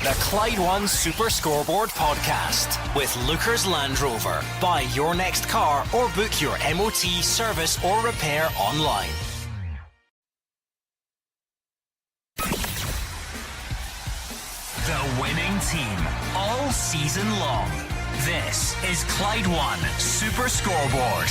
The Clyde One Super Scoreboard Podcast with Lookers Land Rover. Buy your next car or book your MOT, service or repair online. The winning team all season long. This is Clyde One Super Scoreboard.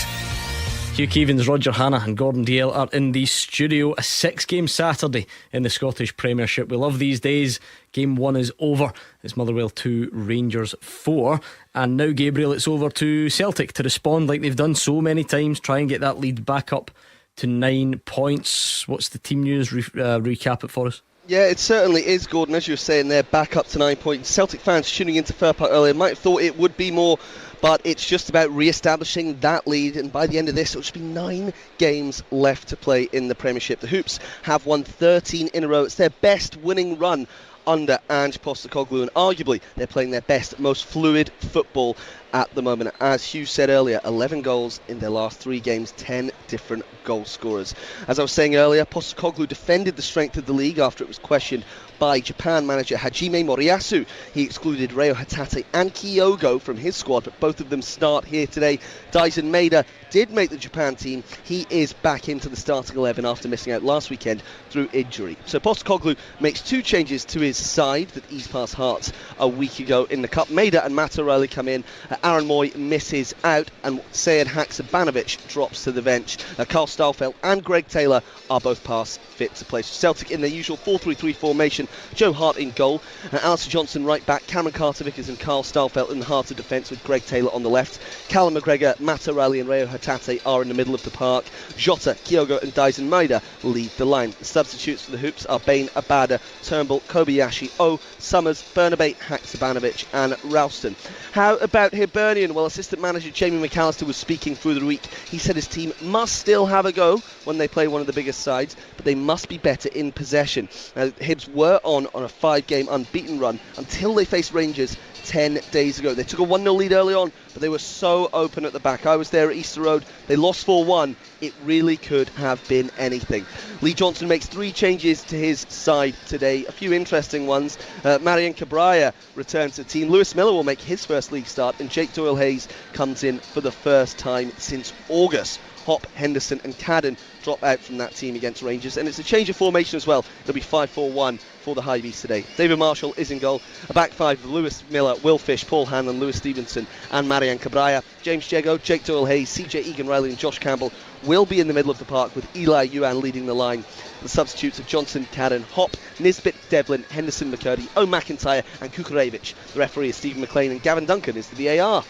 Hugh Keevins, Roger Hannah and Gordon Duncan are in the studio. A 6-game Saturday in the Scottish Premiership. We love these days. Game 1 is over. It's Motherwell 2, Rangers 4. And now, Gabriel, it's over to Celtic to respond like they've done so many times. Try and get that lead back up to 9 points. What's the team news? Recap it for us. Yeah, it certainly is, Gordon. As you were saying there, back up to 9 points. Celtic fans tuning into Fir Park earlier might have thought it would be more, but it's just about re-establishing that lead, and by the end of this it'll just be 9 games left to play in the Premiership. The Hoops have won 13 in a row. It's their best winning run under Ange Postecoglou, and arguably they're playing their best, most fluid football at the moment. As Hugh said earlier, 11 goals in their last 3 games, 10 different goal scorers. As I was saying earlier, Postecoglou defended the strength of the league after it was questioned by Japan manager Hajime Moriyasu. He excluded Reo Hatate and Kyogo from his squad, but both of them start here today. Dyson Maeda did make the Japan team. He is back into the starting 11 after missing out last weekend through injury. So Postecoglou makes 2 changes to his side that eased past Hearts a week ago in the Cup. Maeda and Matt O'Reilly come in. Aaron Moy misses out, and Sead Haksabanovic drops to the bench. Carl Stahlfeld and Greg Taylor are both pass fit to play. So Celtic in their usual 4-3-3 formation. Joe Hart in goal, Alistair Johnson right back, Cameron Carter-Vickers and Carl Stahlfeld in the heart of defence with Greg Taylor on the left. Callum McGregor, Matt O'Reilly and Reo Hatate are in the middle of the park. Jota, Kyogo and Dyson Maeda lead the line. The substitutes for the Hoops are Bain, Abada, Turnbull, Kobayashi, O, Summers, Bernabei, Haksabanovic and Ralston. How about Hibernian? Well, assistant manager Jamie McAllister was speaking through the week. He said his team must still have a go when they play one of the biggest sides, but they must be better in possession. Hibs were on a 5-game unbeaten run until they faced Rangers 10 days ago. They took a 1-0 lead early on, but they were so open at the back. I was there at Easter Road. They lost 4-1. It really could have been anything. Lee Johnson makes 3 changes to his side today. A few interesting ones. Marian Cabrera returns to the team. Lewis Miller will make his first league start, and Jake Doyle-Hayes comes in for the first time since August. Hop, Henderson and Cadden drop out from that team against Rangers, and it's a change of formation as well. It'll be 5-4-1 for the Hibees today. David Marshall is in goal. A back 5 of Lewis Miller, Will Fish, Paul Hanlon, Lewis Stevenson and Marian Cabrera. James Jago, Jake Doyle-Hayes, CJ Egan-Riley and Josh Campbell will be in the middle of the park, with Eli Yuan leading the line. The substitutes of Johnson, Cadden, Hop, Nisbet, Devlin, Henderson, McCurdy, O. McIntyre and Kukurevich. The referee is Stephen McLean, and Gavin Duncan is the VAR.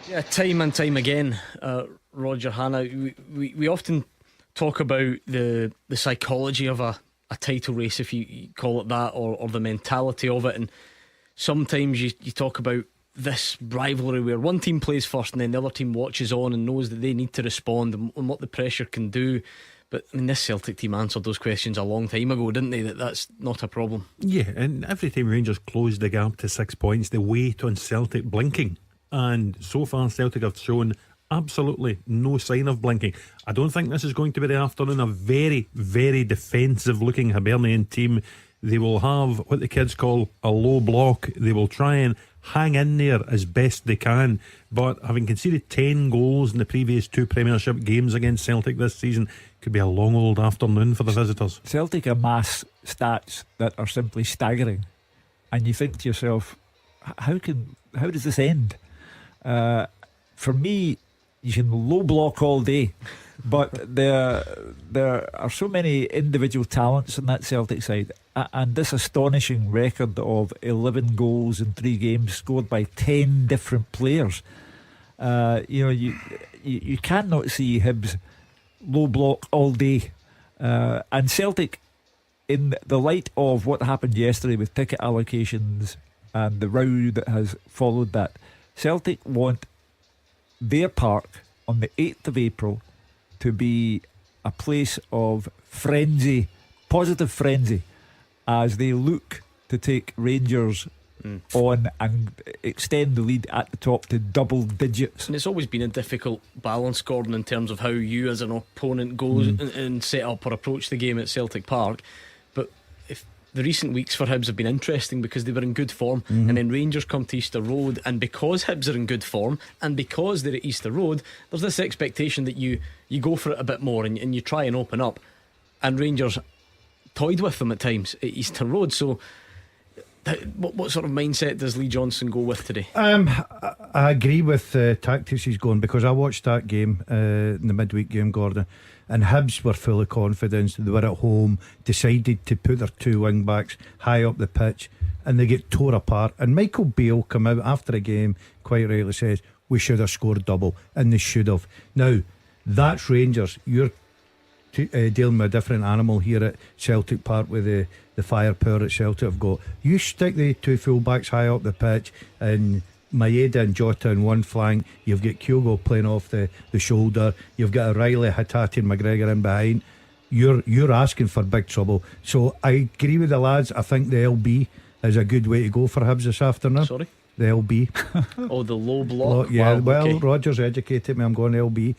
Yeah, time and time again, Roger Hannah, we often talk about the psychology of a title race, if you call it that, or the mentality of it. And sometimes you talk about this rivalry where one team plays first and then the other team watches on and knows that they need to respond and what the pressure can do. But I mean, this Celtic team answered those questions a long time ago, didn't they? That's not a problem. Yeah, and every time Rangers closed the gap to 6 points, they wait on Celtic blinking. And so far Celtic have shown absolutely no sign of blinking. I don't think this is going to be the afternoon. A very, very defensive looking Hibernian team. They will have what the kids call a low block. They will try and hang in there as best they can, but having conceded 10 goals in the previous 2 Premiership games against Celtic this season, could be a long old afternoon for the visitors. Celtic amass stats that are simply staggering, and you think to yourself, how does this end? For me, you can low block all day, but there are so many individual talents in that Celtic side, and this astonishing record of 11 goals in 3 games scored by 10 different players. You cannot see Hibs low block all day, and Celtic, in the light of what happened yesterday with ticket allocations and the row that has followed that, Celtic want their park on the 8th of April to be a place of frenzy, positive frenzy, as they look to take Rangers on and extend the lead at the top to double digits. And it's always been a difficult balance, Gordon, in terms of how you as an opponent go and set up or approach the game at Celtic Park. But if the recent weeks for Hibs have been interesting because they were in good form, and then Rangers come to Easter Road, and because Hibs are in good form and because they're at Easter Road, there's this expectation that you go for it a bit more and you try and open up, and Rangers toyed with them at times at Easter Road. So what sort of mindset does Lee Johnson go with today? I agree with the tactics he's going, because I watched that game, in the midweek game, Gordon, and Hibs were full of confidence. They were at home, decided to put their two wing backs high up the pitch, and they get tore apart. And Michael Beale come out after the game, quite rightly says, we should have scored double, and they should have. Now that's Rangers. You're dealing with a different animal here at Celtic Park with the firepower that Celtic have got. You stick the two full backs high up the pitch, and Maeda and Jota in one flank, you've got Kyogo playing off the shoulder, you've got O'Reilly, Hatate and McGregor in behind. You're asking for big trouble. So I agree with the lads. I think the LB is a good way to go for Hibs this afternoon. Sorry? The LB. Oh, the low block. Yeah, wow, well, okay. Rogers educated me. I'm going LB.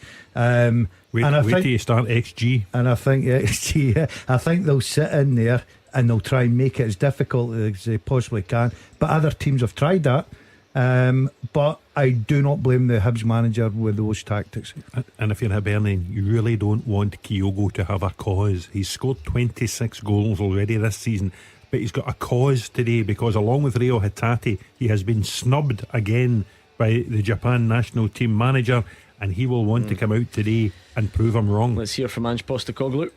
Wait till you start XG. And I think XG, yeah, I think they'll sit in there and they'll try and make it as difficult as they possibly can. But other teams have tried that. But I do not blame the Hibs manager with those tactics. And if you're Hibernian, you really don't want Kyogo to have a cause. He's scored 26 goals already this season, but he's got a cause today, because along with Reo Hatate, he has been snubbed again by the Japan national team manager, and he will want to come out today and prove him wrong. Let's hear from Ange Postecoglou.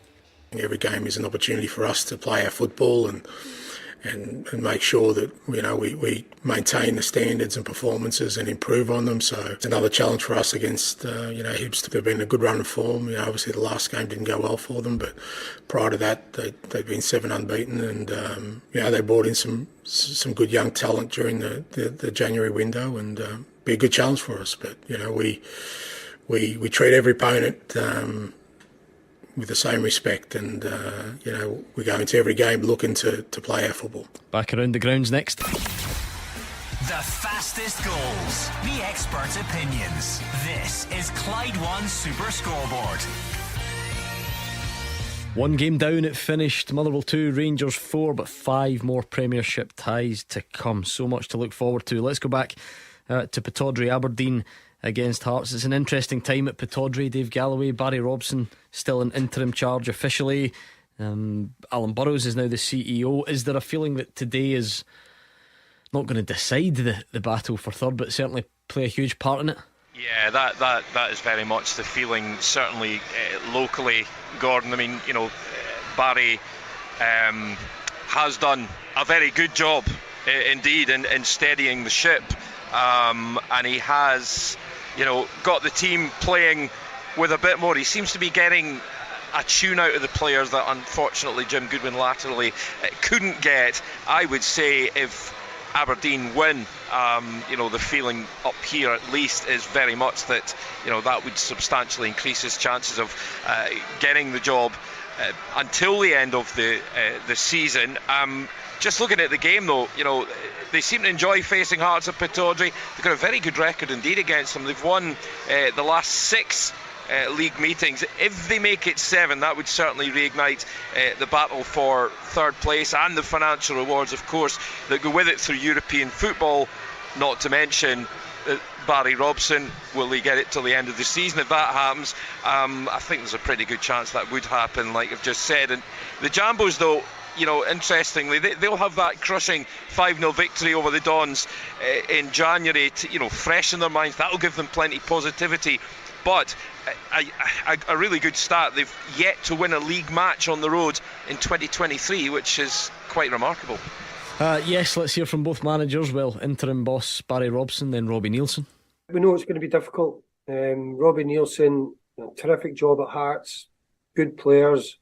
Every game is an opportunity for us to play our football and make sure that we maintain the standards and performances and improve on them. So it's another challenge for us against Hibs. They've been in a good run of form. Obviously the last game didn't go well for them, but prior to that they've been 7 unbeaten, and they brought in some good young talent during the January window, and be a good challenge for us. But we treat every opponent with the same respect, and we go into every game looking to play our football. Back around the grounds next. The fastest goals, the expert opinions. This is Clyde One Super Scoreboard. One game down, it finished. Motherwell 2, Rangers 4, but 5 more Premiership ties to come. So much to look forward to. Let's go back to Pittodrie. Aberdeen against Hearts. It's an interesting time at Pittodrie. Dave Galloway, Barry Robson still in interim charge officially. Alan Burrows is now the CEO. Is there a feeling that today is not going to decide the battle for third, but certainly play a huge part in it? Yeah, that is very much the feeling, certainly locally, Gordon. I mean, Barry has done a very good job indeed in steadying the ship, and he has got the team playing with a bit more. He seems to be getting a tune out of the players that unfortunately Jim Goodwin laterally couldn't get. I would say if Aberdeen win, the feeling up here at least is very much that that would substantially increase his chances of getting the job until the end of the season. Just looking at the game though, they seem to enjoy facing Hearts at Pittodrie. They've got a very good record indeed against them. They've won the last 6 league meetings. If they make it 7, that would certainly reignite the battle for third place and the financial rewards, of course, that go with it through European football. Not to mention Barry Robson, will he get it till the end of the season? If that happens, I think there's a pretty good chance that would happen, like I've just said. And the Jambos though, interestingly, they'll have that crushing 5-0 victory over the Dons in January to, fresh in their minds. That'll give them plenty of positivity. But a really good start. They've yet to win a league match on the road in 2023, which is quite remarkable. Yes, let's hear from both managers. Well, interim boss Barry Robson, then Robbie Neilson. We know it's going to be difficult. Robbie Neilson, terrific job at Hearts, good players,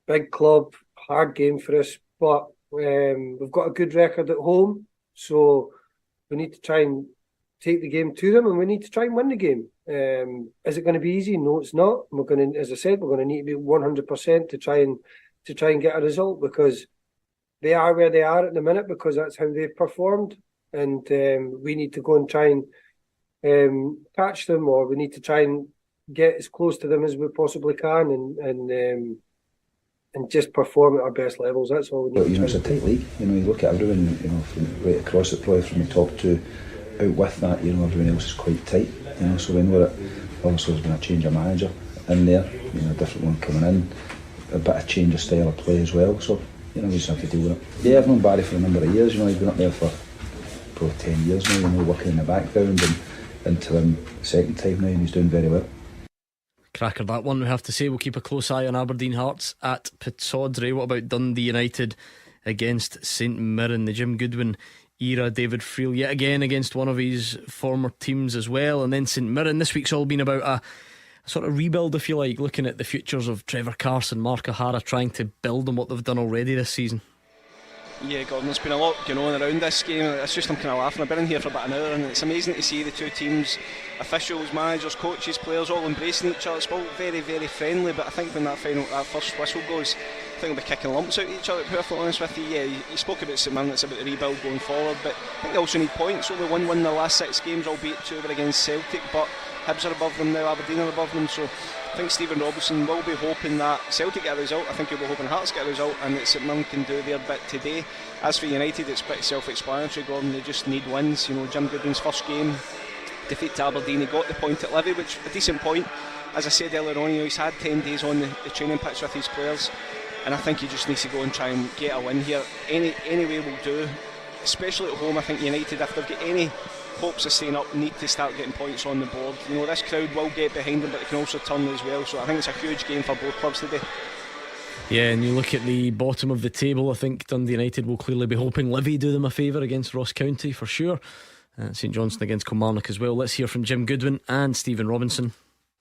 big club, hard game for us, but we've got a good record at home, so we need to try and take the game to them, and we need to try and win the game. Is it going to be easy? No, it's not. We're going to, as I said, we're going to need to be 100% to try and get a result, because they are where they are at the minute, because that's how they've performed, and we need to go and try and catch them, or we need to try and get as close to them as we possibly can, and and just perform at our best levels. That's all we need. It's a tight league. You look at everyone, from right across it, probably from the top two out with that, everyone else is quite tight. So we know that also there's been a change of manager in there, a different one coming in, a bit of change of style of play as well. So, we just have to deal with it. Yeah, I've known Barry for a number of years. He's been up there for probably 10 years now, working in the background, and into him the second time now, and he's doing very well. Cracker that one, we have to say. We'll keep a close eye on Aberdeen Hearts at Pittodrie. What about Dundee United against St Mirren? The Jim Goodwin era, David Friel yet again against one of his former teams as well. And then St Mirren, this week's all been about a sort of rebuild, if you like, looking at the futures of Trevor Carson, Mark O'Hara, trying to build on what they've done already this season. Yeah, Gordon, there's been a lot going on around this game. It's just, I'm kind of laughing. I've been in here for about an hour, and it's amazing to see the two teams, officials, managers, coaches, players, all embracing each other. It's all very, very friendly. But I think when that first whistle goes, I think they'll be kicking lumps out at each other. To be perfectly honest with you, yeah, you spoke about St Mirren. It's about the rebuild going forward, but I think they also need points. Only one win in the last 6 games, albeit 2 were against Celtic. But Hibs are above them now, Aberdeen are above them. So I think Stephen Robinson will be hoping that Celtic get a result. I think he'll be hoping Hearts get a result, and that St Mirren can do their bit today. As for United, it's pretty self-explanatory, Gordon. They just need wins. Jim Goodwin's first game, defeat to Aberdeen, he got the point at Livy, which a decent point. As I said earlier on, he's had 10 days on the training pitch with his players, and I think he just needs to go and try and get a win here. Any way will do, especially at home. I think United, if they've got any hopes of staying up, need to start getting points on the board. This crowd will get behind them, but they can also turn as well. So I think it's a huge game for both clubs today. Yeah, and you look at the bottom of the table, I think Dundee United will clearly be hoping Livy do them a favour against Ross County for sure. St Johnstone against Kilmarnock as well. Let's hear from Jim Goodwin and Stephen Robinson.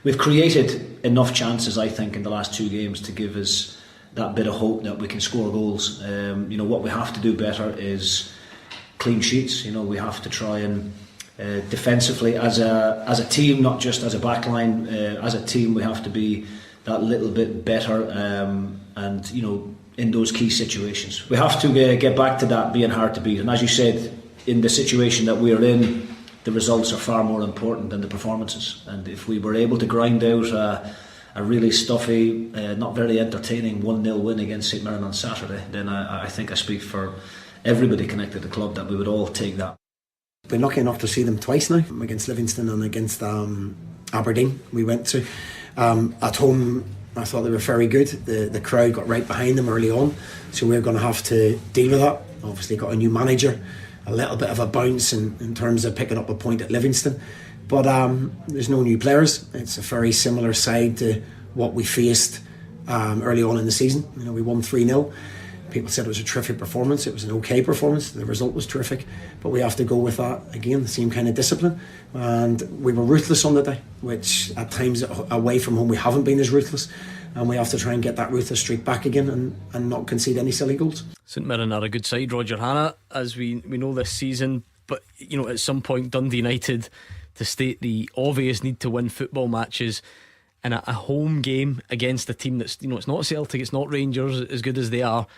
We've created enough chances, I think, in the last 2 games to give us that bit of hope that we can score goals. What we have to do better is clean sheets. We have to try and defensively as a team, not just as a backline, as a team we have to be that little bit better, and in those key situations we have to get back to that being hard to beat. And as you said, in the situation that we're in, the results are far more important than the performances. And if we were able to grind out a really stuffy, not very entertaining 1-0 win against St Mirren on Saturday, then I think I speak for everybody connected to the club that we would all take that. Been lucky enough to see them twice now, against Livingston and against Aberdeen. We went to at home. I thought they were very good. The crowd got right behind them early on, so we're going to have to deal with that. Obviously got a new manager, a little bit of a bounce in terms of picking up a point at Livingston, but there's no new players. It's a very similar side to what we faced early on in the season. We won 3-0. People said it was a terrific performance. It was an okay performance. The result was terrific, but we have to go with that again, the same kind of discipline. And we were ruthless on the day, which at times away from home we haven't been as ruthless, and we have to try and get that ruthless streak back again and not concede any silly goals. St Mirren are a good side, Roger Hannah, as we know this season, but at some point Dundee United, to state the obvious, need to win football matches. And a home game against a team that's it's not Celtic, it's not Rangers, as good as they are.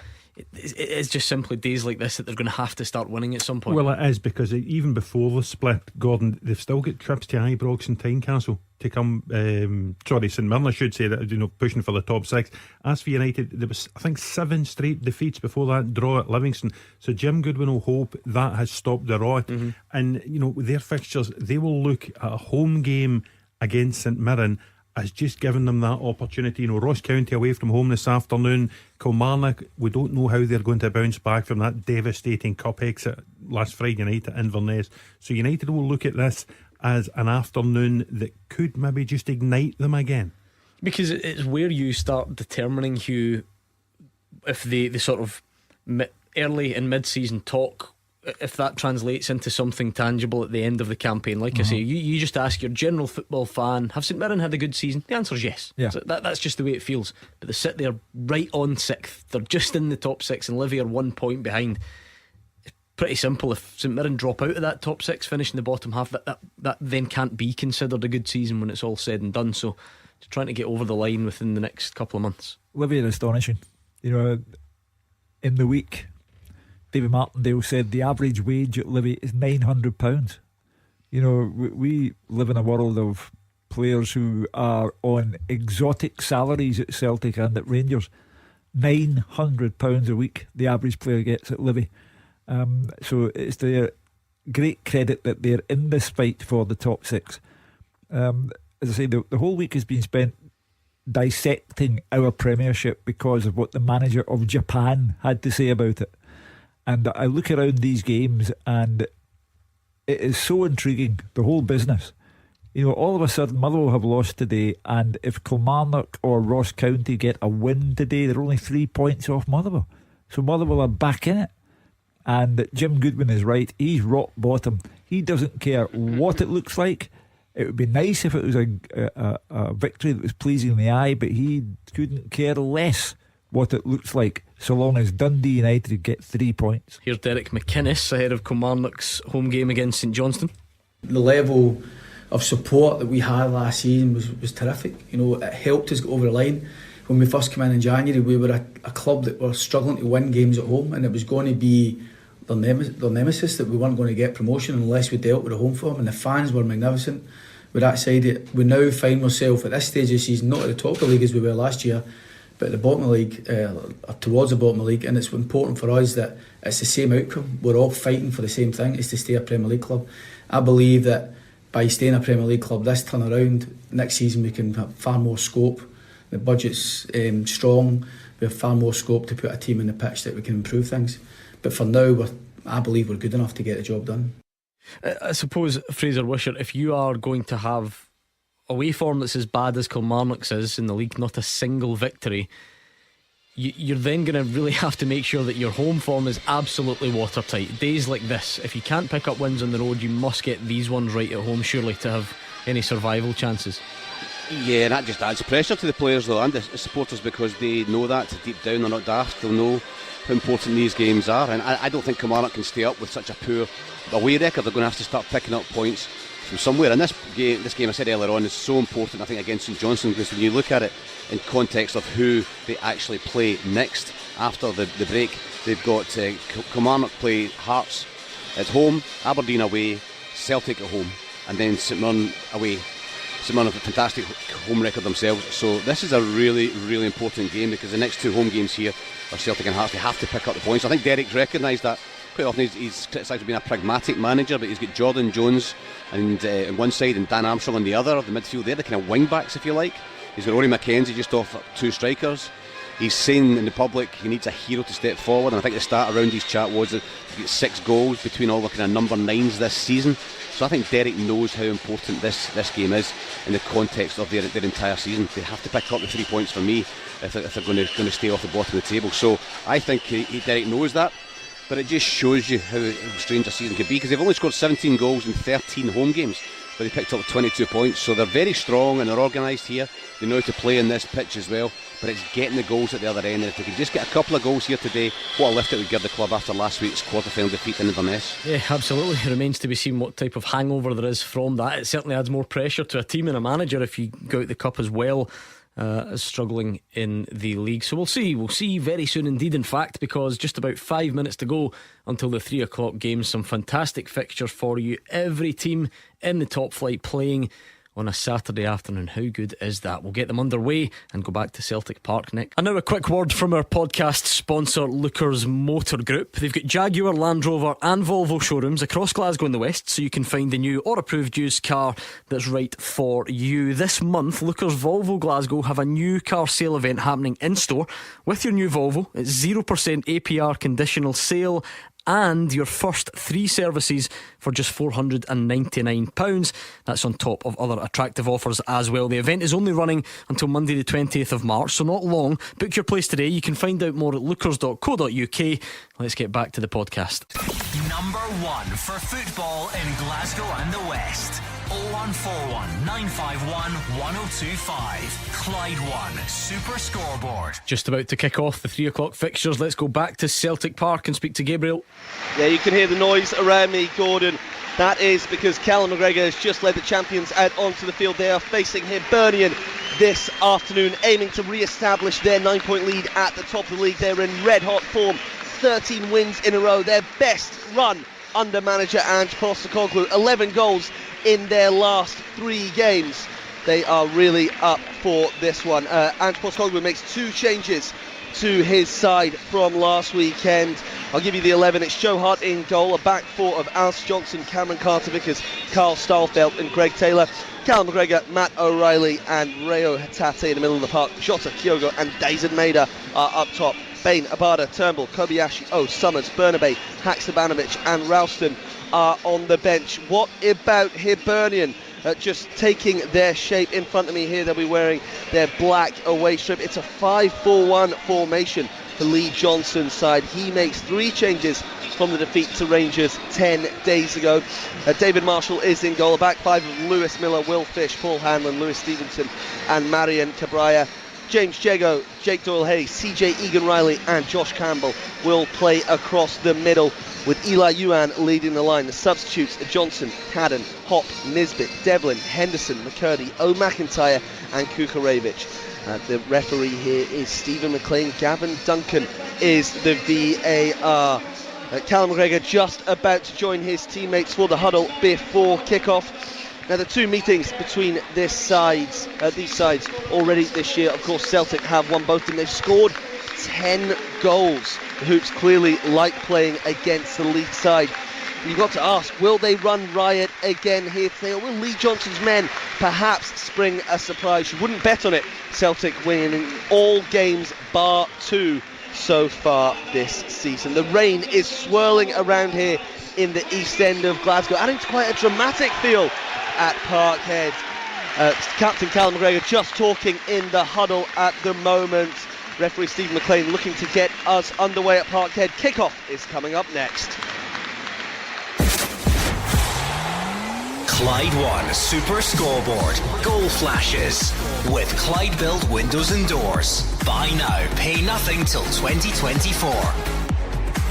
It's just simply days like this that they're going to have to start winning at some point. Well, it is, because even before the split, Gordon, they've still got trips to Ibrox and Tynecastle to come. St Mirren, I should say, that pushing for the top 6. As for United, there was, I think, 7 straight defeats before that draw at Livingston. So Jim Goodwin will hope that has stopped the rot. And their fixtures, they will look at a home game against St Mirren has just given them that opportunity. Ross County away from home this afternoon. Kilmarnock, we don't know how they're going to bounce back from that devastating cup exit last Friday night at Inverness. So United will look at this as an afternoon that could maybe just ignite them again. Because it's where you start determining, Hugh, if the sort of early and mid-season talk, if that translates into something tangible at the end of the campaign. Like I say, you just ask your general football fan, have St Mirren had a good season? The answer is yes. So that's just the way it feels. But they sit there right on 6th. They're just in the top 6, and Livy are 1 point behind. It's pretty simple. If St Mirren drop out of that top 6, finish in the bottom half, that then can't be considered a good season when it's all said and done. So just trying to get over the line within the next couple of months. Livy are astonishing. In the week, David Martindale said the average wage at Livy is £900. We live in a world of players who are on exotic salaries at Celtic and at Rangers, £900 a week the average player gets at Livy. So it's their great credit that they're in this fight for the top six. As I say, the whole week has been spent dissecting our Premiership because of what the manager of Japan had to say about it. And I look around these games and it is so intriguing, the whole business. You know, all of a sudden Motherwell have lost today, and if Kilmarnock or Ross County get a win today, they're only 3 points off Motherwell. So Motherwell are back in it. And Jim Goodwin is right, he's rock bottom. He doesn't care what it looks like. It would be nice if it was a victory that was pleasing in the eye, but he couldn't care less what it looks like, so long as Dundee United get 3 points. Here's Derek McInnes ahead of Kilmarnock's home game against St Johnstone. The level of support that we had last season was terrific. You know, it helped us get over the line. When we first came in January, we were a club that were struggling to win games at home, and it was going to be their nemesis, that we weren't going to get promotion unless we dealt with a home form. And the fans were magnificent. With that said, we now find ourselves at this stage of the season not at the top of the league as we were last year, but at the bottom of the league, or towards the bottom of the league. And it's important for us that it's the same outcome. We're all fighting for the same thing, is to stay a Premier League club. I believe that by staying a Premier League club this turn around, next season we can have far more scope. The budget's strong. We have far more scope to put a team in the pitch that we can improve things. But for now, I believe we're good enough to get the job done. I suppose, Fraser Wishart, if you are going to have away form that's as bad as Kilmarnock's is in the league, not a single victory, you're then going to really have to make sure that your home form is absolutely watertight. Days like this, if you can't pick up wins on the road, you must get these ones right at home, surely, to have any survival chances. Yeah, and that just adds pressure to the players though, and the supporters, because they know that deep down. They're not daft, they'll know how important these games are, and I don't think Kilmarnock can stay up with such a poor away record. They're going to have to start picking up points from somewhere, and this game I said earlier on is so important, I think, against St Johnstone, because when you look at it in context of who they actually play next after the break, they've got Kilmarnock play Hearts at home, Aberdeen away, Celtic at home, and then St Mirren away. St Mirren have a fantastic home record themselves, so this is a really, really important game, because the next two home games here are Celtic and Hearts. They have to pick up the points. I think Derek's recognised that. Quite often he's criticised for being a pragmatic manager, but he's got Jordan Jones on one side and Dan Armstrong on the other. The midfield there, the kind of wing backs, if you like. He's got Rory McKenzie just off two strikers. He's saying in the public he needs a hero to step forward, and I think the start around his chat was that he's got 6 goals between all the kind of number 9s this season. So I think Derek knows how important this game is in the context of their entire season. They have to pick up the 3 points for me if they're going to stay off the bottom of the table. So I think Derek knows that, but it just shows you how strange a season could be, because they've only scored 17 goals in 13 home games, but they picked up 22 points. So they're very strong and they're organised here. They know how to play in this pitch as well, but it's getting the goals at the other end, and if they could just get a couple of goals here today, what a lift it would give the club after last week's quarter-final defeat in Inverness. Yeah, absolutely. It remains to be seen what type of hangover there is from that. It certainly adds more pressure to a team and a manager if you go out the cup as well as struggling in the league. So we'll see very soon indeed, in fact, because just about 5 minutes to go until the 3 o'clock game. Some fantastic fixtures for you. Every team in the top flight playing on a Saturday afternoon. How good is that? We'll get them underway and go back to Celtic Park next. And now a quick word from our podcast sponsor, Lookers Motor Group. They've got Jaguar, Land Rover and Volvo showrooms across Glasgow and the West, so you can find the new or approved used car that's right for you. This month, Lookers Volvo Glasgow have a new car sale event happening in store. With your new Volvo, it's 0% APR conditional sale and your first 3 services for just £499. That's on top of other attractive offers as well. The event is only running until Monday the 20th of March, so not long. Book your place today. You can find out more at lookers.co.uk. Let's get back to the podcast. Number 1 for football in Glasgow and the West. 0141 951 1025. Clyde One Super Scoreboard. Just about to kick off the 3 o'clock fixtures. Let's go back to Celtic Park and speak to Gabriel. Yeah, you can hear the noise around me, Gordon. That is because Callum McGregor has just led the champions out onto the field. They are facing Hibernian this afternoon, aiming to re-establish their 9-point lead at the top of the league. They're in red-hot form, 13 wins in a row, their best run under manager Ange Postecoglou. 11 goals in their last 3 games. They are really up for this one. Ange Postecoglou makes 2 changes to his side from last weekend. I'll give you the 11. It's Joe Hart in goal, a back four of Alice Johnson, Cameron Carter-Vickers, Carl Stahlfeld and Greg Taylor. Callum McGregor, Matt O'Reilly and Reo Hatate in the middle of the park. Jota Kyogo and Dazen Maida are up top. Bain, Abada, Turnbull, Kobayashi, Summers, Bernabe, Haksabanovic and Ralston are on the bench. What about Hibernian? Just taking their shape in front of me here. They'll be wearing their black away strip. It's a 5-4-1 formation for Lee Johnson's side. He makes 3 changes from the defeat to Rangers 10 days ago. David Marshall is in goal. A back 5 of Lewis Miller, Will Fish, Paul Hanlon, Lewis Stevenson and Marion Cabrera. James Jago, Jake Doyle-Hay, CJ Egan-Riley and Josh Campbell will play across the middle, with Eli Yuan leading the line. The substitutes are Johnson, Cadden, Hop, Nisbet, Devlin, Henderson, McCurdy, O'McIntyre and Kukarevich. The referee here is Stephen McLean. Gavin Duncan is the VAR. Callum McGregor just about to join his teammates for the huddle before kick-off. Now, the 2 meetings between these sides already this year, of course, Celtic have won both of them. They've scored 10 goals. The Hoops clearly like playing against the Leeds side. You've got to ask, will they run riot again here today, or will Lee Johnson's men perhaps spring a surprise? You wouldn't bet on it. Celtic winning all games bar 2 so far this season. The rain is swirling around here in the east end of Glasgow, adding to quite a dramatic feel at Parkhead. Captain Callum McGregor just talking in the huddle at the moment. Referee Stephen McLean looking to get us underway at Parkhead. Kickoff is coming up next. Clyde One Super Scoreboard Goal Flashes with Clyde Built Windows and Doors. Buy now, pay nothing till 2024.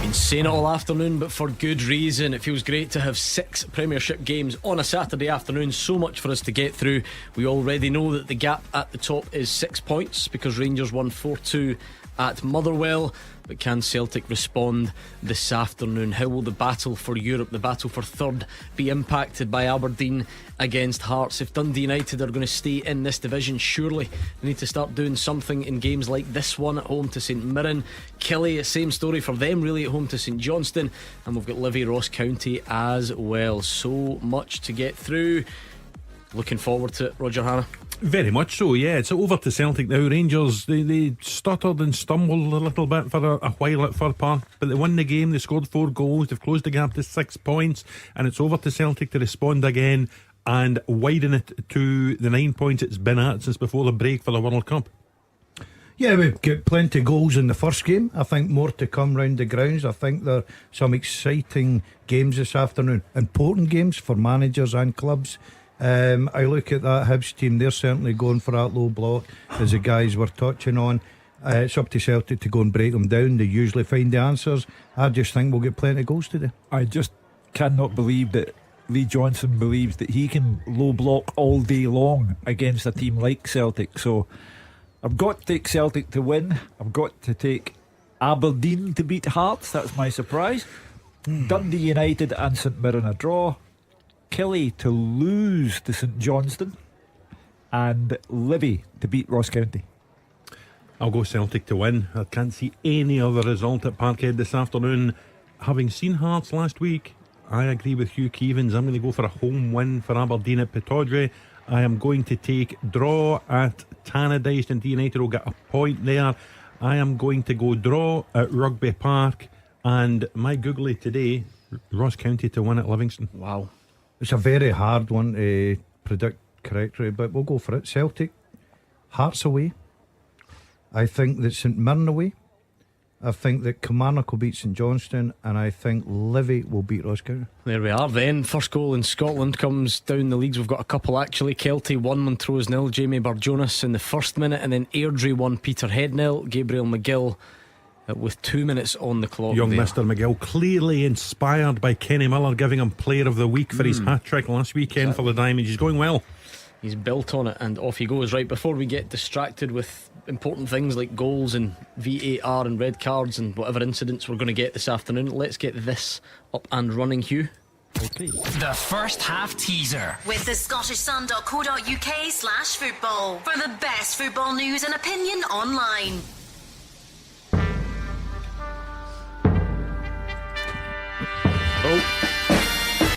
Been saying it all afternoon, but for good reason. It feels great to have 6 Premiership games on a Saturday afternoon. So much for us to get through. We already know that the gap at the top is 6 points because Rangers won 4-2 at Motherwell. But can Celtic respond this afternoon? How will the battle for Europe, the battle for third, be impacted by Aberdeen against Hearts? If Dundee United are going to stay in this division, surely they need to start doing something in games like this one at home to St Mirren. Killie, same story for them really, at home to St Johnstone. And we've got Livy Ross County as well. So much to get through. Looking forward to it, Roger Hannah. Very much so, yeah. It's over to Celtic now. Rangers, they stuttered and stumbled a little bit for a while at Fir Park, but they won the game. They scored 4 goals. They've closed the gap to 6 points, and it's over to Celtic to respond again and widen it to the 9 points it's been at since before the break for the World Cup. Yeah, we've got plenty of goals in the first game. I think more to come round the grounds. I think there are some exciting games this afternoon, important games for managers and clubs. I look at that Hibs team, they're certainly going for that low block, as the guys were touching on. It's up to Celtic to go and break them down. They usually find the answers. I just think we'll get plenty of goals today. I just cannot believe that Lee Johnson believes that he can low block all day long against a team like Celtic. So I've got to take Celtic to win. I've got to take Aberdeen to beat Hearts. That's my surprise. Dundee United and St Mirren a draw. Killie to lose to St Johnstone, and Livy to beat Ross County. I'll go Celtic to win. I can't see any other result at Parkhead this afternoon. Having seen Hearts last week, I agree with Hugh Keevins. I'm going to go for a home win for Aberdeen at Pittodrie. I am going to take draw at Tannadice, and United will get a point there. I am going to go draw at Rugby Park, and my googly today, Ross County to win at Livingston. Wow. It's a very hard one to predict correctly, but we'll go for it. Celtic, Hearts away. I think that St Mirren away. I think that Kilmarnock will beat St Johnstone, and I think Livy will beat Ross County. There we are then. First goal in Scotland comes down the leagues. We've got a couple actually. Kelty 1, Montrose 0. Jamie Barjonas in the first minute, and then Airdrie 1, Peterhead 0. Gabriel McGill with 2 minutes on the clock. Young there. Mr McGill, clearly inspired by Kenny Miller giving him Player of the Week for his hat-trick last weekend for the Diamonds. He's going well. He's built on it, and off he goes. Right, before we get distracted with important things like goals and VAR and red cards and whatever incidents we're going to get this afternoon, let's get this up and running, Hugh. Okay. The first half teaser with the scottishsun.co.uk/football for the best football news and opinion online.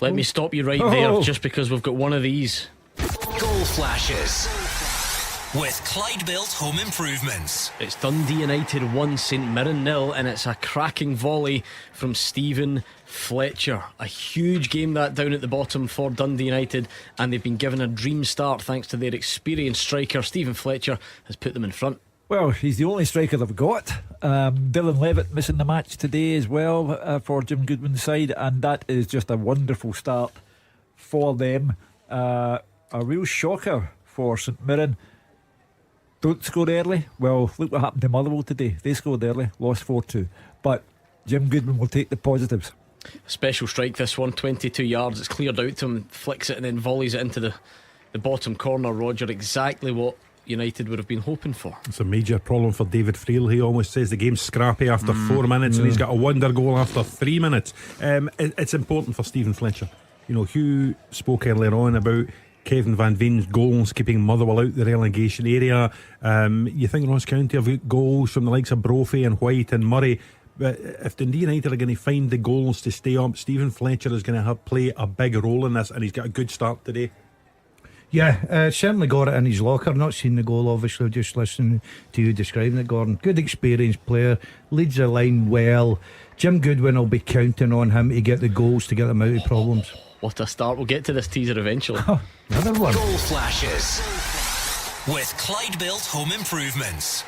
Let me stop you right there, just because we've got one of these. Goal flashes with Clyde Built Home Improvements. It's Dundee United 1, St Mirren 0, and it's a cracking volley from Stephen Fletcher. A huge game that down at the bottom for Dundee United, and they've been given a dream start thanks to their experienced striker. Stephen Fletcher has put them in front. Well, he's the only striker they've got. Dylan Levitt missing the match today as well for Jim Goodwin's side, and that is just a wonderful start for them. A real shocker for St Mirren. Don't score early. Well, look what happened to Motherwell today. They scored early, lost 4-2. But Jim Goodwin will take the positives. Special strike, this one, 22 yards. It's cleared out to him, flicks it and then volleys it into the bottom corner. Roger, exactly what United would have been hoping for. It's a major problem for David Friel. He always says the game's scrappy after 4 minutes, and he's got a wonder goal after 3 minutes. It's important for Stephen Fletcher. You know, Hugh spoke earlier on about Kevin Van Veen's goals keeping Motherwell out the relegation area. You think Ross County have got goals from the likes of Brophy and White and Murray, but if Dundee United are going to find the goals to stay up, Stephen Fletcher is going to play a big role in this, and he's got a good start today. Yeah, certainly got it in his locker. Not seen the goal, obviously, just listening to you describing it, Gordon. Good experienced player, leads the line well. Jim Goodwin will be counting on him to get the goals to get them out of problems. What a start. We'll get to this teaser eventually. Another one. Goal flashes with Clyde Built Home Improvements.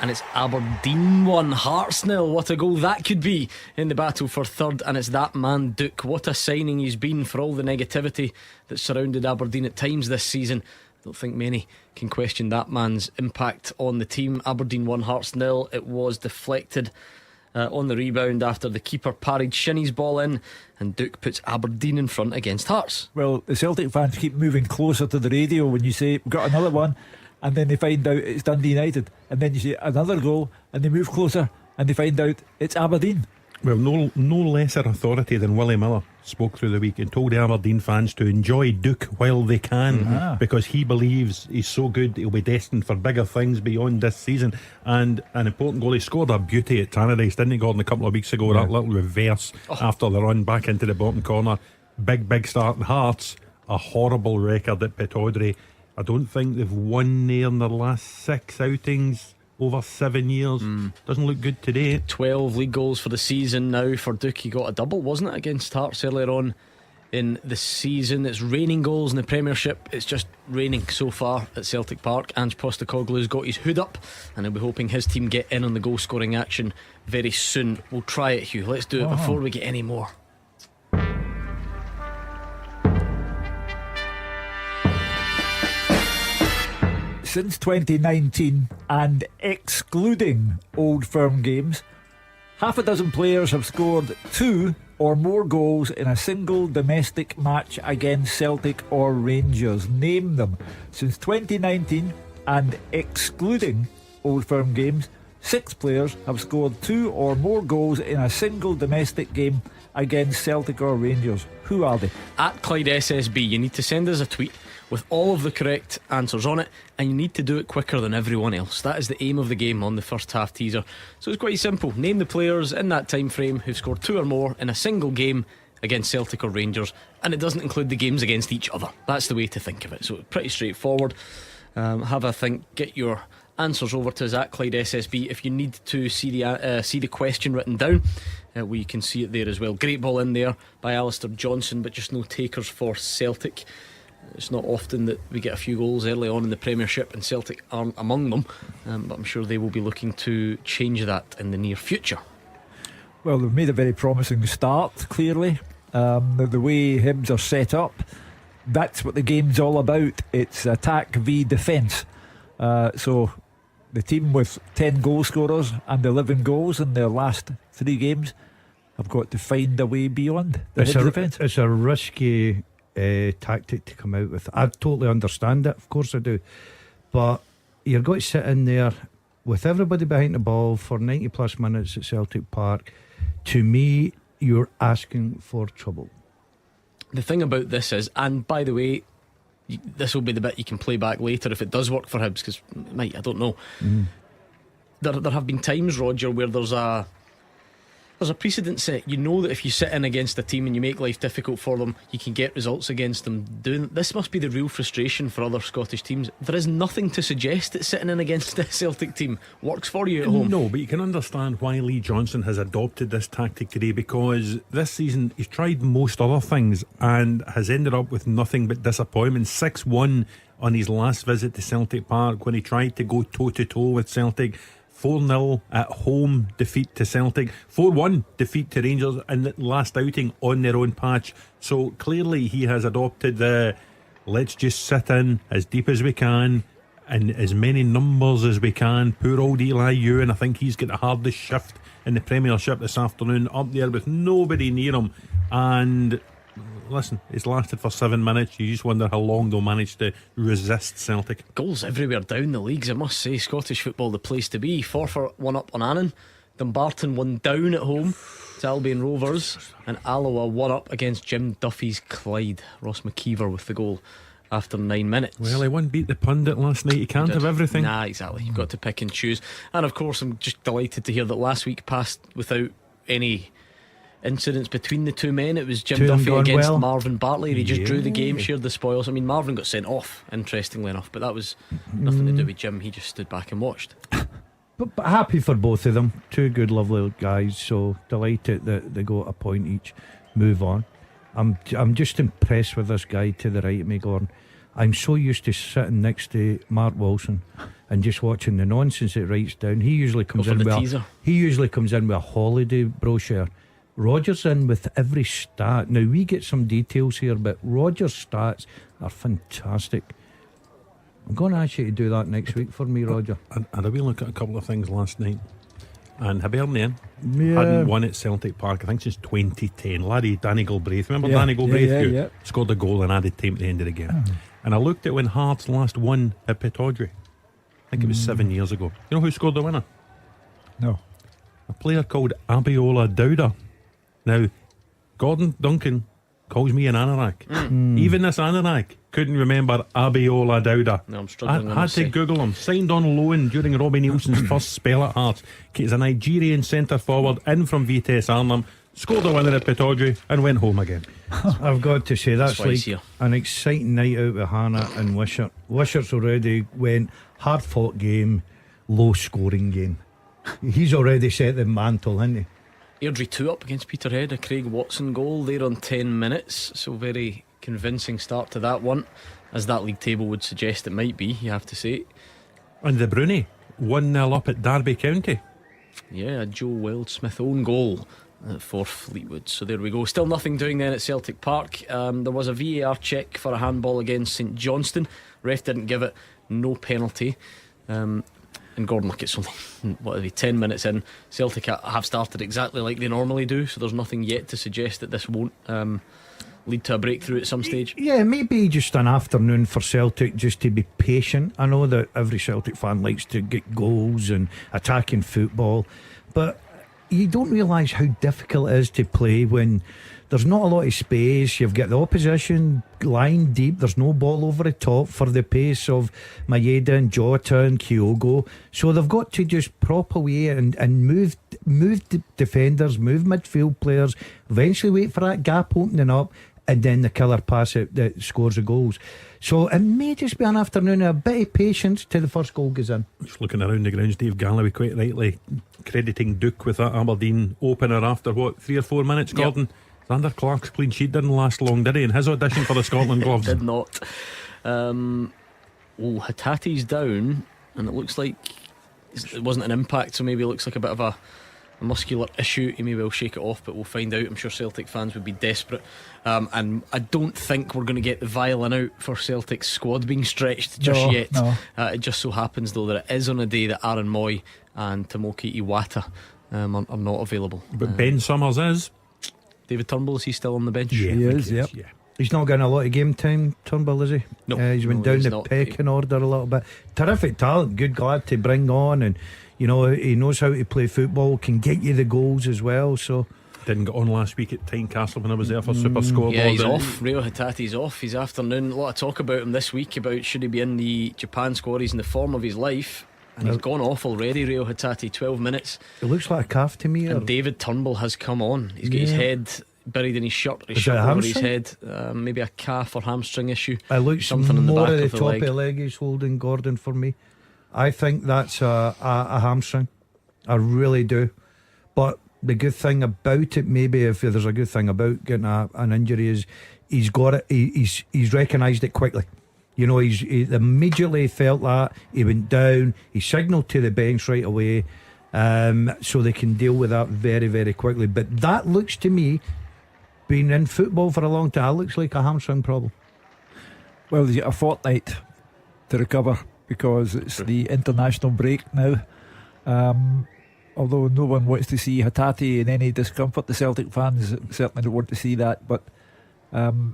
And it's Aberdeen 1, Hearts 0. What a goal that could be in the battle for third. And it's that man Duke. What a signing he's been for all the negativity that surrounded Aberdeen at times this season. I don't think many can question that man's impact on the team. Aberdeen 1, Hearts 0. It was deflected on the rebound after the keeper parried Shinnie's ball in, and Duke puts Aberdeen in front against Hearts. Well, the Celtic fans keep moving closer to the radio when you say we've got another one, and then they find out it's Dundee United, and then you say another goal, and they move closer and they find out it's Aberdeen. Well, no lesser authority than Willie Miller spoke through the week and told the Aberdeen fans to enjoy Duke while they can, because he believes he's so good he'll be destined for bigger things beyond this season. And an important goal, he scored a beauty at Tannadice, didn't he, Gordon, a couple of weeks ago? That little reverse after the run back into the bottom corner. Big start in Hearts. A horrible record at Pittodrie. I don't think they've won there in their last 6 outings over 7 years. Doesn't look good today. 12 league goals for the season now for Duke. He got a double, wasn't it, against Hearts earlier on in the season. It's raining goals in the Premiership. It's just raining so far at Celtic Park. Ange Postecoglou's got his hood up, and he'll be hoping his team get in on the goal scoring action very soon. We'll try it, Hugh. Let's do it before we get any more. Since 2019, and excluding Old Firm games, half a dozen players have scored 2 or more goals in a single domestic match against Celtic or Rangers. Name them. Since 2019, and excluding Old Firm games, 6 players have scored 2 or more goals in a single domestic game against Celtic or Rangers. Who are they? At Clyde SSB, you need to send us a tweet with all of the correct answers on it, and you need to do it quicker than everyone else. That is the aim of the game on the first half teaser. So it's quite simple. Name the players in that time frame who've scored 2 or more in a single game against Celtic or Rangers, and it doesn't include the games against each other. That's the way to think of it. So pretty straightforward. Have a think, get your answers over to us at Clyde SSB. If you need to see the question written down, we can see it there as well. Great ball in there by Alistair Johnson, but just no takers for Celtic. It's not often that we get a few goals early on in the Premiership, and Celtic aren't among them, but I'm sure they will be looking to change that in the near future. Well, they've made a very promising start, clearly. The way Hibs are set up, that's what the game's all about. It's attack v defence. So the team with 10 goal scorers and 11 goals in their last 3 games have got to find a way beyond the Hibs defence. It's a risky tactic to come out with. I totally understand it, of course I do, but you're going to sit in there with everybody behind the ball for 90 plus minutes at Celtic Park. To me, you're asking for trouble. The thing about this is, and by the way, this will be the bit you can play back later if it does work for Hibs, because it might, I don't know. There have been times, Roger, where there's a there's a precedent set. You know that if you sit in against a team and you make life difficult for them, you can get results against them. This must be the real frustration for other Scottish teams. There is nothing to suggest that sitting in against the Celtic team works for you at home. No, but you can understand why Lee Johnson has adopted this tactic today, because this season he's tried most other things and has ended up with nothing but disappointment. 6-1 on his last visit to Celtic Park when he tried to go toe to toe with Celtic. 4-0 at home defeat to Celtic, 4-1 defeat to Rangers in the last outing on their own patch. So clearly he has adopted the let's just sit in as deep as we can and as many numbers as we can. Poor old Eli Ewan, I think he's got the hardest shift in the Premiership this afternoon, up there with nobody near him. And listen, it's lasted for 7 minutes. You just wonder how long they'll manage to resist Celtic. Goals everywhere down the leagues, I must say. Scottish football the place to be. Forfar won up on Annan, Dumbarton won down at home to Albion Rovers, and Alloa won up against Jim Duffy's Clyde. Ross McKeever with the goal after 9 minutes. Well, he won't beat the pundit last night. He can't have everything. Nah, exactly. You've got to pick and choose. And of course, I'm just delighted to hear that last week passed without any incidents between the two men. It was Jim Duffy against Marvin Bartley. They just drew the game, shared the spoils. I mean, Marvin got sent off, interestingly enough, but that was nothing to do with Jim. He just stood back and watched. But happy for both of them. Two good, lovely guys. So delighted that they got a point each. Move on. I'm just impressed with this guy to the right of me, Gordon. I'm so used to sitting next to Mark Wilson and just watching the nonsense it writes down. He usually comes in with a holiday brochure. Roger's in with every stat. Now we get some details here, but Roger's stats are fantastic. I'm going to ask you to do that next week for me, Roger. I had a wee look at a couple of things last night, and Hibernian hadn't won at Celtic Park I think since 2010. Laddie Danny Galbraith, remember Danny Galbraith? Who scored a goal and added time at the end of the game. And I looked at when Hearts last won at Pittodrie. I think it was 7 years ago. You know who scored the winner? No. A player called Abiola Dowda. Now, Gordon Duncan calls me an anorak. Even this anorak couldn't remember Abiola Dowda. No, I'm struggling. I had to Google him. Signed on loan during Robbie Nielsen's first spell at Hearts. He's a Nigerian centre forward in from Vitesse Arnhem. Scored a winner at Pittodrie and went home again. I've got to say that's like an exciting night out with Hannah and Wishart. Wishart's already went hard fought game, low scoring game. He's already set the mantle, hasn't he? Airdrie 2 up against Peterhead, a Craig Watson goal there on 10 minutes. So very convincing start to that one, as that league table would suggest it might be, you have to say. And the Bruni 1-0 up at Derby County. Yeah, a Joe Wildsmith own goal for Fleetwood. So there we go. Still nothing doing then at Celtic Park. There was a VAR check for a handball against St Johnstone. Ref didn't give it, no penalty. And Gordon, look, it's only 10 minutes in. Celtic have started exactly like they normally do, so there's nothing yet to suggest that this won't lead to a breakthrough at some stage. Yeah, maybe just an afternoon for Celtic just to be patient. I know that every Celtic fan likes to get goals and attacking football, but you don't realise how difficult it is to play when there's not a lot of space. You've got the opposition lying deep. There's no ball over the top for the pace of Maeda and Jota and Kyogo. So they've got to just prop away and move defenders, move midfield players, eventually wait for that gap opening up, and then the killer pass that scores the goals. So it may just be an afternoon of a bit of patience till the first goal goes in. Just looking around the grounds, Dave Galloway quite rightly crediting Duke with that Aberdeen opener after 3 or 4 minutes, Gordon? Yep. Xander Clark's clean sheet didn't last long, did he? In his audition for the Scotland gloves. Did not. Hatate's down, and it looks like it wasn't an impact, so maybe it looks like a bit of a muscular issue. He maybe will shake it off, but we'll find out. I'm sure Celtic fans would be desperate, and I don't think we're going to get the violin out for Celtic's squad being stretched just yet. It just so happens though that it is on a day that Aaron Moy and Tomoki Iwata are not available. But Ben Summers is. David Turnbull, is he still on the bench? Yeah, he is. Yep. Yeah. He's not getting a lot of game time, Turnbull, is he? No, he's went down the pecking order a little bit. Terrific talent, good lad to bring on, and you know he knows how to play football, can get you the goals as well. So didn't get on last week at Tynecastle when I was there for SuperScoreBoard. Yeah, he's off. Rio Hatate's off. His afternoon. A lot of talk about him this week about should he be in the Japan squad. He's in the form of his life. And he's gone off already, Rio Hatate, 12 minutes. It looks like a calf to me. And David Turnbull has come on. He's got his head buried in his shirt, Is it a over his hamstring? head. Maybe a calf or hamstring issue. It looks something in the more back of the of the top leg. of the leg he's holding, Gordon, for me. I think that's a hamstring. I really do. But the good thing about it, maybe if there's a good thing about getting an injury, is he's got it. He's recognised it quickly. You know, he immediately felt that. He went down. He signalled to the bench right away, so they can deal with that very, very quickly. But that looks to me, being in football for a long time, looks like a hamstring problem. Well, he's got a fortnight to recover because it's the international break now. Although no one wants to see Hatate in any discomfort, the Celtic fans certainly don't want to see that. But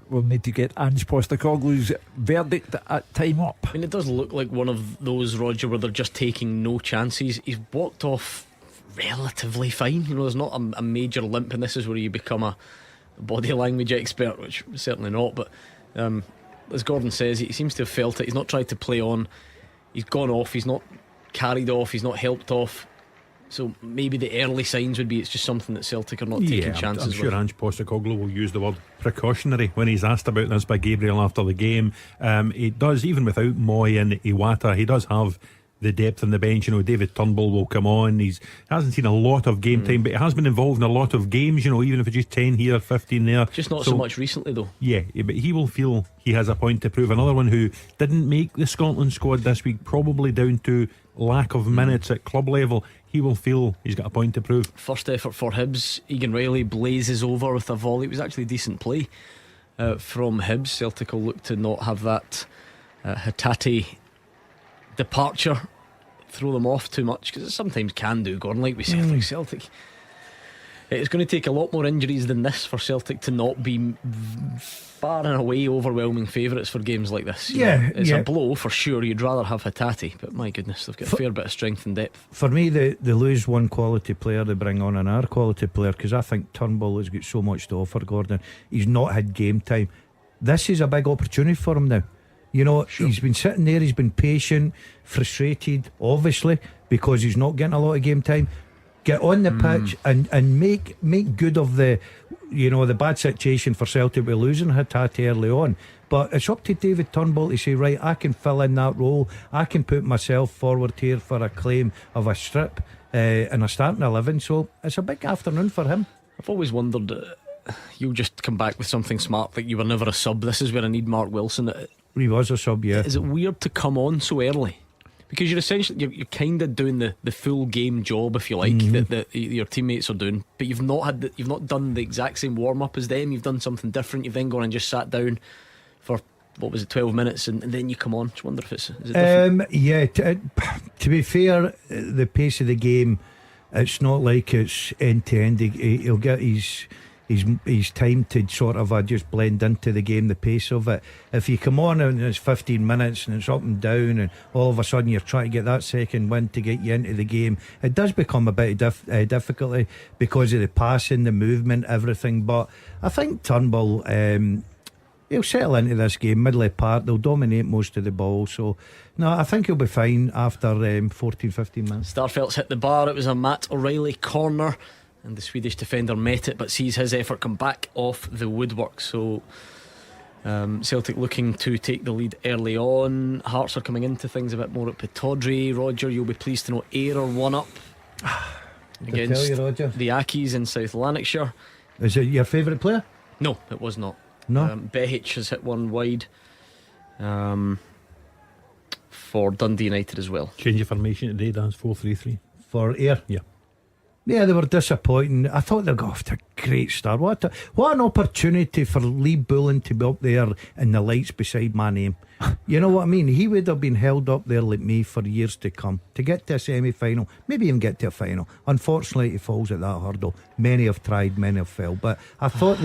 we'll need to get Ange Postecoglou's verdict at time up. I mean, it does look like one of those, Roger, where they're just taking no chances. He's walked off relatively fine. You know, there's not a major limp, and this is where you become a body language expert, which certainly not. But as Gordon says, he seems to have felt it. He's not tried to play on. He's gone off. He's not carried off. He's not helped off. So maybe the early signs would be it's just something that Celtic are not taking chances I'm sure with. Ange Postecoglou will use the word precautionary when he's asked about this by Gabriel after the game. He does, even without Moy and Iwata, he does have the depth on the bench. You know, David Turnbull will come on. He hasn't seen a lot of game time, but he has been involved in a lot of games, you know, even if it's just 10 here, 15 there. Just not so much recently though. Yeah, but he will feel he has a point to prove. Another one who didn't make the Scotland squad this week, probably down to lack of minutes at club level. He will feel he's got a point to prove. First effort for Hibs, Egan Riley blazes over with a volley. It was actually decent play from Hibs. Celtic will look to not have that Hatate departure throw them off too much, because it sometimes can do, Gordon, like we said. Celtic, it's going to take a lot more injuries than this for Celtic to not be far and away overwhelming favourites for games like this. You know, it's a blow for sure. You'd rather have Hatate, but my goodness, they've got a fair bit of strength and depth. For me, they lose one quality player, they bring on another quality player, because I think Turnbull has got so much to offer, Gordon. He's not had game time. This is a big opportunity for him now. You know, he's been sitting there, he's been patient, frustrated, obviously, because he's not getting a lot of game time. Get on the pitch and make good of the, you know, the bad situation for Celtic with losing Hatate early on. But it's up to David Turnbull to say, right, I can fill in that role. I can put myself forward here for a claim of a strip and a starting 11. So it's a big afternoon for him. I've always wondered, you'll just come back with something smart, like you were never a sub. This is where I need Mark Wilson. He was a sub, yeah. Is it weird to come on so early? Because you're essentially you're kind of doing the full game job, if you like, that your teammates are doing, but you've not done the exact same warm up as them. You've done something different. You've then gone and just sat down for, what was it, 12 minutes, and then you come on. Just wonder if is it different? To be fair, the pace of the game, it's not like it's end to end. He'll get his time to sort of just blend into the game, the pace of it. If you come on and it's 15 minutes and it's up and down, and all of a sudden you're trying to get that second win to get you into the game, it does become a bit of difficulty because of the passing, the movement, everything. But I think Turnbull, he'll settle into this game, middle part. They'll dominate most of the ball. So no, I think he'll be fine after 14-15 minutes. Starfelt's hit the bar. It was a Matt O'Reilly corner, and the Swedish defender met it, but sees his effort come back off the woodwork. So Celtic looking to take the lead early on. Hearts are coming into things a bit more at Pittodrie. Roger, you'll be pleased to know Ayr are 1-up against the Ackies in South Lanarkshire. Is it your favourite player? No, it was not. No. Behic has hit one wide for Dundee United as well. Change of formation today, Dan. 4-3-3 for Ayr. Yeah, they were disappointing. I thought they got off to a great start. What an opportunity for Lee Bullen to be up there in the lights beside my name. You know what I mean? He would have been held up there like me for years to come, to get to a semi-final, maybe even get to a final. Unfortunately, he falls at that hurdle. Many have tried, many have failed. But I thought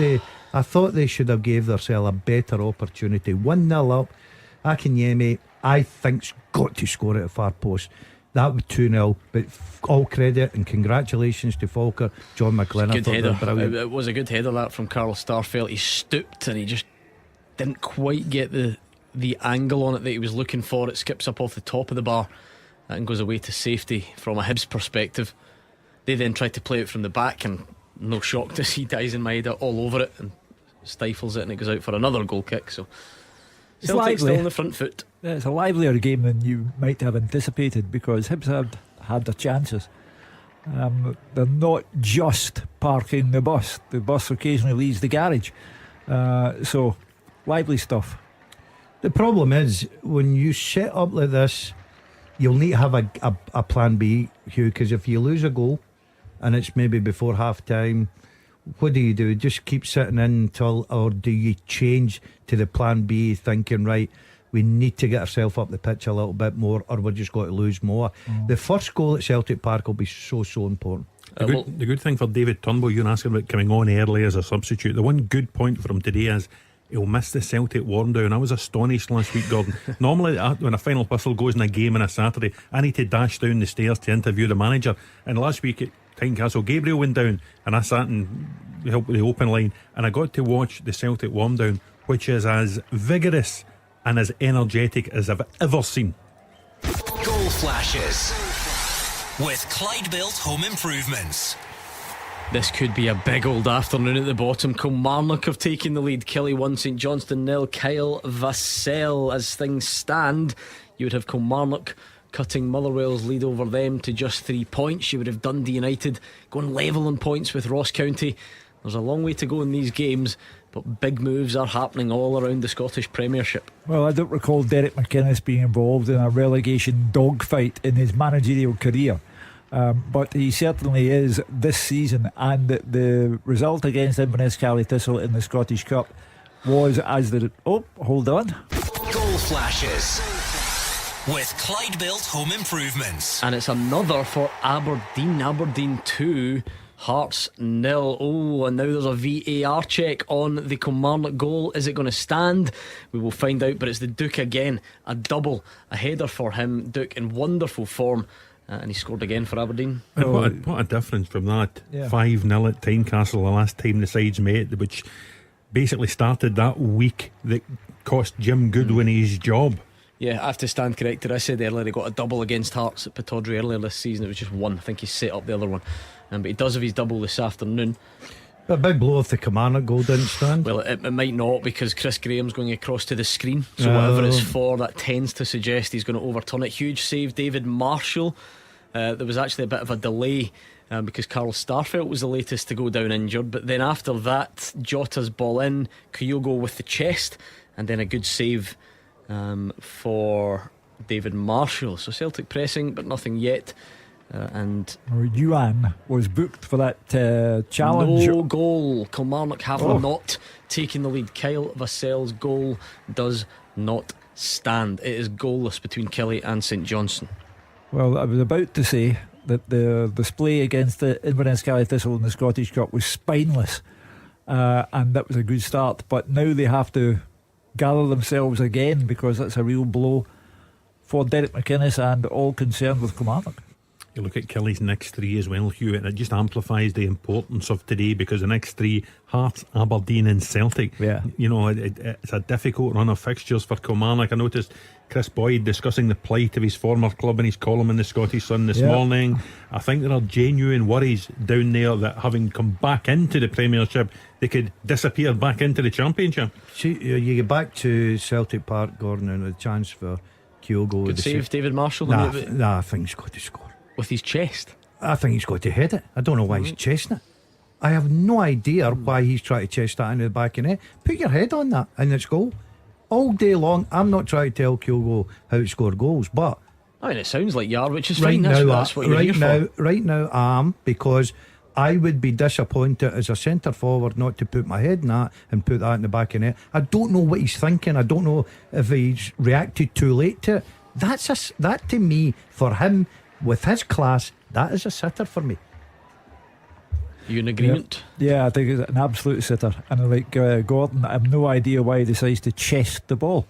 they should have gave themselves a better opportunity. 1-0 up. Akinyemi, I think's got to score at a far post. That was 2-0, but all credit and congratulations to Falker, John McGlynn. Good header. It was a good header, that, from Carl Starfelt. He stooped and he just didn't quite get the angle on it that he was looking for. It skips up off the top of the bar and goes away to safety from a Hibs perspective. They then try to play it from the back, and no shock to see Dyson Maeda all over it and stifles it, and it goes out for another goal kick. So Celtic still on the front foot. Yeah, it's a livelier game than you might have anticipated, because Hibs have had their chances. They're not just parking the bus occasionally leaves the garage. So lively stuff. The problem is, when you set up like this, you'll need to have a plan B, Hugh, because if you lose a goal and it's maybe before half time, what do? Just keep sitting in until, or do you change to the plan B, thinking, right, we need to get ourselves up the pitch a little bit more, or we're just going to lose more? The first goal at Celtic Park will be so important. The good thing for David Turnbull, you're asking about coming on early as a substitute. The one good point for him today is he'll miss the Celtic warm down. I was astonished last week, Gordon. Normally, when a final whistle goes in a game on a Saturday, I need to dash down the stairs to interview the manager. And last week at Tynecastle, Gabriel went down, and I sat and helped with the open line, and I got to watch the Celtic warm down, which is as vigorous and as energetic as I've ever seen. Goal flashes with Clyde Built Home Improvements. This could be a big old afternoon at the bottom. Kilmarnock have taken the lead. Kelly 1, St Johnstone 0. Kyle Vassell. As things stand, you would have Kilmarnock cutting Motherwell's lead over them to just 3 points. You would have Dundee United going level on points with Ross County. There's a long way to go in these games, but big moves are happening all around the Scottish Premiership. Well, I don't recall Derek McInnes being involved in a relegation dogfight in his managerial career. But he certainly is this season, and the result against Inverness Cali Thistle in the Scottish Cup was as the... Oh, hold on. Goal flashes with Clyde Built Home Improvements. And it's another for Aberdeen. Aberdeen 2, Hearts 0. Oh, and now there's a VAR check on the Kilmarnock goal. Is it going to stand? We will find out. But it's the Duke again, a double, a header for him. Duke in wonderful form. And he scored again for Aberdeen. And what a difference from that 5-0 at Tynecastle the last time the sides met, which basically started that week that cost Jim Goodwin his job. Yeah, I have to stand corrected. I said earlier he got a double against Hearts at Pittodrie earlier this season. It was just one. I think he set up the other one, but he does have his double this afternoon. A big blow if the Kilmarnock goal didn't stand. Well, it might not, because Chris Graham's going across to the screen, so whatever it's for, that tends to suggest he's going to overturn it. Huge save, David Marshall. There was actually a bit of a delay because Carl Starfelt was the latest to go down injured, but then after that, Jota's ball in, Kyogo with the chest, and then a good save for David Marshall. So Celtic pressing, but nothing yet. And Yuan was booked for that challenge. No goal. Kilmarnock have not taken the lead. Kyle Vassell's goal does not stand. It is goalless between Kelly and St Johnstone. Well, I was about to say that the display against the Inverness Cali Thistle in the Scottish Cup was spineless, and that was a good start. But now they have to gather themselves again, because that's a real blow for Derek McInnes and all concerned with Kilmarnock. You look at Kelly's next three as well, Hugh, and it just amplifies the importance of today, because the next three, Hearts, Aberdeen and Celtic, you know, it's a difficult run of fixtures for Kilmarnock. I noticed Chris Boyd discussing the plight of his former club in his column in the Scottish Sun this morning. I think there are genuine worries down there that, having come back into the Premiership, they could disappear back into the Championship. See, you get back to Celtic Park, Gordon, and a chance for Kyogo. Good save, David Marshall. Nah, I think he's got to score. With his chest? I think he's got to head it. I don't know why he's chesting it. I have no idea why he's trying to chest that into the back of the net. Put your head on that and it's goal. All day long. I'm not trying to tell Kyogo how to score goals, but I mean, it sounds like you are, which is right fine. That's what you're here for. Right now I am, because I would be disappointed as a centre forward not to put my head in that and put that in the back of the net. I don't know what he's thinking. I don't know if he's reacted too late to it. That to me, for him, with his class, that is a sitter for me. You in agreement? Yeah, I think it's an absolute sitter. And like Gordon, I have no idea why he decides to chest the ball.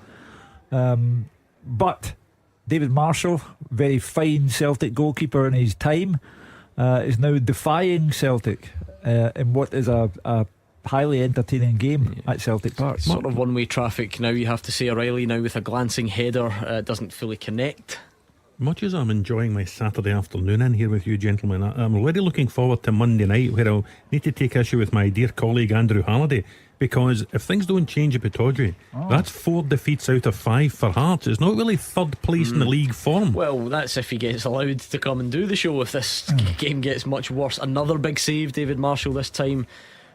But David Marshall, very fine Celtic goalkeeper in his time, is now defying Celtic in what is a highly entertaining game at Celtic Park. Sort of one-way traffic now, you have to say. O'Reilly now with a glancing header, doesn't fully connect. Much as I'm enjoying my Saturday afternoon in here with you gentlemen, I'm already looking forward to Monday night, where I'll need to take issue with my dear colleague Andrew Halliday, because if things don't change at Pittodrie, that's 4 defeats out of 5 for Hearts. It's not really third place in the league form. Well, that's if he gets allowed to come and do the show. If this game gets much worse. Another big save, David Marshall, this time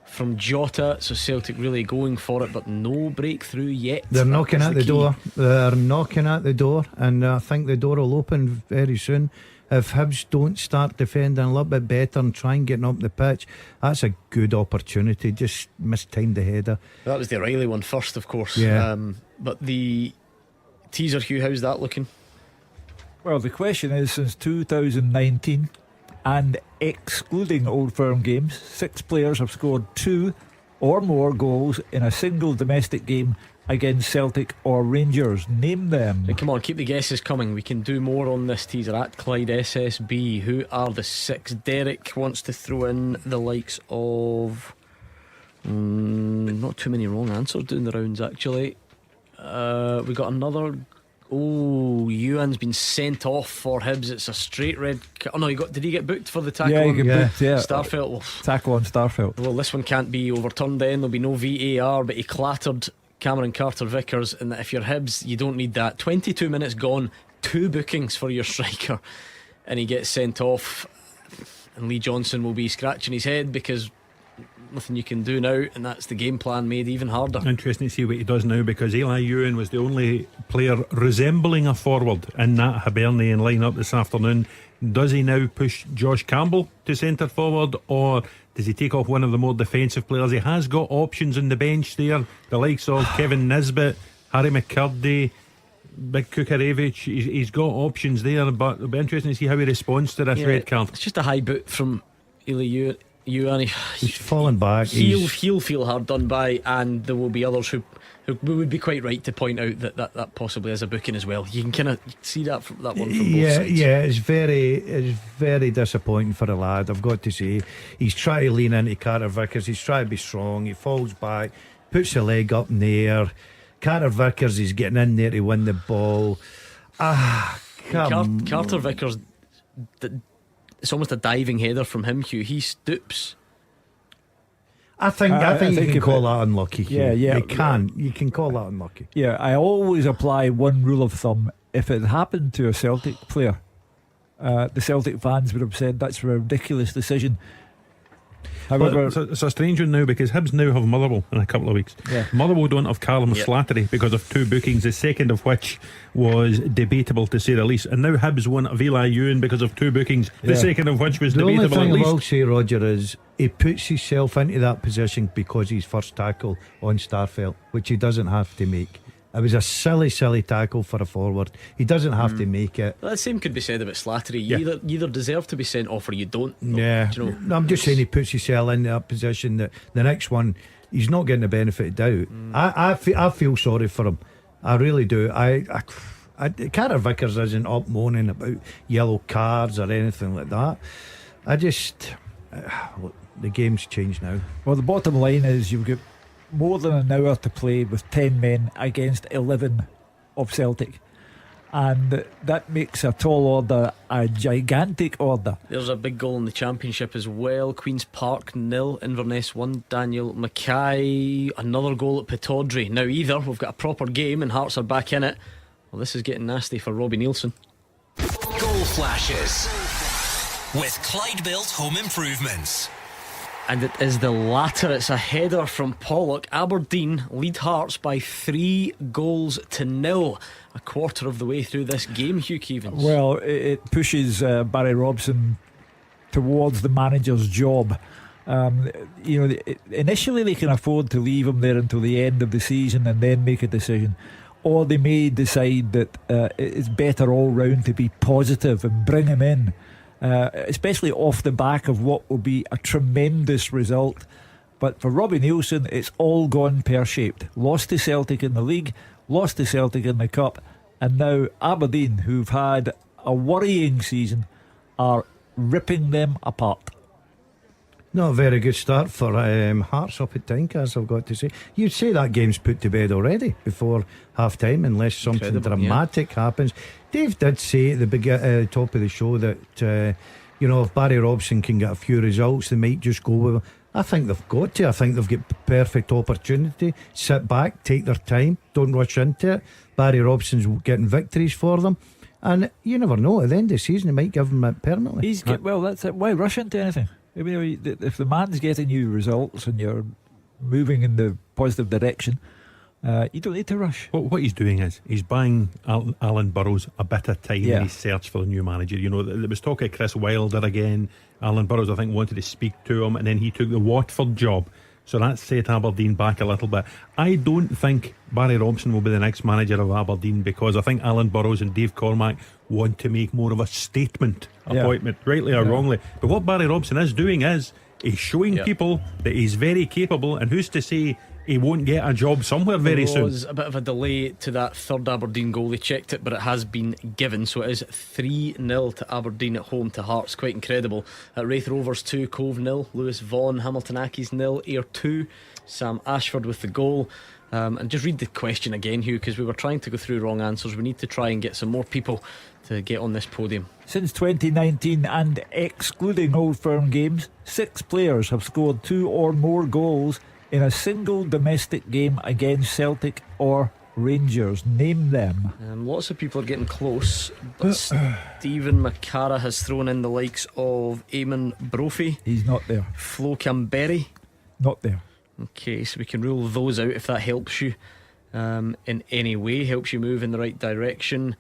from Jota. So Celtic really going for it, but no breakthrough yet. They're knocking at the door. They're knocking at the door, and I think the door will open very soon. If Hibs don't start defending a little bit better and try and get up the pitch, that's a good opportunity. Just mistimed the header. That was the O'Reilly one first, of course. Yeah. But the teaser, Hugh, how's that looking? Well, the question is, since 2019 and excluding Old Firm games, 6 players have scored 2 or more goals in a single domestic game against Celtic or Rangers. Name them. Hey, come on, keep the guesses coming. We can do more on this teaser at Clyde SSB. Who are the 6? Derek wants to throw in the likes of not too many wrong answers doing the rounds, actually. We got another. Oh, Ewan's been sent off for Hibs. It's a straight red. Oh no, did he get booked for the tackle? Yeah, he got booked. Yeah, Starfelt. Well, tackle on Starfelt. Well, this one can't be overturned. Then there'll be no VAR, but he clattered Cameron Carter-Vickers, and if you're Hibs, you don't need that. 22 minutes gone, 2 bookings for your striker, and he gets sent off, and Lee Johnson will be scratching his head because nothing you can do now, and that's the game plan made even harder. Interesting to see what he does now, because Eli Ewan was the only player resembling a forward in that Hibernian line-up this afternoon. Does he now push Josh Campbell to centre forward, or does he take off one of the more defensive players? He has got options on the bench there, the likes of Kevin Nisbet, Harry McCurdy, Big Kukarevich. He's got options there, but it'll be interesting to see how he responds to this red card. It's just a high boot from Eli Ewan. He's fallen back. He'll feel hard done by, and there will be others who would be quite right to point out that possibly is a booking as well. You can kind of see that one from both sides. Yeah, it's very disappointing for the lad, I've got to say. He's trying to lean into Carter Vickers, he's trying to be strong, he falls back, puts the leg up in the air. Carter Vickers is getting in there to win the ball. Carter Vickers, it's almost a diving header from him, Hugh. He stoops. I think you can call that unlucky. Yeah. You can call that unlucky. Yeah, I always apply one rule of thumb. If it happened to a Celtic player, the Celtic fans would have said that's a ridiculous decision. However, it's a strange one now, because Hibs now have Motherwell in a couple of weeks. Motherwell don't have Callum Slattery because of 2 bookings, the second of which was debatable to say the least, and now Hibs won of Eli Ewan because of 2 bookings, the second of which was debatable at least. The only thing I will say, Roger, is he puts himself into that position because his first tackle on Starfelt, which he doesn't have to make. It was a silly tackle for a forward. He doesn't have to make it. Well, the same could be said about Slattery. You either deserve to be sent off or you don't. No, I'm just saying he puts himself in that position that the next one he's not getting the benefit of doubt. I feel sorry for him. I really do. Carter Vickers isn't up moaning about yellow cards or anything like that. Look, the game's changed now. Well, the bottom line is you've got more than an hour to play with 10 men against 11 of Celtic, and that makes a tall order a gigantic order. There's a big goal in the Championship as well. Queen's Park 0, Inverness 1. Daniel Mackay, another goal at Pittodrie. Now either we've got a proper game and Hearts are back in it. Well, this is getting nasty for Robbie Nielsen. Goal flashes with Clyde Built Home Improvements. And it is the latter. It's a header from Pollock. Aberdeen lead Hearts by 3-0, a quarter of the way through this game, Hugh Keevins. Well, it pushes Barry Robson towards the manager's job. Initially they can afford to leave him there until the end of the season and then make a decision, or they may decide that it's better all round to be positive and bring him in. Especially off the back of what will be a tremendous result. But for Robbie Nielsen, it's all gone pear-shaped. Lost to Celtic in the league, lost to Celtic in the cup, and now Aberdeen, who've had a worrying season, are ripping them apart. Not a very good start for Hearts up at Tynecastle, I've got to say. You'd say that game's put to bed already before half time, unless something dramatic happens. Dave did say at the top of the show that if Barry Robson can get a few results, they might just go with him. I think they've got to. I think they've got perfect opportunity. Sit back, take their time, don't rush into it. Barry Robson's getting victories for them, and you never know, at the end of the season they might give him it permanently. That's it. Why rush into anything? I mean, if the man's getting you results and you're moving in the positive direction, you don't need to rush. What he's doing is he's buying Alan Burrows a bit of time in his search for the new manager. There was talk of Chris Wilder again. Alan Burrows, I think, wanted to speak to him, and then he took the Watford job. So that set Aberdeen back a little bit. I don't think Barry Robson will be the next manager of Aberdeen, because I think Alan Burrows and Dave Cormack want to make more of a statement appointment, rightly or wrongly. But what Barry Robson is doing is he's showing people that he's very capable, and who's to say he won't get a job somewhere very soon. There was a bit of a delay to that third Aberdeen goal. They checked it, but it has been given. So it is 3-0 to Aberdeen at home to Hearts. Quite incredible. Wraith Rovers 2, Cove 0, Lewis Vaughan, Hamilton Accies 0, Ayr 2, Sam Ashford with the goal. And just read the question again, Hugh, because we were trying to go through wrong answers. We need to try and get some more people to get on this podium. Since 2019, and excluding Old Firm games, 6 players have scored 2 or more goals in a single domestic game against Celtic or Rangers. Name them. Lots of people are getting close, but Stephen McCara has thrown in the likes of Eamon Brophy. He's not there. Flo Camberry. Not there. Okay, so we can rule those out if that helps you in any way, helps you move in the right direction.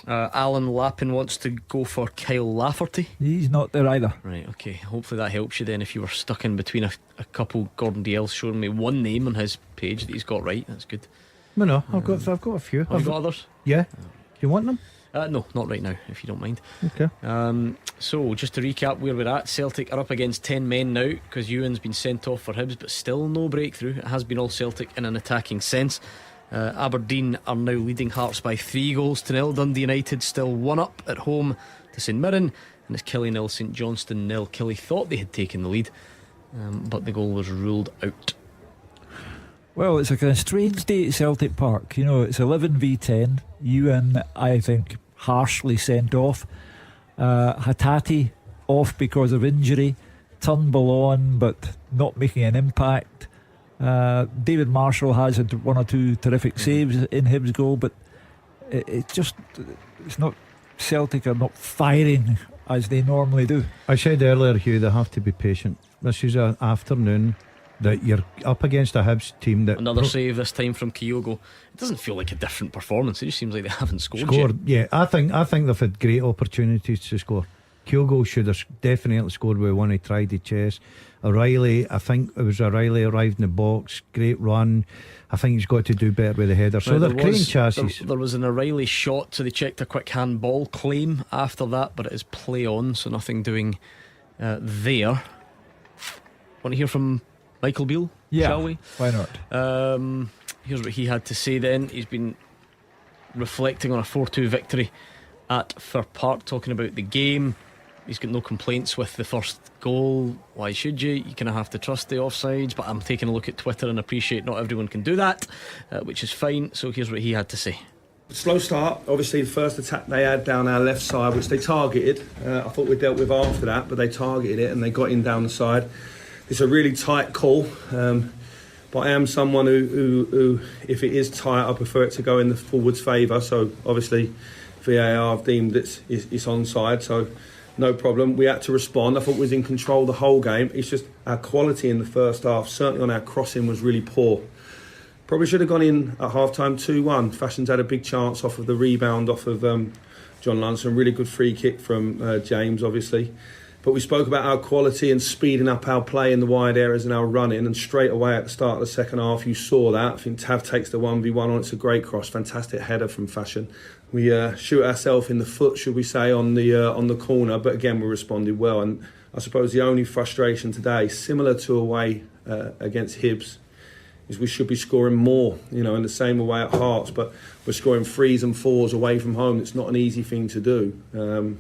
Alan Lappin wants to go for Kyle Lafferty. He's not there either. Right, okay, hopefully that helps you then if you were stuck in between a couple. Gordon Dalziel's showing me one name on his page that he's got right. That's good. No, I've got a few. Have you got others? Yeah. Do you want them? No, not right now, if you don't mind. Okay. So just to recap where we're at, Celtic are up against 10 men now, because Ewan's been sent off for Hibs, but still no breakthrough. It has been all Celtic in an attacking sense. Aberdeen are now leading Hearts by 3-0. Dundee United still 1 up at home to St Mirren, and it's Killie 0, St Johnstone 0. Killie thought they had taken the lead, but the goal was ruled out. Well, it's a kind of strange day at Celtic Park. It's 11v10. Ewan, I think, harshly sent off. Hatate off because of injury. Turnbull on, but not making an impact. David Marshall has had 1 or 2 terrific saves in Hibs' goal, but it's not. Celtic are not firing as they normally do. I said earlier, Hugh, they have to be patient. This is an afternoon that you're up against a Hibs team that another save this time from Kyogo. It doesn't feel like a different performance. It just seems like they haven't scored yet. Yeah, I think they've had great opportunities to score. Kyogo should have definitely scored with one he tried to chase. O'Reilly, I think it was O'Reilly arrived in the box, great run. I think he's got to do better with the header. So they're creating chances. There was an O'Reilly shot, so they checked a quick handball claim after that, but it is play on, so nothing doing there. Want to hear from Michael Beale, shall we? Why not? Here's what he had to say then. He's been reflecting on a 4-2 victory at Fir Park, talking about the game. He's got no complaints with the first goal. Why should you? You kind of have to trust the offsides, but I'm taking a look at Twitter and appreciate not everyone can do that, which is fine. So here's what he had to say. Slow start, obviously the first attack they had down our left side, which they targeted. I thought we dealt with after that, but they targeted it and they got in down the side. It's a really tight call, but I am someone who, if it is tight, I prefer it to go in the forward's favour. So obviously VAR have deemed it's onside, so no problem. We had to respond. I thought we was in control the whole game. It's just our quality in the first half, certainly on our crossing, was really poor. Probably should have gone in at half-time 2-1. Fashion's had a big chance off of the rebound off of John Lunson. Really good free kick from James, obviously. But we spoke about our quality and speeding up our play in the wide areas and our running, and straight away at the start of the second half you saw that. I think Tav takes the 1v1 on. It's a great cross, fantastic header from Fashion. We shoot ourselves in the foot, should we say, on the corner, but again we responded well. And I suppose the only frustration today, similar to away against Hibs, is we should be scoring more, in the same way at Hearts, but we're scoring 3s and 4s away from home. It's not an easy thing to do.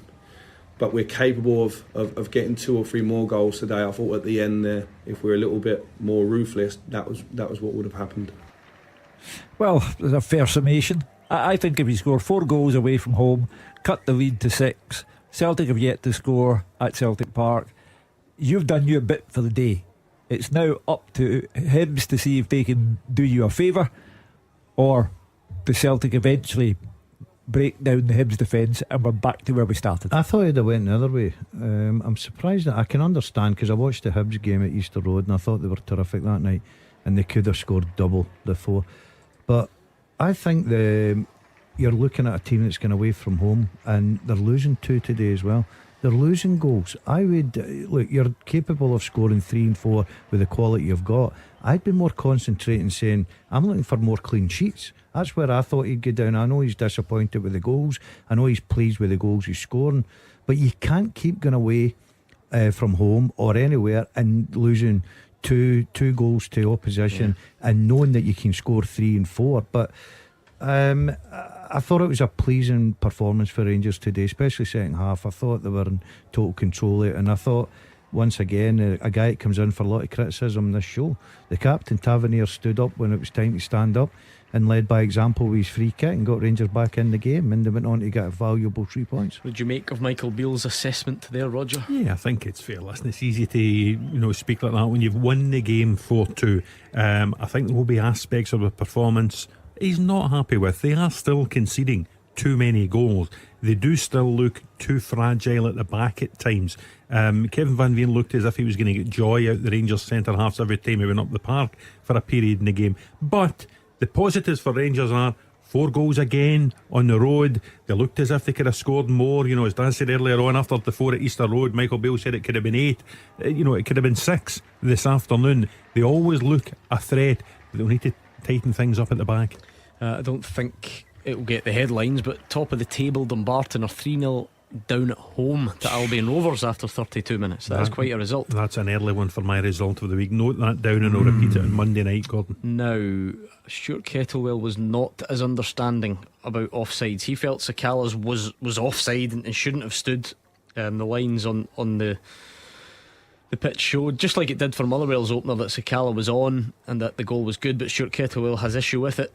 but we're capable of getting 2 or 3 more goals today. I thought at the end there, if we're a little bit more ruthless, that was what would have happened. Well, there's a fair summation. I think if you score 4 goals away from home, cut the lead to 6, Celtic have yet to score at Celtic Park, you've done your bit for the day. It's now up to Hibs to see if they can do you a favour, or the Celtic eventually break down the Hibs defence and we're back to where we started. I thought it went the other way. I'm surprised that I can understand, because I watched the Hibs game at Easter Road and I thought they were terrific that night and they could have scored double the 4. But I think you're looking at a team that's going away from home and they're losing 2 today as well. They're losing goals. I would look, you're capable of scoring 3 and 4 with the quality you've got. I'd be more concentrating saying I'm looking for more clean sheets. That's where I thought he'd go down. I know he's disappointed with the goals, I know he's pleased with the goals he's scoring, but you can't keep going away from home or anywhere and losing two goals to opposition and knowing that you can score 3 and 4. But I thought it was a pleasing performance for Rangers today, especially second half. I thought they were in total control of it, and I thought once again a guy that comes in for a lot of criticism in this show, the captain Tavernier, stood up when it was time to stand up and led by example with his free kick and got Rangers back in the game, and they went on to get a valuable 3 points. Would you make of Michael Beale's assessment there, Roger? Yeah, I think it's fair. Listen, it's easy to speak like that when you've won the game 4-2. I think there will be aspects of the performance he's not happy with. They are still conceding too many goals. They do still look too fragile at the back at times. Kevin Van Veen looked as if he was going to get joy out the Rangers centre halves every time he went up the park for a period in the game. But the positives for Rangers are 4 goals again on the road. They looked as if they could have scored more. As Dan said earlier on, after the 4 at Easter Road, Michael Beale said it could have been 8. It could have been 6 this afternoon. They always look a threat. They'll need to tighten things up at the back. I don't think it will get the headlines, but top of the table, Dumbarton are 3-0 down at home to Albion Rovers after 32 minutes. That's quite a result. That's an early one for my result of the week. Note that down and I'll repeat it on Monday night, Gordon. Now, Stuart Kettlewell was not as understanding about offsides. He felt Sakala's was offside and shouldn't have stood. The lines on the pitch showed, just like it did for Motherwell's opener, that Sakala was on and that the goal was good, but Stuart Kettlewell has issue with it.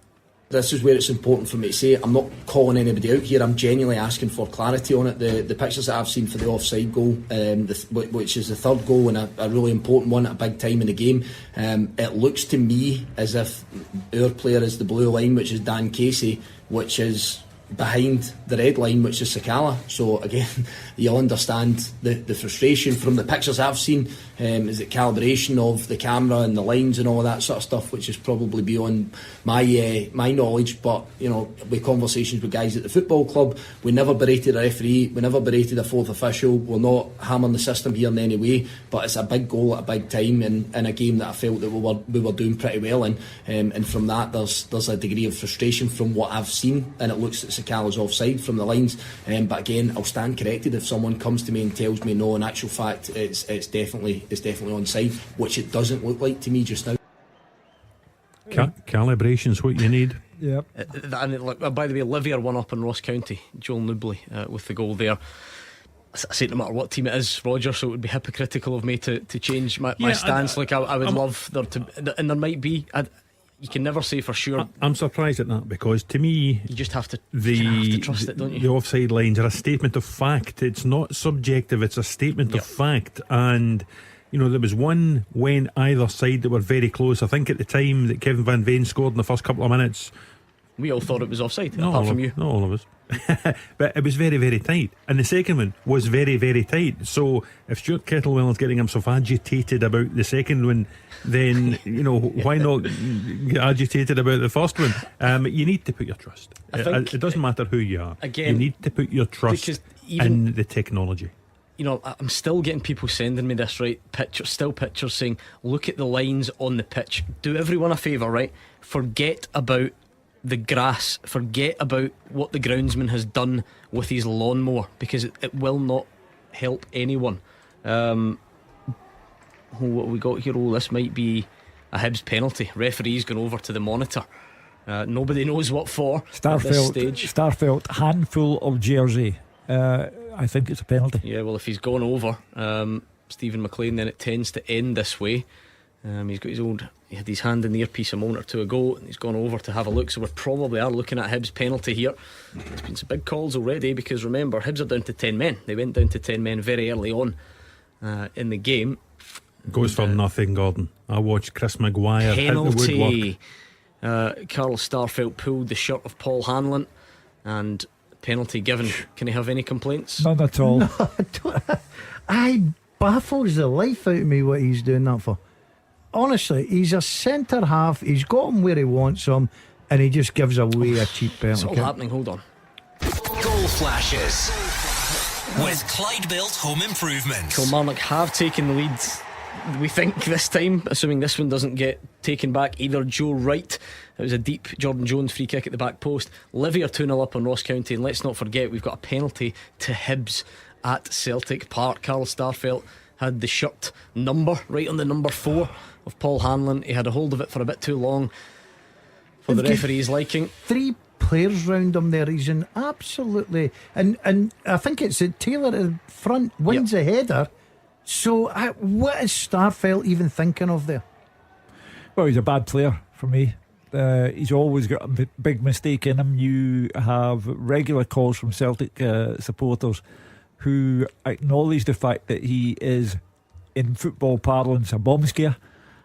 This is where it's important for me to say I'm not calling anybody out here. I'm genuinely asking for clarity on it. The pictures that I've seen for the offside goal, which is the 3rd goal and a really important one at a big time in the game, it looks to me as if our player is the blue line, which is Dan Casey, which is behind the red line, which is Sakala. So again, you'll understand the frustration from the pictures I've seen. Is it calibration of the camera and the lines and all of that sort of stuff, which is probably beyond my knowledge. But with conversations with guys at the football club, we never berated a referee, we never berated a 4th official. We're not hammering the system here in any way, but it's a big goal at a big time in a game that I felt that we were doing pretty well in, and from that there's a degree of frustration from what I've seen, and it looks that Sakala's offside from the lines. But again, I'll stand corrected if someone comes to me and tells me no, in actual fact it's definitely onside, which it doesn't look like to me just now. Calibration's what you need. Yeah. And by the way, Livier won up in Ross County, Joel Nubley with the goal there. I say no matter what team it is, Roger, so it would be hypocritical of me to change my stance. I would love there to, and there might be. You can never say for sure. I'm surprised at that, because to me you just have to trust it, don't you? The offside lines are a statement of fact. It's not subjective, it's a statement of fact. And there was one when either side that were very close. I think at the time that Kevin Van Veen scored in the first couple of minutes, we all thought it was offside, apart from you. Not all of us. But it was very, very tight. And the second one was very, very tight. So if Stuart Kettlewell is getting himself agitated about the second one, then why not get agitated about the first one? You need to put your trust. It doesn't matter who you are. Again, you need to put your trust in the technology. I'm still getting people sending me this, right? Pictures saying, look at the lines on the pitch. Do everyone a favour, right? Forget about the grass, forget about what the groundsman has done with his lawnmower, because it will not help anyone. What we got here? This might be a Hibs penalty. Referee's gone over to the monitor. Nobody knows what for at this stage. Starfelt handful of jersey. I think it's a penalty. Yeah, well, if he's gone over Stephen McLean, then it tends to end this way. He's got he had his hand in the earpiece a moment or two ago, and he's gone over to have a look. So we probably are looking at Hibs penalty here. There's been some big calls already, because remember, Hibs are down to 10 men. They went down to 10 men very early on in the game. Goes for nothing, Gordon. I watched Chris Maguire penalty. hit the woodwork. Carl Starfelt pulled the shirt of Paul Hanlon, and penalty given. Can he have any complaints? None at all. No, I baffles the life out of me what he's doing that for. Honestly, he's a centre half. He's got him where he wants him, and he just gives away a cheap penalty. It's all happening. Hold on. Goal flashes with Clyde Built Home Improvements. Kilmarnock have taken the lead, we think, this time, assuming this one doesn't get taken back. Either Joe Wright, it was a deep Jordan Jones free kick at the back post. Livy are 2-0 up on Ross County, and let's not forget we've got a penalty to Hibs at Celtic Park. Carl Starfelt had the shirt number right on the number 4 of Paul Hanlon. He had a hold of it for a bit too long for the referee's liking. 3 players round him there. He's in absolutely, and I think it's Taylor at the front wins a header. So what is Starfelt even thinking of there? Well, he's a bad player for me. He's always got a big mistake in him. You have regular calls from Celtic supporters who acknowledge the fact that he is, in football parlance, a bomb scare.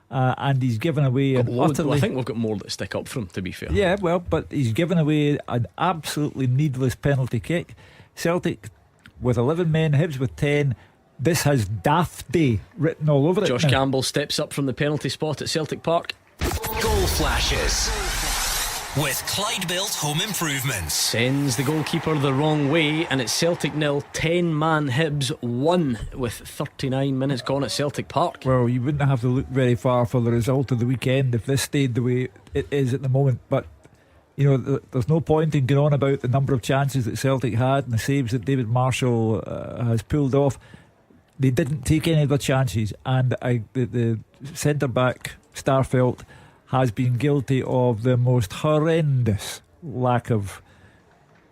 And he's given away an utterly... I think we've got more that stick up for him, to be fair. Yeah, well, but he's given away an absolutely needless penalty kick. Celtic with 11 men, Hibs with 10. This has Daft Day written all over it. Josh Campbell steps up from the penalty spot at Celtic Park. Goal flashes with Clyde Built Home Improvements. Sends the goalkeeper the wrong way, and it's Celtic 0, 10-man Hibs 1 with 39 minutes gone at Celtic Park. Well, you wouldn't have to look very far for the result of the weekend if this stayed the way it is at the moment. But you know, there's no point in going on about the number of chances that Celtic had and the saves that David Marshall has pulled off. They didn't take any of the chances, and the centre back Starfelt has been guilty of the most horrendous lack of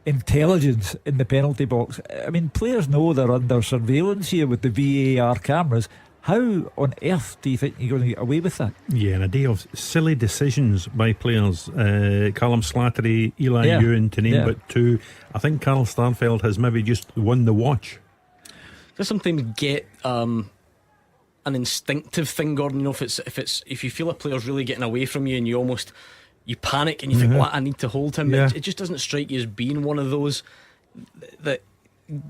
intelligence in the penalty box. I mean, players know they're under surveillance here with the VAR cameras. How on earth do you think you're going to get away with that? Yeah, in a day of silly decisions by players, Callum Slattery, Eli Ewan, to name but 2. I think Carl Starfelt has maybe just won the watch. Does sometimes get an instinctive thing, Gordon? You know, if you feel a player's really getting away from you, and you panic and you think, "What? I need to hold him." It just doesn't strike you as being one of those that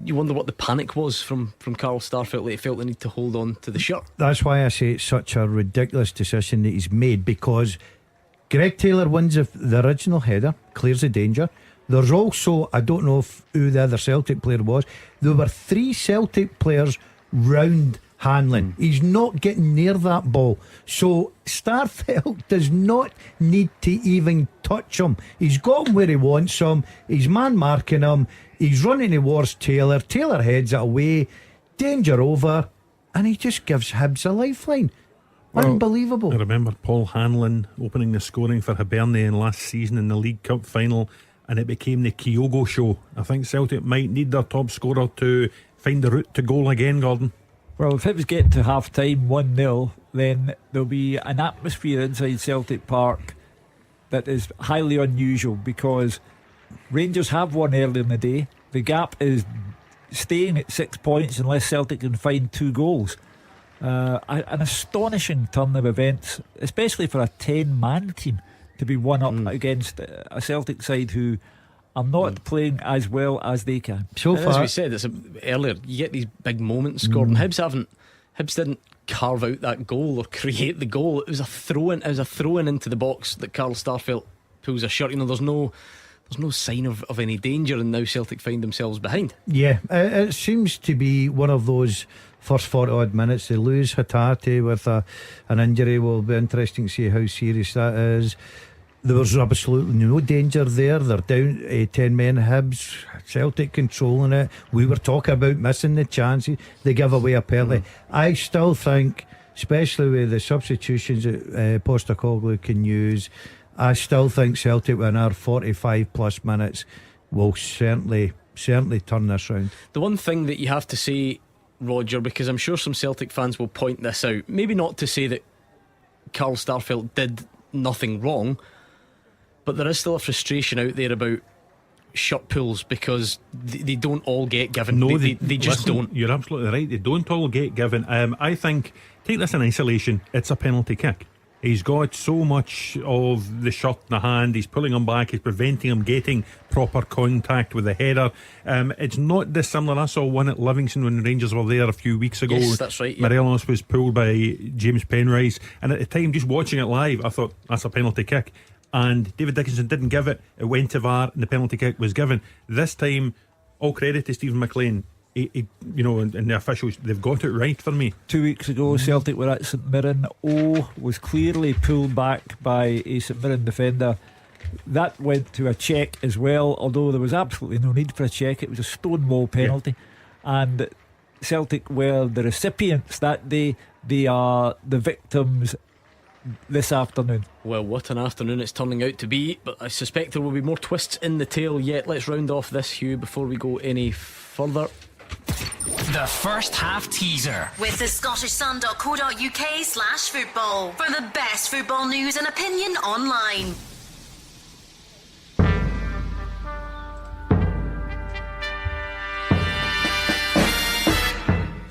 you wonder what the panic was from Carl Starfelt, that he felt the need to hold on to the shirt. That's why I say it's such a ridiculous decision that he's made, because Greg Taylor wins the original header, clears the danger. There's also, I don't know who the other Celtic player was, there were 3 Celtic players round Hanlon. He's not getting near that ball, so Starfelt does not need to even touch him. He's got him where he wants him. He's man marking him. He's running towards Taylor. Taylor heads it away, danger over, and he just gives Hibs a lifeline. Unbelievable. I remember Paul Hanlon opening the scoring for Hibernian last season in the League Cup final, and it became the Kyogo show. I think Celtic might need their top scorer to find the route to goal again, Gordon. Well, if Hibs get to half time 1-0, then there'll be an atmosphere inside Celtic Park that is highly unusual, because Rangers have won early in the day. The gap is staying at 6 points unless Celtic can find 2 goals. An astonishing turn of events, especially for a 10-man team to be one up against a Celtic side who are not playing as well as they can. So far, as we said earlier, you get these big moments, Gordon. Hibs didn't carve out that goal or create the goal. It was a throw-in. It was a throw-in into the box that Carl Starfelt pulls a shirt. You know, there's no sign of any danger, and now Celtic find themselves behind. Yeah, it seems to be one of those first 40 odd minutes. They lose Hatate with an injury. Will be interesting to see how serious that is. There was absolutely no danger there. They're down 10 men. Hibs, Celtic controlling it. We were talking about missing the chances. They give away a penalty. I still think, especially with the substitutions that Postecoglou can use, I still think Celtic in our 45 plus minutes will certainly certainly turn this round. The one thing that you have to say, Roger, because I'm sure some Celtic fans will point this out, maybe not to say that Carl Starfelt did nothing wrong, but there is still a frustration out there about shot pulls because they don't all get given. No, they just listen, don't. You're absolutely right. They don't all get given. I think, take this in isolation, it's a penalty kick. He's got so much of the shot in the hand. He's pulling him back. He's preventing him getting proper contact with the header. It's not dissimilar. I saw one at Livingston when Rangers were there a few weeks ago. Yes, that's right. Morelos was pulled by James Penrice, and at the time, just watching it live, I thought that's a penalty kick. And David Dickinson didn't give it. It went to VAR, and the penalty kick was given. This time, all credit to Stephen McLean. And the officials, they've got it right for me. 2 weeks ago, Celtic were at St Mirren. Was clearly pulled back by a St Mirren defender. That went to a check as well, although there was absolutely no need for a check. It was a stonewall penalty. And Celtic were the recipients that day. They are the victims this afternoon. Well, what an afternoon it's turning out to be, but I suspect there will be more twists in the tale yet. Let's round off this, Hugh, before we go any further. The first half teaser with the scottishsun.co.uk/football for the best football news and opinion online.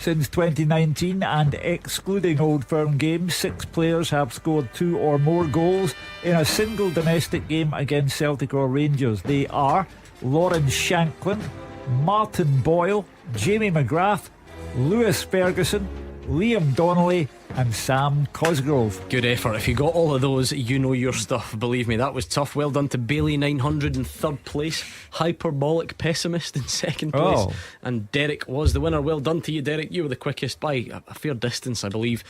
Since 2019 and excluding Old Firm games, 6 players have scored 2 or more goals in a single domestic game against Celtic or Rangers. They are Lawrence Shanklin, Martin Boyle, Jamie McGrath, Lewis Ferguson, Liam Donnelly and Sam Cosgrove. Good effort. If you got all of those, you know your stuff. Believe me, that was tough. Well done to Bailey 900 in third place, Hyperbolic Pessimist in second place, and Derek was the winner. Well done to you, Derek. You were the quickest by a fair distance, I believe.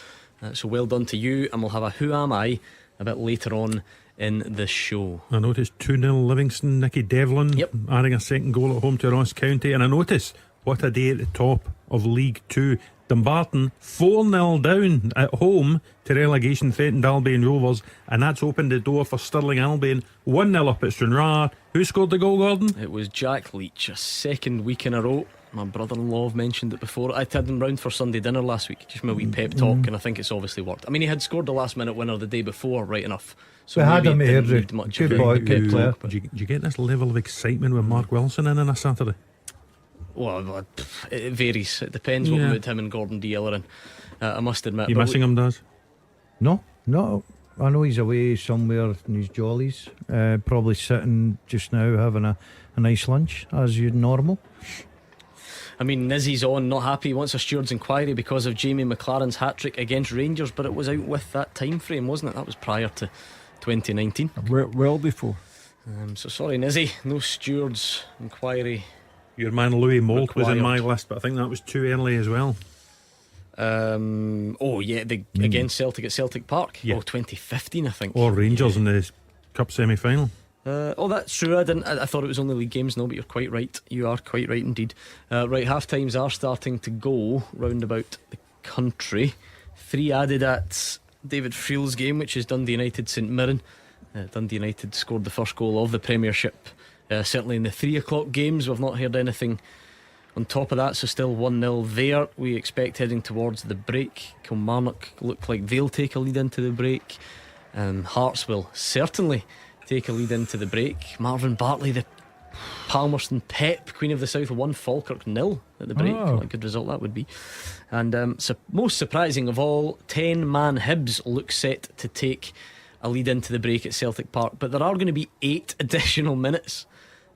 So well done to you, and we'll have a Who Am I a bit later on in the show. I noticed 2-0 Livingston, Nicky Devlin adding a second goal at home to Ross County, and I notice what a day at the top of League 2. Dumbarton 4-0 down at home to relegation threatened Albion Rovers, and that's opened the door for Stirling Albion 1-0 up at Stranraer. Who scored the goal, Gordon? It was Jack Leach, a second week in a row. My brother-in-law mentioned it before. I had him round for Sunday dinner last week, just my wee pep talk, and I think it's obviously worked. I mean, he had scored the last minute winner the day before, right enough. So we had him here. Good boy, good player. Do you get this level of excitement with Mark Wilson in on a Saturday? Well, it varies. It depends what mood him and Gordon Dalziel are in. I must admit. You missing him, Daz? No. I know he's away somewhere in his jollies. Probably sitting just now having a nice lunch as you'd normal. I mean, Nizzy's on, not happy. He wants a steward's inquiry because of Jamie McLaren's hat-trick against Rangers, but it was out with that time frame, wasn't it? That was prior to 2019. Well before. So sorry, Nizzy, no steward's inquiry. Your man Louis Moult was in my list, but I think that was too early as well. Against Celtic at Celtic Park. 2015, I think. Or Rangers in the Cup semi-final. That's true. I thought it was only league games. No, but you're quite right. You are quite right indeed. Right, half times are starting to go round about the country. 3 added at David Friel's game, which is Dundee United St Mirren. Dundee United scored the first goal of the Premiership. Certainly in the 3 o'clock games, we've not heard anything on top of that, so still 1-0 there. We expect heading towards the break. Kilmarnock look like they'll take a lead into the break. Hearts will certainly take a lead into the break. Marvin Bartley, the Palmerston Pep, Queen of the South, won Falkirk 0 at the break. What a good result that would be. And most surprising of all, 10-man Hibs look set to take a lead into the break at Celtic Park, but there are going to be 8 additional minutes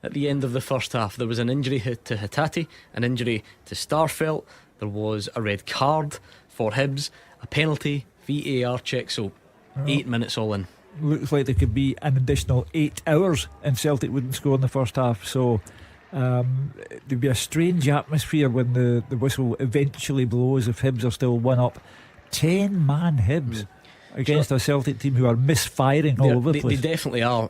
at the end of the first half. There was an injury to Hatate, an injury to Starfelt, there was a red card for Hibs, a penalty, VAR check, so 8 minutes all in. Looks like there could be an additional 8 hours and Celtic wouldn't score in the first half, so there'd be a strange atmosphere when the whistle eventually blows if Hibs are still 1 up. 10-man Hibs against a Celtic team who are misfiring all over the place. They definitely are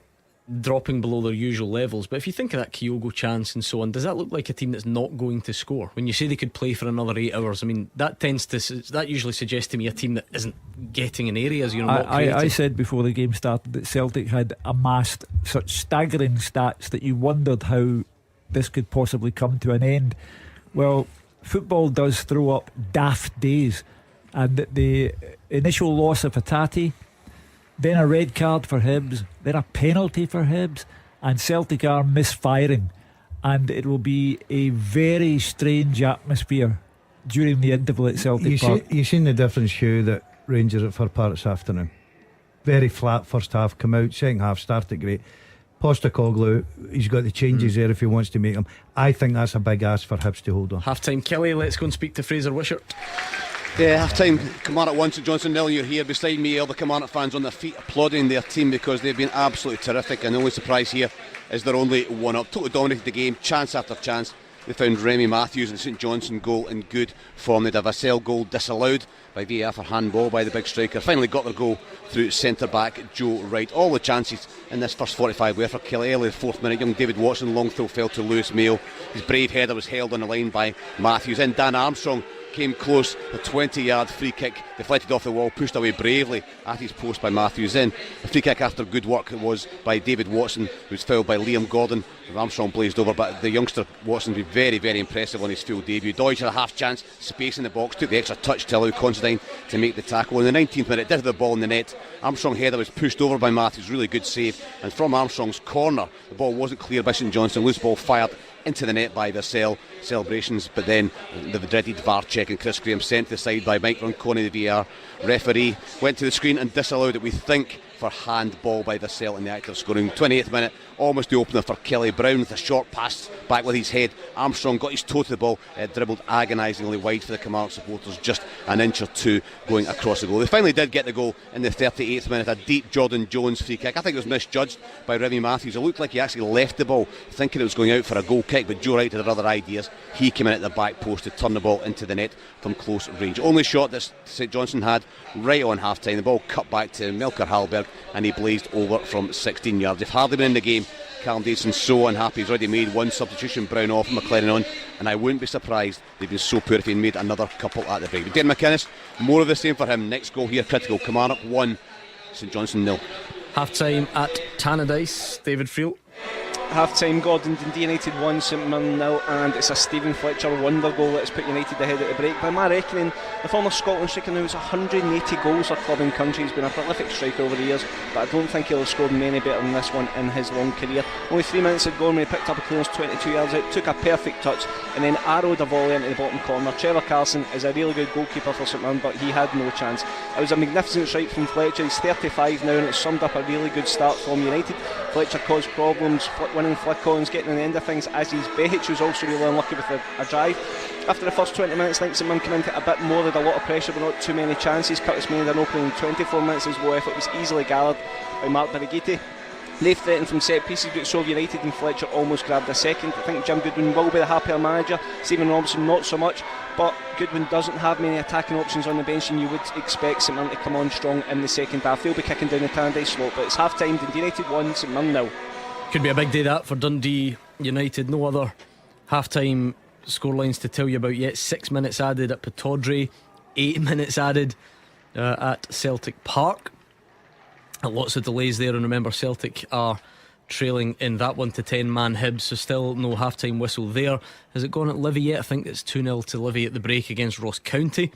dropping below their usual levels. But if you think of that Kyogo chance and so on, does that look like a team that's not going to score? When you say they could play for another 8 hours, I mean, that usually suggests to me a team that isn't getting in areas. I said before the game started that Celtic had amassed such staggering stats that you wondered how this could possibly come to an end. Well, football does throw up daft days, and the initial loss of Hatate, then a red card for Hibs, then a penalty for Hibs, and Celtic are misfiring, and it will be a very strange atmosphere during the interval at Celtic Park. You seen the difference, Hugh, that Rangers at Fir Park this afternoon? Very flat first half, come out, second half started great. Postecoglou, he's got the changes there if he wants to make them. I think that's a big ask for Hibs to hold on. Half time, Kelly, let's go and speak to Fraser Wishart. Yeah, half time, Kilmarnock 1, St Johnstone 0. You're here beside me, all the Kilmarnock fans on their feet applauding their team because they've been absolutely terrific, and the only surprise here is they're only 1 up. Totally dominated the game, chance after chance. They found Remy Matthews and St Johnstone goal in good form. They had a Vassell goal disallowed by VAR for handball by the big striker. Finally got their goal through centre back Joe Wright. All the chances in this first 45 were for Kelly. Early the 4th minute, young David Watson long throw fell to Lewis Mayo. His brave header was held on the line by Matthews. Then Dan Armstrong came close, a 20-yard free kick deflected off the wall, pushed away bravely at his post by Matthews. Then a free kick after good work was by David Watson, who was fouled by Liam Gordon. Armstrong blazed over, but the youngster Watson was very, very impressive on his full debut. Deutsch had a half chance, space in the box, took the extra touch to allow Considine to make the tackle. In the 19th minute, did have the ball in the net. Armstrong header was pushed over by Matthews, really good save, and from Armstrong's corner the ball wasn't cleared by St Johnstone. Loose ball fired into the net by Vassell. Celebrations, but then the dreaded VAR check, and Chris Graham sent to the side by Mike Ronconi, the VAR referee, went to the screen and disallowed it, we think, for handball by Vassell in the act of scoring. 28th minute, almost the opener for Kelly Brown with a short pass back with his head. Armstrong got his toe to the ball, dribbled agonisingly wide for the Kilmarnock supporters, just an inch or two going across the goal. They finally did get the goal in the 38th minute, a deep Jordan Jones free kick. I think it was misjudged by Remy Matthews. It looked like he actually left the ball thinking it was going out for a goal kick, but Joe Wright had other ideas. He came in at the back post to turn the ball into the net from close range. Only shot that St Johnstone had right on half time. The ball cut back to Melker Hallberg and he blazed over from 16 yards. They've hardly been in the game. Callum Davison's so unhappy. He's already made one substitution, Brown off and McLaren on, and I wouldn't be surprised they've been so poor if he made another couple at the break. But Darren McInnes, more of the same for him. Next goal here, critical. Kilmarnock 1, St Johnstone 0. Half time at Tannadice, David Friel. Half time, Gordon Dundee United 1, St Mirren 0, and it's a Stephen Fletcher wonder goal that has put United ahead at the break. By my reckoning, the former Scotland striker now has 180 goals for club and country. He's been a prolific striker over the years, but I don't think he'll have scored many better than this one in his long career. Only 3 minutes had gone when he picked up a clearance 22 yards out, took a perfect touch and then arrowed a volley into the bottom corner. Trevor Carson is a really good goalkeeper for St Mirren, but he had no chance. It was a magnificent strike from Fletcher. He's 35 now and it's summed up a really good start from United. Fletcher caused problems winning flick-ons, getting in the end of things, as his Behic was also really unlucky with a drive. After the first 20 minutes, I think St Mirren came into it a bit more, with a lot of pressure but not too many chances. Curtis made an opening in 24 minutes. His low effort was easily gathered by Mark Birighitti. They threatened from set pieces, but so United and Fletcher almost grabbed a second. I think Jim Goodwin will be the happier manager, Stephen Robinson not so much, but Goodwin doesn't have many attacking options on the bench, and you would expect St Mirren to come on strong in the second half. They'll be kicking down the Tannadice slope, but it's half time. Dundee United 1, St Mirren 0. Could be a big day that for Dundee United. No other half time scorelines to tell you about yet. 6 minutes added at Pittodrie, 8 minutes added at Celtic Park. Lots of delays there, and remember Celtic are trailing in that 1-10 man Hibs, so still no half time whistle there. Has it gone at Livy yet? I think it's 2-0 to Livy at the break against Ross County.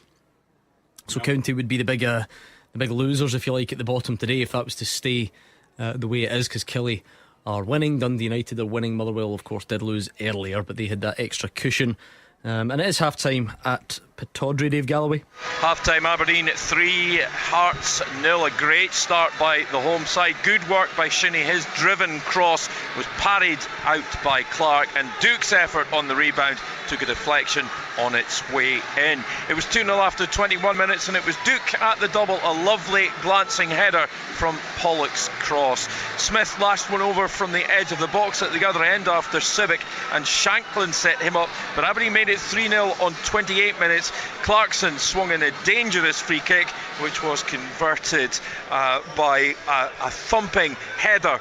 So County would be the big losers, if you like, at the bottom today, if that was to stay the way it is, because Killie are winning. Dundee United are winning. Motherwell, of course, did lose earlier, but they had that extra cushion. And it is half time at Pittodrie, Dave Galloway. Half time, Aberdeen 3, Hearts 0. A great start by the home side. Good work by Shinnie. His driven cross was parried out by Clark, and Duke's effort on the rebound took a deflection on its way in. It was 2-0 after 21 minutes, and it was Duke at the double. A lovely glancing header from Pollock's cross. Smith lashed one over from the edge of the box at the other end after Civic, and Shanklin set him up, but Aberdeen made it 3-0 on 28 minutes. Clarkson swung in a dangerous free kick, which was converted by a thumping header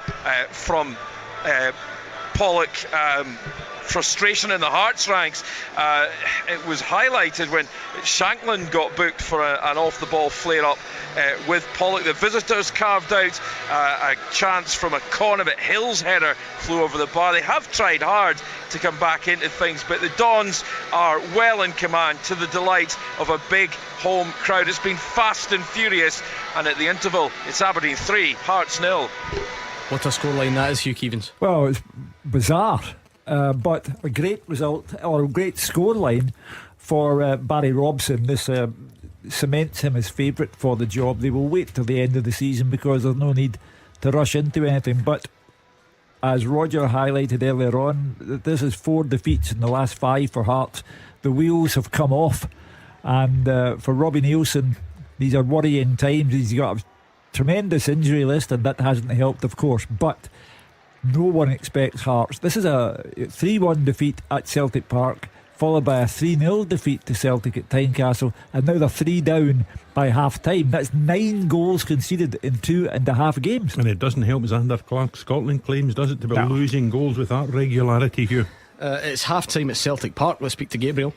from Pollock. frustration in the Hearts ranks. It was highlighted when Shanklin got booked for an off-the-ball flare-up with Pollock. The visitors carved out a chance from a corner, but Hill's header flew over the bar. They have tried hard to come back into things, but the Dons are well in command, to the delight of a big home crowd. It's been fast and furious, and at the interval it's Aberdeen 3, Hearts 0. What a scoreline that is, Hugh Keevins. Well, it's bizarre, but a great result, or a great scoreline for Barry Robson. This cements him as favourite for the job. They will wait till the end of the season because there's no need to rush into anything. But as Roger highlighted earlier on, this is 4 defeats in the last 5 for Hearts. The wheels have come off, and for Robbie Neilson, these are worrying times. He's got a tremendous injury list, and that hasn't helped, of course, but no one expects Hearts. This is a 3-1 defeat at Celtic Park, followed by a 3-0 defeat to Celtic at Tynecastle, and now they're 3 down by half time. That's 9 goals conceded in 2.5 games. And it doesn't help, as Ander Clark Scotland claims, does it, to be losing goals with that regularity, Hugh? It's half time at Celtic Park. Let's speak to Gabriel.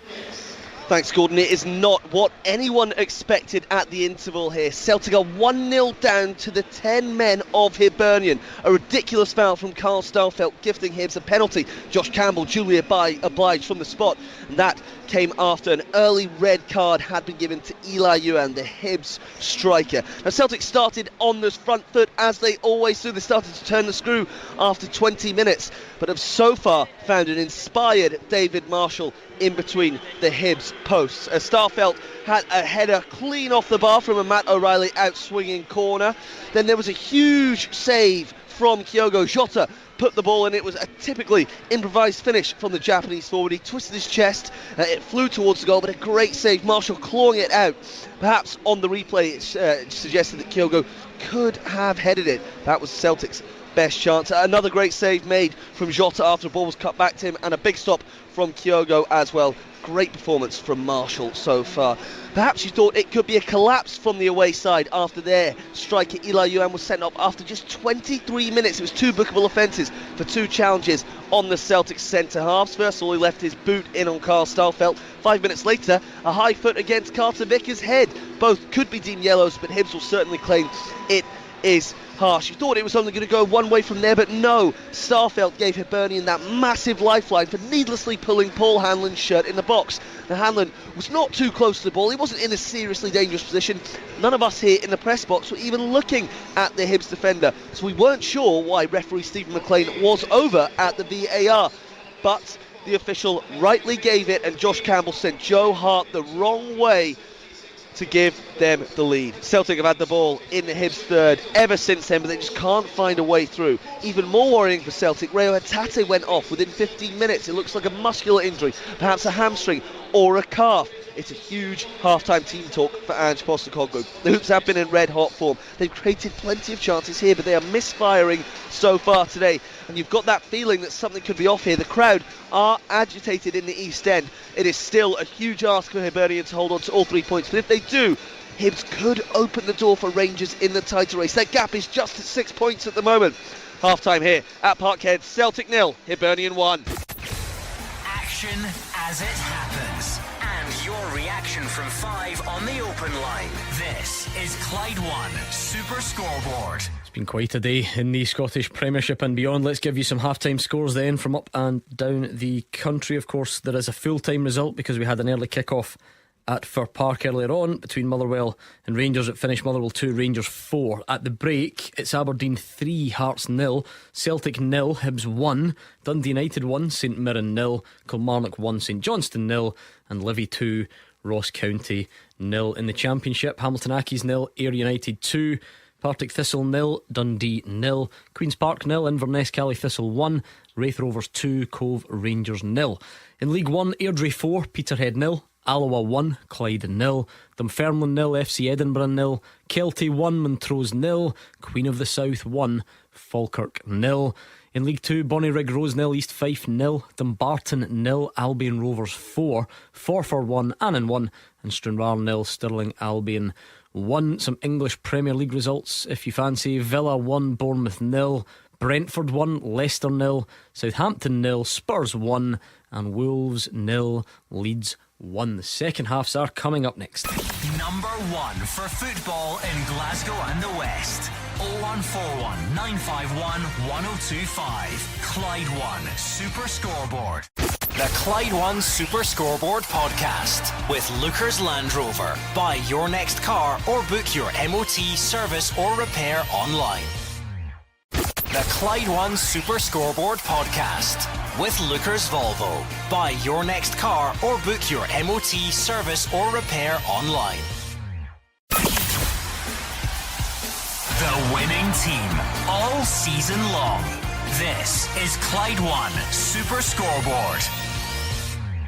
Thanks, Gordon. It is not what anyone expected at the interval here. Celtic are 1-0 down to the 10 men of Hibernian. A ridiculous foul from Carl Starfelt, gifting Hibs a penalty. Josh Campbell duly obliged from the spot, and that came after an early red card had been given to Eli Ewan, the Hibs striker. Now, Celtic started on the front foot, as they always do. They started to turn the screw after 20 minutes, but have so far found an inspired David Marshall in between the Hibs posts. Starfelt had a header clean off the bar from a Matt O'Reilly out-swinging corner. Then there was a huge save from Kyogo Jota, put the ball in. It was a typically improvised finish from the Japanese forward. He twisted his chest, it flew towards the goal, but a great save. Marshall clawing it out. Perhaps on the replay it suggested that Kyogo could have headed it. That was Celtic's best chance. Another great save made from Jota after the ball was cut back to him, and a big stop from Kyogo as well. Great performance from Marshall so far. Perhaps you thought it could be a collapse from the away side after their striker Eli Ewan was sent off after just 23 minutes. It was 2 bookable offences for 2 challenges on the Celtic centre halves. First of all, he left his boot in on Carl Starfelt. 5 minutes later, a high foot against Carter Vickers' head. Both could be deemed yellows, but Hibs will certainly claim it is harsh. You thought it was only going to go one way from there, but no. Starfelt gave Hibernian that massive lifeline for needlessly pulling Paul Hanlon's shirt in the box. Now, Hanlon was not too close to the ball. He wasn't in a seriously dangerous position. None of us here in the press box were even looking at the Hibs defender, so we weren't sure why referee Stephen McLean was over at the VAR. But the official rightly gave it, and Josh Campbell sent Joe Hart the wrong way to give them the lead. Celtic have had the ball in the Hibs third ever since then, but they just can't find a way through. Even more worrying for Celtic, Reo Hatate went off within 15 minutes. It looks like a muscular injury, perhaps a hamstring or a calf. It's a huge half-time team talk for Ange Postecoglou. The Hoops have been in red-hot form. They've created plenty of chances here, but they are misfiring so far today. And you've got that feeling that something could be off here. The crowd are agitated in the East End. It is still a huge ask for Hibernian to hold on to all 3 points, but if they do, Hibs could open the door for Rangers in the title race. That gap is just at 6 points at the moment. Half-time here at Parkhead. Celtic 0, Hibernian 1. Action as it happens. And your reaction from 5 on the open line. This is Clyde One Super Scoreboard. It's been quite a day in the Scottish Premiership and beyond. Let's give you some half-time scores then from up and down the country. Of course, there is a full-time result because we had an early kick-off at Fir Park earlier on between Motherwell and Rangers. It finished Motherwell 2, Rangers 4. At the break, it's Aberdeen 3, Hearts 0, Celtic 0, Hibs 1, Dundee United 1, St Mirren 0, Kilmarnock 1, St Johnstone 0, and Livy 2, Ross County 0. In the Championship, Hamilton Accies 0, Ayr United 2, Partick Thistle 0, Dundee 0, Queen's Park 0, Inverness Cally Thistle 1, Raith Rovers 2, Cove Rangers 0. In League 1, Airdrie 4, Peterhead 0, Alloa 1, Clyde 0, Dunfermline 0, FC Edinburgh 0, Kelty 1, Montrose 0, Queen of the South 1, Falkirk 0. In League 2, Bonnyrigg Rose 0, East Fife 0, Dumbarton 0, Albion Rovers 4, Forfar 1, Annan 1, and Stranraer 0, Stirling Albion 1. Some English Premier League results if you fancy. Villa 1, Bournemouth 0, Brentford 1, Leicester 0, Southampton 0, Spurs 1, and Wolves 0, Leeds 1. The second halves are coming up next. Number 1 for football in Glasgow and the West. 0141 951 1025. Clyde 1 Super Scoreboard. The Clyde 1 Super Scoreboard podcast with Lookers Land Rover. Buy your next car or book your MOT, service or repair online. The Clyde 1 Super Scoreboard podcast with Lookers Volvo. Buy your next car or book your MOT, service or repair online. The winning team all season long. This is Clyde 1 Super Scoreboard.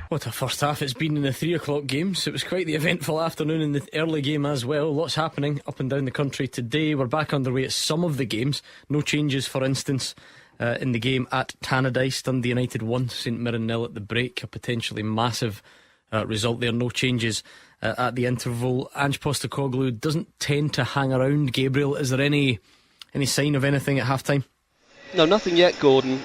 What a first half it's been in the 3 o'clock games. It was quite the eventful afternoon in the early game as well. Lots happening up and down the country today. We're back underway at some of the games. No changes, for instance, in the game at Tannadice. Dundee United 1, St Mirren 0 at the break. A potentially massive result there. No changes at the interval. Ange Postecoglou doesn't tend to hang around. Gabriel, is there any sign of anything at half time? No, nothing yet, Gordon.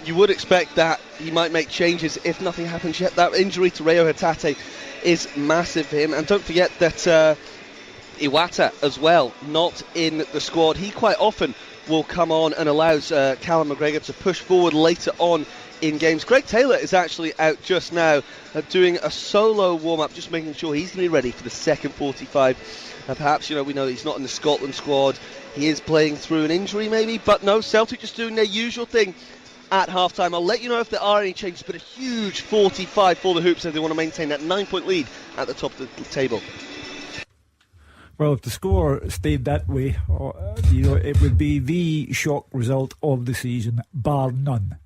You would expect that he might make changes if nothing happens yet. That injury to Reo Hatate is massive for him. And don't forget that Iwata as well, not in the squad. He quite often will come on and allows Callum McGregor to push forward later on in games. Greg Taylor is actually out just now doing a solo warm-up, just making sure he's going to be ready for the second 45. Perhaps, we know he's not in the Scotland squad. He is playing through an injury maybe, but no, Celtic just doing their usual thing at half-time. I'll let you know if there are any changes, but a huge 45 for the Hoops if they want to maintain that 9-point lead at the top of the table. Well, if the score stayed that way, it would be the shock result of the season, bar none.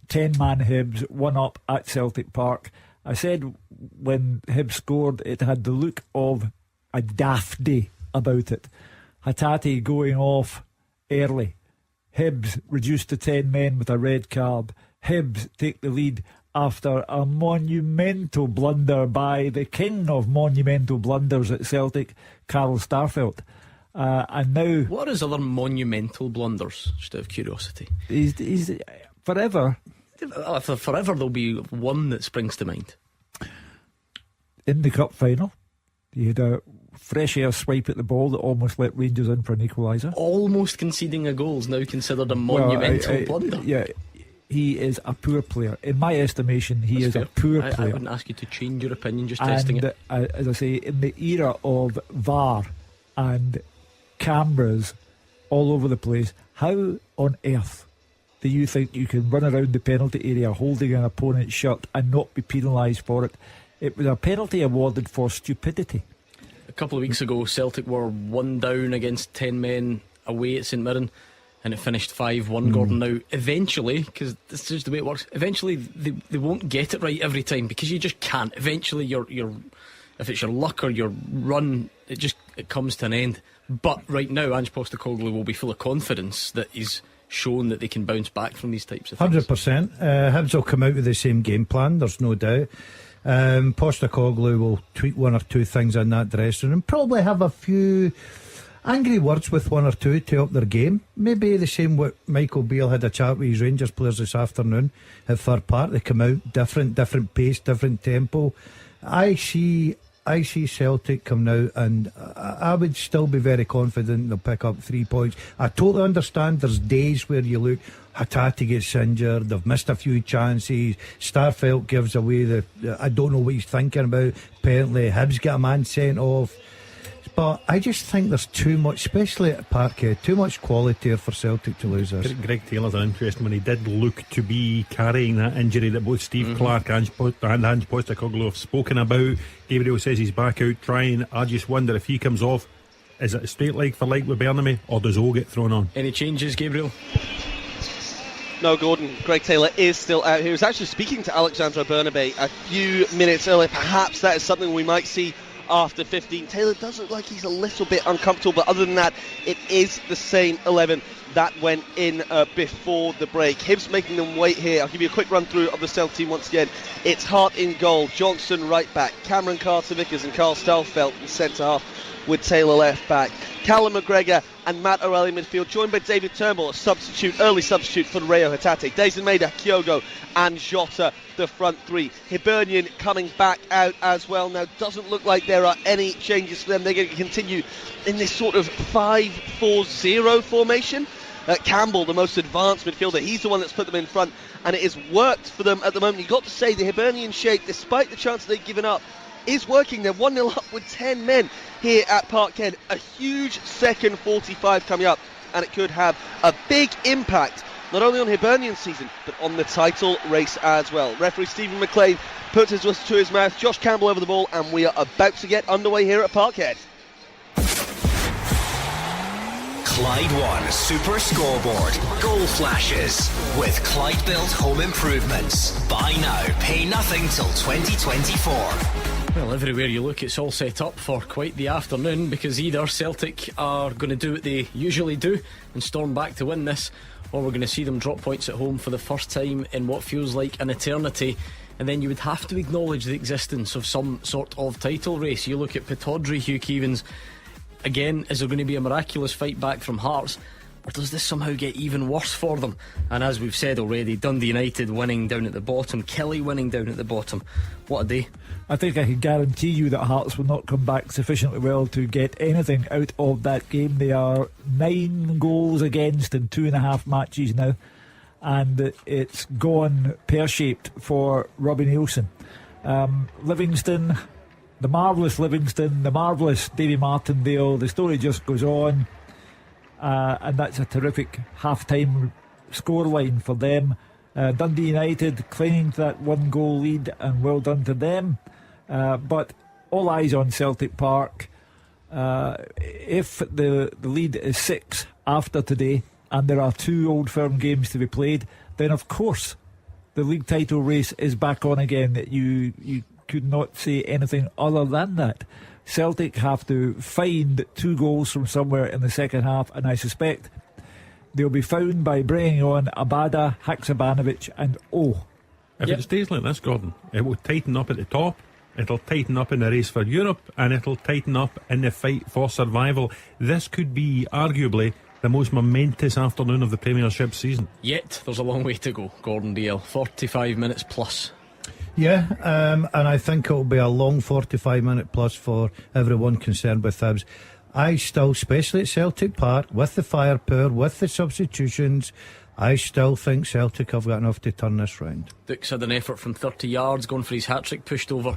10-man Hibs, 1 up at Celtic Park. I said when Hibs scored, it had the look of a daft day about it. Hatate going off early. Hibs reduced to 10 men with a red card. Hibs take the lead after a monumental blunder by the king of monumental blunders at Celtic, Carl Starfelt. And now, what are his other monumental blunders, just out of curiosity? He's forever. Forever there'll be one that springs to mind. In the cup final, he had a fresh air swipe at the ball that almost let Rangers in for an equaliser. Almost conceding a goal is now considered a monumental blunder. Yeah, he is a poor player. In my estimation, he is a poor player. I wouldn't ask you to change your opinion, just testing it. As I say, in the era of VAR and cameras all over the place, how on earth do you think you can run around the penalty area holding an opponent's shirt and not be penalised for it? It was a penalty awarded for stupidity. A couple of weeks ago, Celtic were 1 down against 10 men away at St Mirren, and it finished 5-1. Gordon, now eventually, because this is just the way it works, eventually they won't get it right every time, because you just can't. Eventually your if it's your luck or your run, it comes to an end. But right now Ange Postecoglou will be full of confidence that he's shown that they can bounce back from these types of things. 100%. Hibs will come out with the same game plan, there's no doubt. Postecoglou will tweak 1 or 2 things in that dressing room, probably have a few angry words with 1 or 2 to up their game. Maybe the same what Michael Beale had a chat with his Rangers players this afternoon at Fir Park. They come out different pace, different tempo. I see Celtic coming out, and I would still be very confident they'll pick up 3 points. I totally understand there's days where you look, Hatate gets injured, they've missed a few chances, Starfelt gives away I don't know what he's thinking about, apparently Hibs get a man sent off. But I just think there's too much, especially at Parkhead, too much quality for Celtic to lose this. Greg Taylor's an interesting one. He did look to be carrying that injury that both Steve Clarke and Ange Postecoglou have spoken about. Gabriel says he's back out trying. I just wonder if he comes off, is it a straight leg for like with Bernamy, or does O get thrown on? Any changes, Gabriel? No, Gordon. Greg Taylor is still out. He was actually speaking to Alexandra Bernabei a few minutes earlier. Perhaps that is something we might see after 15. Taylor does look like he's a little bit uncomfortable, but other than that, it is the same 11 that went in before the break. Hibs making them wait here. I'll give you a quick run through of the Celtic team once again. It's Hart in goal, Johnson right back, Cameron Carter-Vickers and Carl Starfelt in centre half. with Taylor left back, Callum McGregor and Matt O'Reilly midfield, joined by David Turnbull, early substitute for Rayo Hatate, Daison Maeda, Kyogo and Jota, the front three. Hibernian coming back out as well. Now, doesn't look like there are any changes for them. They're going to continue in this sort of 5-4-0 formation. Campbell, the most advanced midfielder, he's the one that's put them in front, and it has worked for them at the moment. You've got to say the Hibernian shape, despite the chance they've given up, is working. They're 1-0 up with 10 men here at Parkhead. A huge second 45 coming up, and it could have a big impact not only on Hibernian's season but on the title race as well. Referee Stephen McLean puts his whistle to his mouth, Josh Campbell over the ball, and we are about to get underway here at Parkhead. Clyde One Super Scoreboard. Goal flashes with Clyde Built Home Improvements. Buy now, pay nothing till 2024. Well, everywhere you look, it's all set up for quite the afternoon, because either Celtic are going to do what they usually do and storm back to win this, or we're going to see them drop points at home for the first time in what feels like an eternity. And then you would have to acknowledge the existence of some sort of title race. You look at Pittodrie, Hugh Keevins. Again, is there going to be a miraculous fight back from Hearts, or does this somehow get even worse for them? And as we've said already, Dundee United winning down at the bottom, Kelly winning down at the bottom. What a day. I think I can guarantee you that Hearts will not come back sufficiently well to get anything out of that game. They are 9 goals against in 2.5 matches now, and it's gone pear-shaped for Robbie Nielsen. Livingston, the marvellous Livingston, the marvellous Davy Martindale, the story just goes on, and that's a terrific half-time scoreline for them. Dundee United clinging to that 1-goal lead, and well done to them. But all eyes on Celtic Park. If the lead is 6 after today, and there are 2 Old Firm games to be played, then of course the league title race is back on again. You could not say anything other than that. Celtic have to find 2 goals from somewhere in the second half, and I suspect they'll be found by bringing on Abada, Haksabanovic and If it stays like this, Gordon, it will tighten up at the top, it'll tighten up in the race for Europe, and it'll tighten up in the fight for survival. This could be arguably the most momentous afternoon of the Premiership season. Yet there's a long way to go, Gordon Dalziel. 45 minutes plus. Yeah, and I think it'll be a long 45 minute plus for everyone concerned with Hibs. I still, especially at Celtic Park, with the firepower, with the substitutions, I still think Celtic have got enough to turn this round. Dix had an effort from 30 yards, going for his hat-trick, pushed over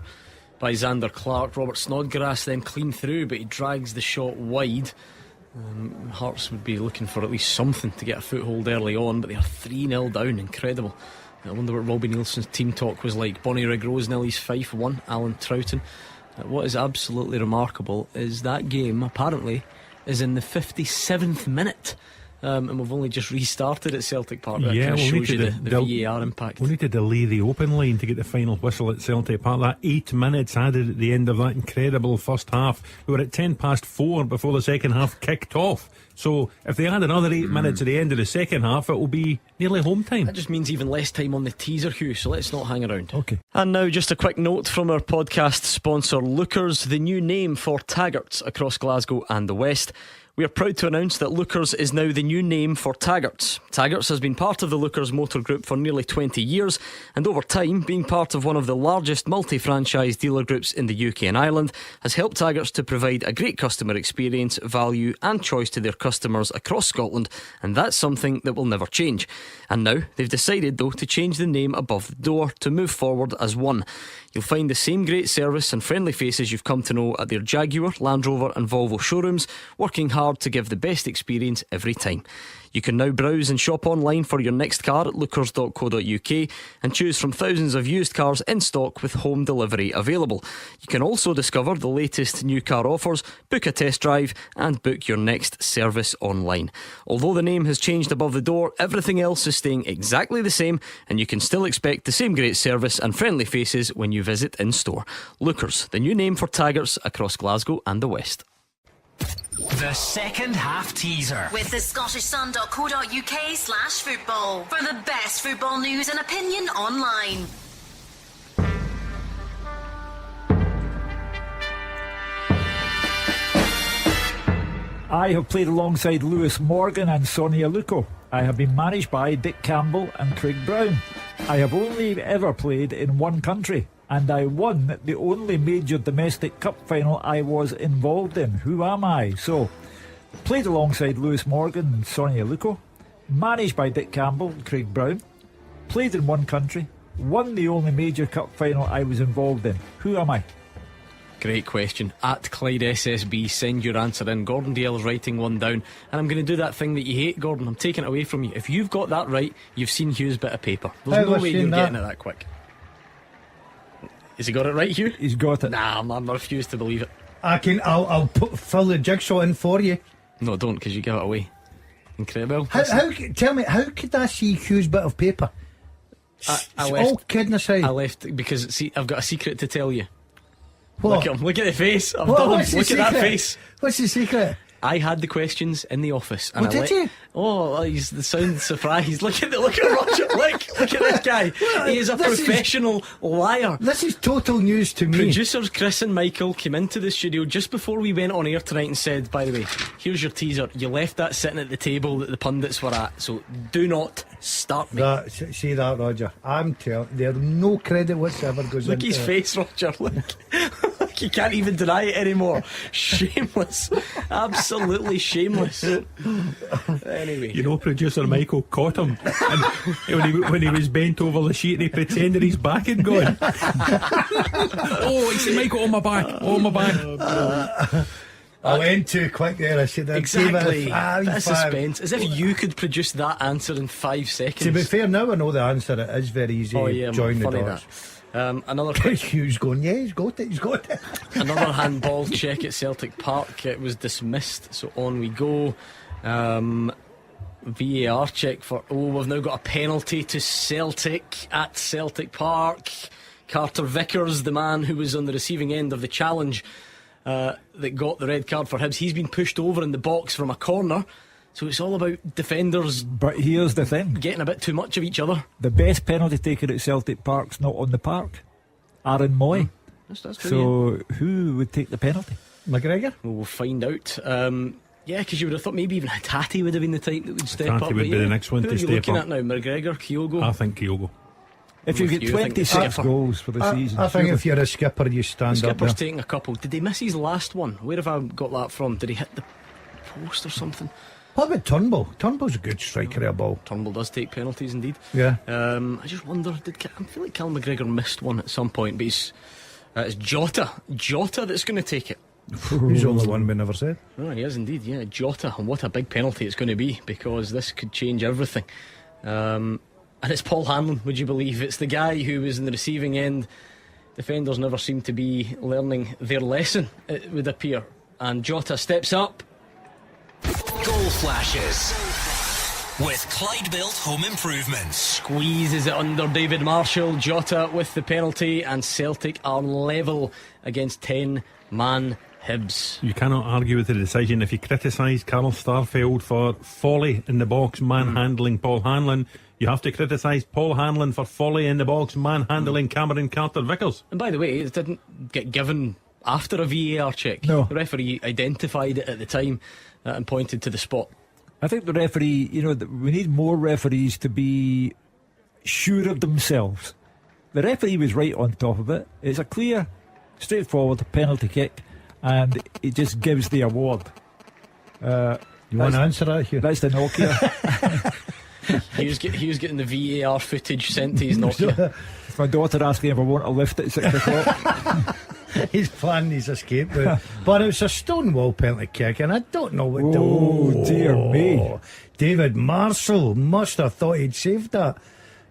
by Xander Clark. Robert Snodgrass then clean through, but he drags the shot wide. Hearts would be looking for at least something to get a foothold early on, but they are 3-0 down. Incredible. I wonder what Robbie Nielsen's team talk was like. Bonnie Rose, Nellie's Fife 1, Alan Troughton. What is absolutely remarkable is that game apparently is in the 57th minute, and we've only just restarted at Celtic Park. That kind of shows you the VAR impact. We need to delay the open line to get the final whistle at Celtic Park. That 8 minutes added at the end of that incredible first half. We were at 4:10 before the second half kicked off. So if they add another 8 minutes at the end of the second half, it will be nearly home time. That just means even less time on the teaser, Hugh, so let's not hang around. Okay. And now just a quick note from our podcast sponsor Lookers, the new name for Taggarts across Glasgow and the West. We are proud to announce that Lookers is now the new name for Taggarts. Taggarts has been part of the Lookers Motor Group for nearly 20 years, and over time, being part of one of the largest multi-franchise dealer groups in the UK and Ireland, has helped Taggarts to provide a great customer experience, value and choice to their customers across Scotland, and that's something that will never change. And now, they've decided though to change the name above the door to move forward as one. You'll find the same great service and friendly faces you've come to know at their Jaguar, Land Rover and Volvo showrooms, working hard to give the best experience every time. You can now browse and shop online for your next car at lookers.co.uk and choose from thousands of used cars in stock with home delivery available. You can also discover the latest new car offers, book a test drive and book your next service online. Although the name has changed above the door, everything else is staying exactly the same, and you can still expect the same great service and friendly faces when you visit in store. Lookers, the new name for Taggarts across Glasgow and the West. The second half teaser with the scottishsun.co.uk/football for the best football news and opinion online. I have played alongside Lewis Morgan and Sonia Luco. I have been managed by Dick Campbell and Craig Brown. I have only ever played in one country, and I won the only major domestic cup final I was involved in. Who am I? So, played alongside Lewis Morgan and Sonia Luco, managed by Dick Campbell and Craig Brown, played in one country, won the only major cup final I was involved in. Who am I? Great question. At Clyde SSB, send your answer in. Gordon Dale's writing one down, and I'm going to do that thing that you hate, Gordon. I'm taking it away from you. If you've got that right, you've seen Hugh's bit of paper. There's no way you're getting it that quick. Has he got it right, Hugh? He's got it. Nah, I refuse to believe it. I'll fill the jigsaw in for you. No, don't, because you give it away. Incredible. Tell me, how could I see Hugh's bit of paper? I left, all kidding aside. I left because, see, I've got a secret to tell you. What? Look at him. Look at the face. I've done him. Look at that face. What's the secret? I had the questions in the office. And did you? Oh, he's the sound surprised. Look at Roger. Look at this guy. He is a professional liar. This is total news to me. Producers Chris and Michael came into the studio just before we went on air tonight and said, by the way, here's your teaser. You left that sitting at the table that the pundits were at, so do not start me. See that, Roger? I'm telling you, there's no credit whatsoever goes into it. Look his face, Roger. Look. You can't even deny it anymore. Shameless. Absolutely shameless. Anyway. You know, producer Michael caught him and when he was bent over the sheet and he pretended his back had gone. Oh, he said, Michael, on my back. On my back. I went too quick there. I said exactly. That's suspense. As if you could produce that answer in 5 seconds. To be fair, now I know the answer. It is very easy. Oh yeah, join the dots. Another quick Hugh's going, yeah, he's got it. Another handball check at Celtic Park. It was dismissed, so on we go. VAR check for we've now got a penalty to Celtic at Celtic Park. Carter Vickers, the man who was on the receiving end of the challenge that got the red card for Hibs, he's been pushed over in the box from a corner. So it's all about defenders. But here's the thing, getting a bit too much of each other. The best penalty taker at Celtic Park's not on the park. Aaron Moy. That's true, so who would take the penalty? McGregor? Well, we'll find out. Yeah, because you would have thought maybe even Hattati would have been the type that would step up. Hattati would be the next one to step up. Who are you looking at now? McGregor, Kyogo? I think Kyogo. If you get 26 goals for the season, I think if you're a skipper, you stand the up. Skipper's taking a couple. Did they miss his last one? Where have I got that from? Did he hit the post or something? What about Turnbull? Turnbull's a good striker of a ball. Turnbull does take penalties indeed. Yeah. I just wonder, I feel like Callum McGregor missed one at some point, but it's Jota that's going to take it. He's the only one we never said. Oh, he is indeed, yeah. Jota, and what a big penalty it's going to be, because this could change everything. And it's Paul Hanlon, would you believe? It's the guy who was in the receiving end. Defenders never seem to be learning their lesson, it would appear. And Jota steps up. Goal flashes with Clyde Built Home Improvements. Squeezes it under David Marshall. Jota with the penalty, and Celtic are level against 10-man Hibs. You cannot argue with the decision. If you criticise Carl Starfeld for folly in the box manhandling Paul Hanlon, you have to criticise Paul Hanlon for folly in the box manhandling Cameron Carter-Vickers. And by the way, it didn't get given after a VAR check. No. The referee identified it at the time and pointed to the spot. I think the referee, we need more referees to be sure of themselves. The referee was right on top of it. It's a clear, straightforward penalty kick, and it just gives the award. You want to answer that, Hugh? That's the Nokia. He was getting the VAR footage sent to his Nokia. My daughter asking if I want a lift at 6 o'clock. He's planning his escape route. But it was a Stonewall penalty kick, and I don't know what to. Oh, dear me. David Marshall must have thought he'd saved that.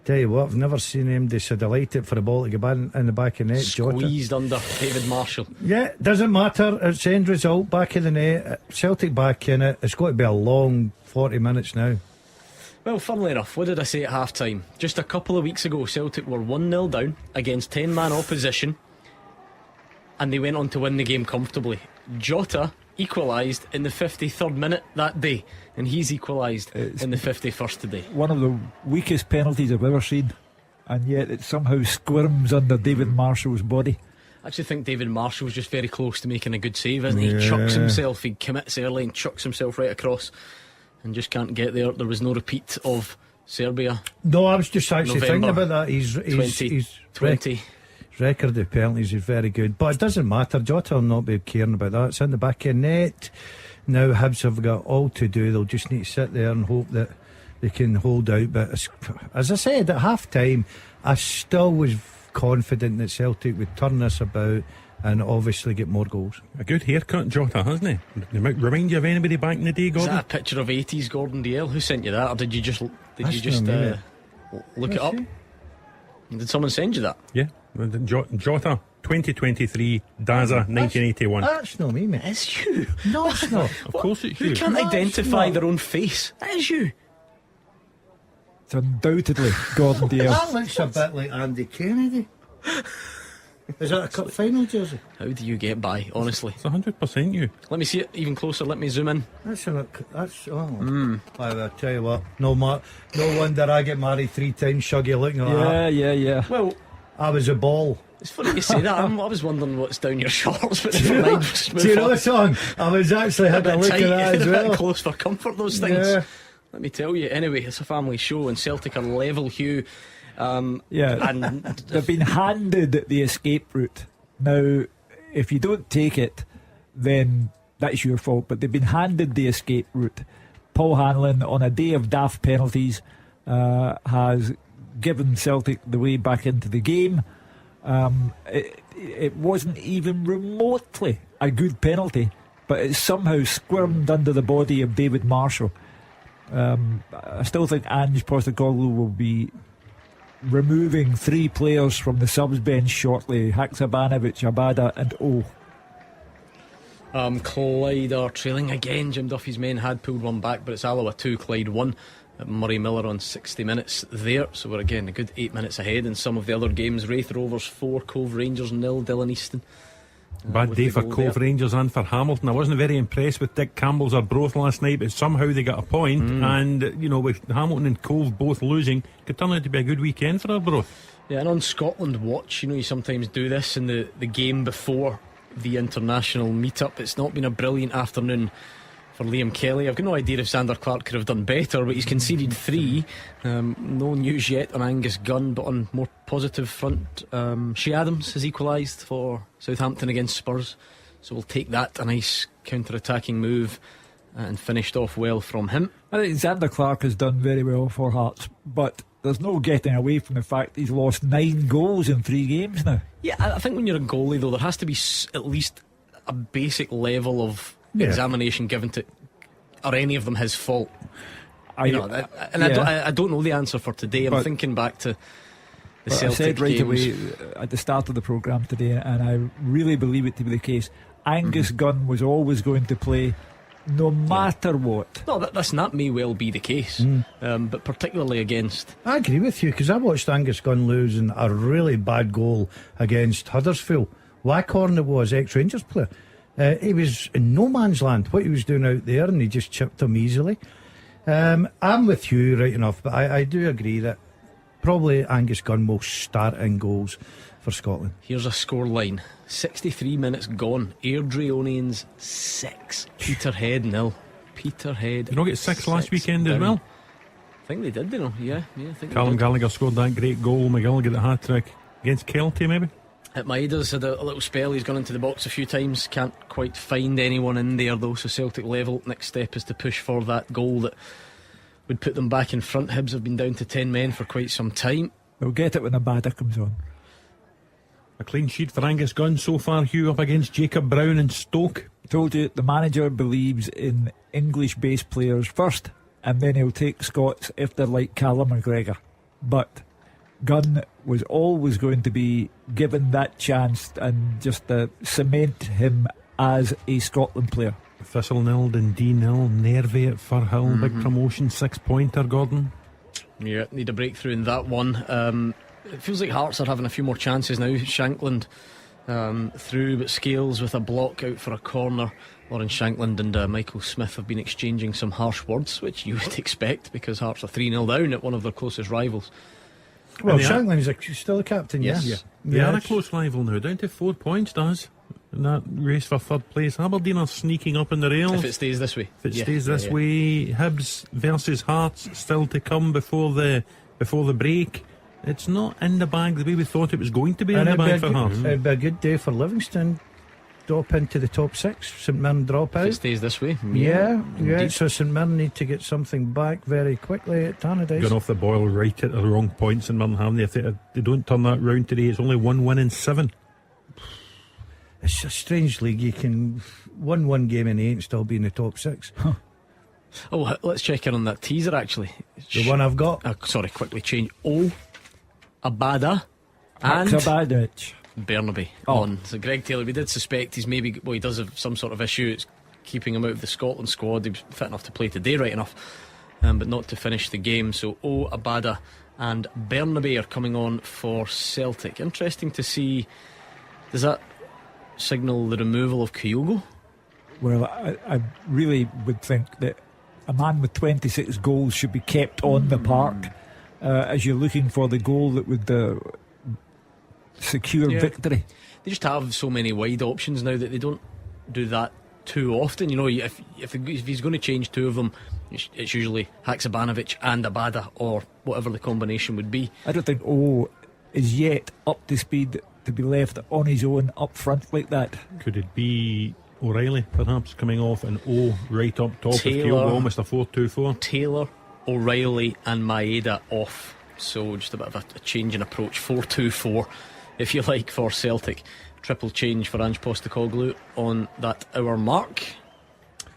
Tell you what, I've never seen him so delighted for the ball to go in the back of the net. Squeezed under David Marshall. Yeah, doesn't matter. It's the end result, back of the net. Celtic back in it. It's got to be a long 40 minutes now. Well, funnily enough, what did I say at half time? Just a couple of weeks ago, Celtic were 1-0 down against 10-man opposition, and they went on to win the game comfortably. Jota equalised in the 53rd minute that day, and he's equalised in the 51st today. One of the weakest penalties I've ever seen, and yet it somehow squirms under David Marshall's body. I actually think David Marshall's just very close to making a good save, isn't he? Yeah. He chucks himself, he commits early and chucks himself right across and just can't get there. There was no repeat of Serbia. No, I was just actually thinking November about that. He's 20. His record of penalties is very good, but it doesn't matter. Jota will not be caring about that. It's in the back of net. Now Hibs have got all to do. They'll just need to sit there and hope that they can hold out. But as I said at half time, I still was confident that Celtic would turn this about and obviously get more goals. A good haircut, Jota, hasn't he? Remind you of anybody back in the day, Gordon? Is that a picture of 80s Gordon Dalziel? Who sent you that, or did you just look it up? Did someone send you that? Yeah, Jota 2023 Daza 1981. That's not me, mate. It's you. No, it's not. Of course it's you. Who can't identify their own face? That is you. It's undoubtedly Gordon Dalziel. That looks a bit like Andy Kennedy. Is that a cup final jersey? How do you get by, honestly? It's 100% you. Let me see it even closer. Let me zoom in. I'll tell you what. No wonder I get married 3 times, Shuggy, looking at that. Yeah. Well, I was a ball. it's funny you say that. I was wondering what's down your shorts, but never mind. Just move Do you know on. the song? I was actually had a look at that as A well. bit close for comfort, those things. Yeah. Let me tell you. Anyway, it's a family show, and Celtic are level, Hugh. And They've been handed the escape route. Now, if you don't take it, then that's your fault. But they've been handed the escape route. Paul Hanlon, on a day of daft penalties, has given Celtic the way back into the game. It wasn't even remotely a good penalty, but it somehow squirmed under the body of David Marshall. I still think Ange Postecoglou will be removing 3 players from the subs bench shortly: Haksabanovic, Abada and Clyde are trailing again. Jim Duffy's men had pulled one back, but it's Alloa 2, Clyde 1. Murray Miller on 60 minutes there, so we're again a good 8 minutes ahead in some of the other games. Wraith Rovers 4, Cove Rangers 0, Dillon Easton. Bad day for Cove Rangers and for Hamilton. I wasn't very impressed with Dick Campbell's Arbroath last night, but somehow they got a point. And with Hamilton and Cove both losing, could turn out to be a good weekend for Arbroath. Yeah, and on Scotland Watch, you sometimes do this in the game before the international meet-up. It's not been a brilliant afternoon for Liam Kelly. I've got no idea if Xander Clark could have done better, but he's conceded 3. No news yet on Angus Gunn, but on more positive front, Shea Adams has equalised for Southampton against Spurs, so we'll take that. A nice counter-attacking move and finished off well from him. I think Xander Clark has done very well for Hearts, but there's no getting away from the fact he's lost 9 goals in 3 games now. Yeah, I think when you're a goalie, though, there has to be at least a basic level of examination given to, are any of them his fault? I don't know the answer for today. I'm thinking back to the Celtic I said right games. away at the start of the programme today, and I really believe it to be the case. Angus Gunn was always going to play no matter what. No, that may well be the case, but particularly against. I agree with you, because I watched Angus Gunn losing a really bad goal against Huddersfield. Waghorn, it was, ex-Rangers player. He was in no man's land, what he was doing out there, and he just chipped him easily. I'm with you right enough, but I do agree that probably Angus Gunn will start in goals for Scotland. Here's a scoreline: 63 minutes gone. Airdrie Onions 6, Peterhead 0. Peterhead. Did not get 6 last weekend as well? I think they did, Yeah, I think Callum Gallagher scored that great goal. McGill got a hat-trick against Kelty, maybe. At Maeda's had a little spell. He's gone into the box a few times. Can't quite find anyone in there though. So Celtic level. Next step is to push for that goal that would put them back in front. Hibs have been down to 10 men for quite some time. They'll get it when Abada comes on. A clean sheet for Angus Gunn so far, Hugh, up against Jacob Brown and Stoke. I told you the manager believes in English-based players first, and then he'll take Scots if they're like Callum McGregor. But Gunn was always going to be given that chance and just cement him as a Scotland player. Thistle 0, Dundee 0, Nervy at Firhill, big promotion, 6-pointer, Gordon. Yeah, need a breakthrough in that one. It feels like Hearts are having a few more chances now. Shankland through, but Scales with a block out for a corner. Lawrence Shankland and Michael Smith have been exchanging some harsh words, which you would expect because Hearts are 3-0 down at one of their closest rivals. Well, Shanklin's still a captain, yes. They are a close rival now, down to 4 points, Daz. In that race for third place. Aberdeen are sneaking up in the rails. If it stays this way. If it stays this way, Hibs versus Hearts still to come before the break. It's not in the bag the way we thought it was going to be in the bag for Hearts. It'd be a good day for Livingston. Drop into the top 6. St Mirren drop out. If it stays this way. Yeah. So St Mirren need to get something back very quickly at Tannadice. Gone off the boil right at the wrong points in Mirren, haven't they? If they don't turn that round today, it's only 1 win in 7. It's a strange league. You can win one game in 8 and still be in the top 6. Huh. Oh, let's check in on that teaser actually. The one I've got. Sorry, quickly change. Abada and Bernaby on. So Greg Taylor, we did suspect he does have some sort of issue. It's keeping him out of the Scotland squad. He was fit enough to play today, right enough, but not to finish the game. So Abada and Bernaby are coming on for Celtic. Interesting to see. Does that signal the removal of Kyogo? Well, I really would think that a man with 26 goals should be kept on the park as you're looking for the goal that would secure victory. They just have so many wide options now that they don't do that too often. You know, if he's going to change two of them, it's usually Haksabanovic and Abada, or whatever the combination would be. I don't think is yet up to speed to be left on his own up front like that. Could it be O'Reilly perhaps coming off and right up top with Kyogo, almost a 4-2-4? Taylor, O'Reilly and Maeda off, so just a bit of a change in approach. 4-2-4 if you like for Celtic. Triple change for Ange Postecoglou on that hour mark.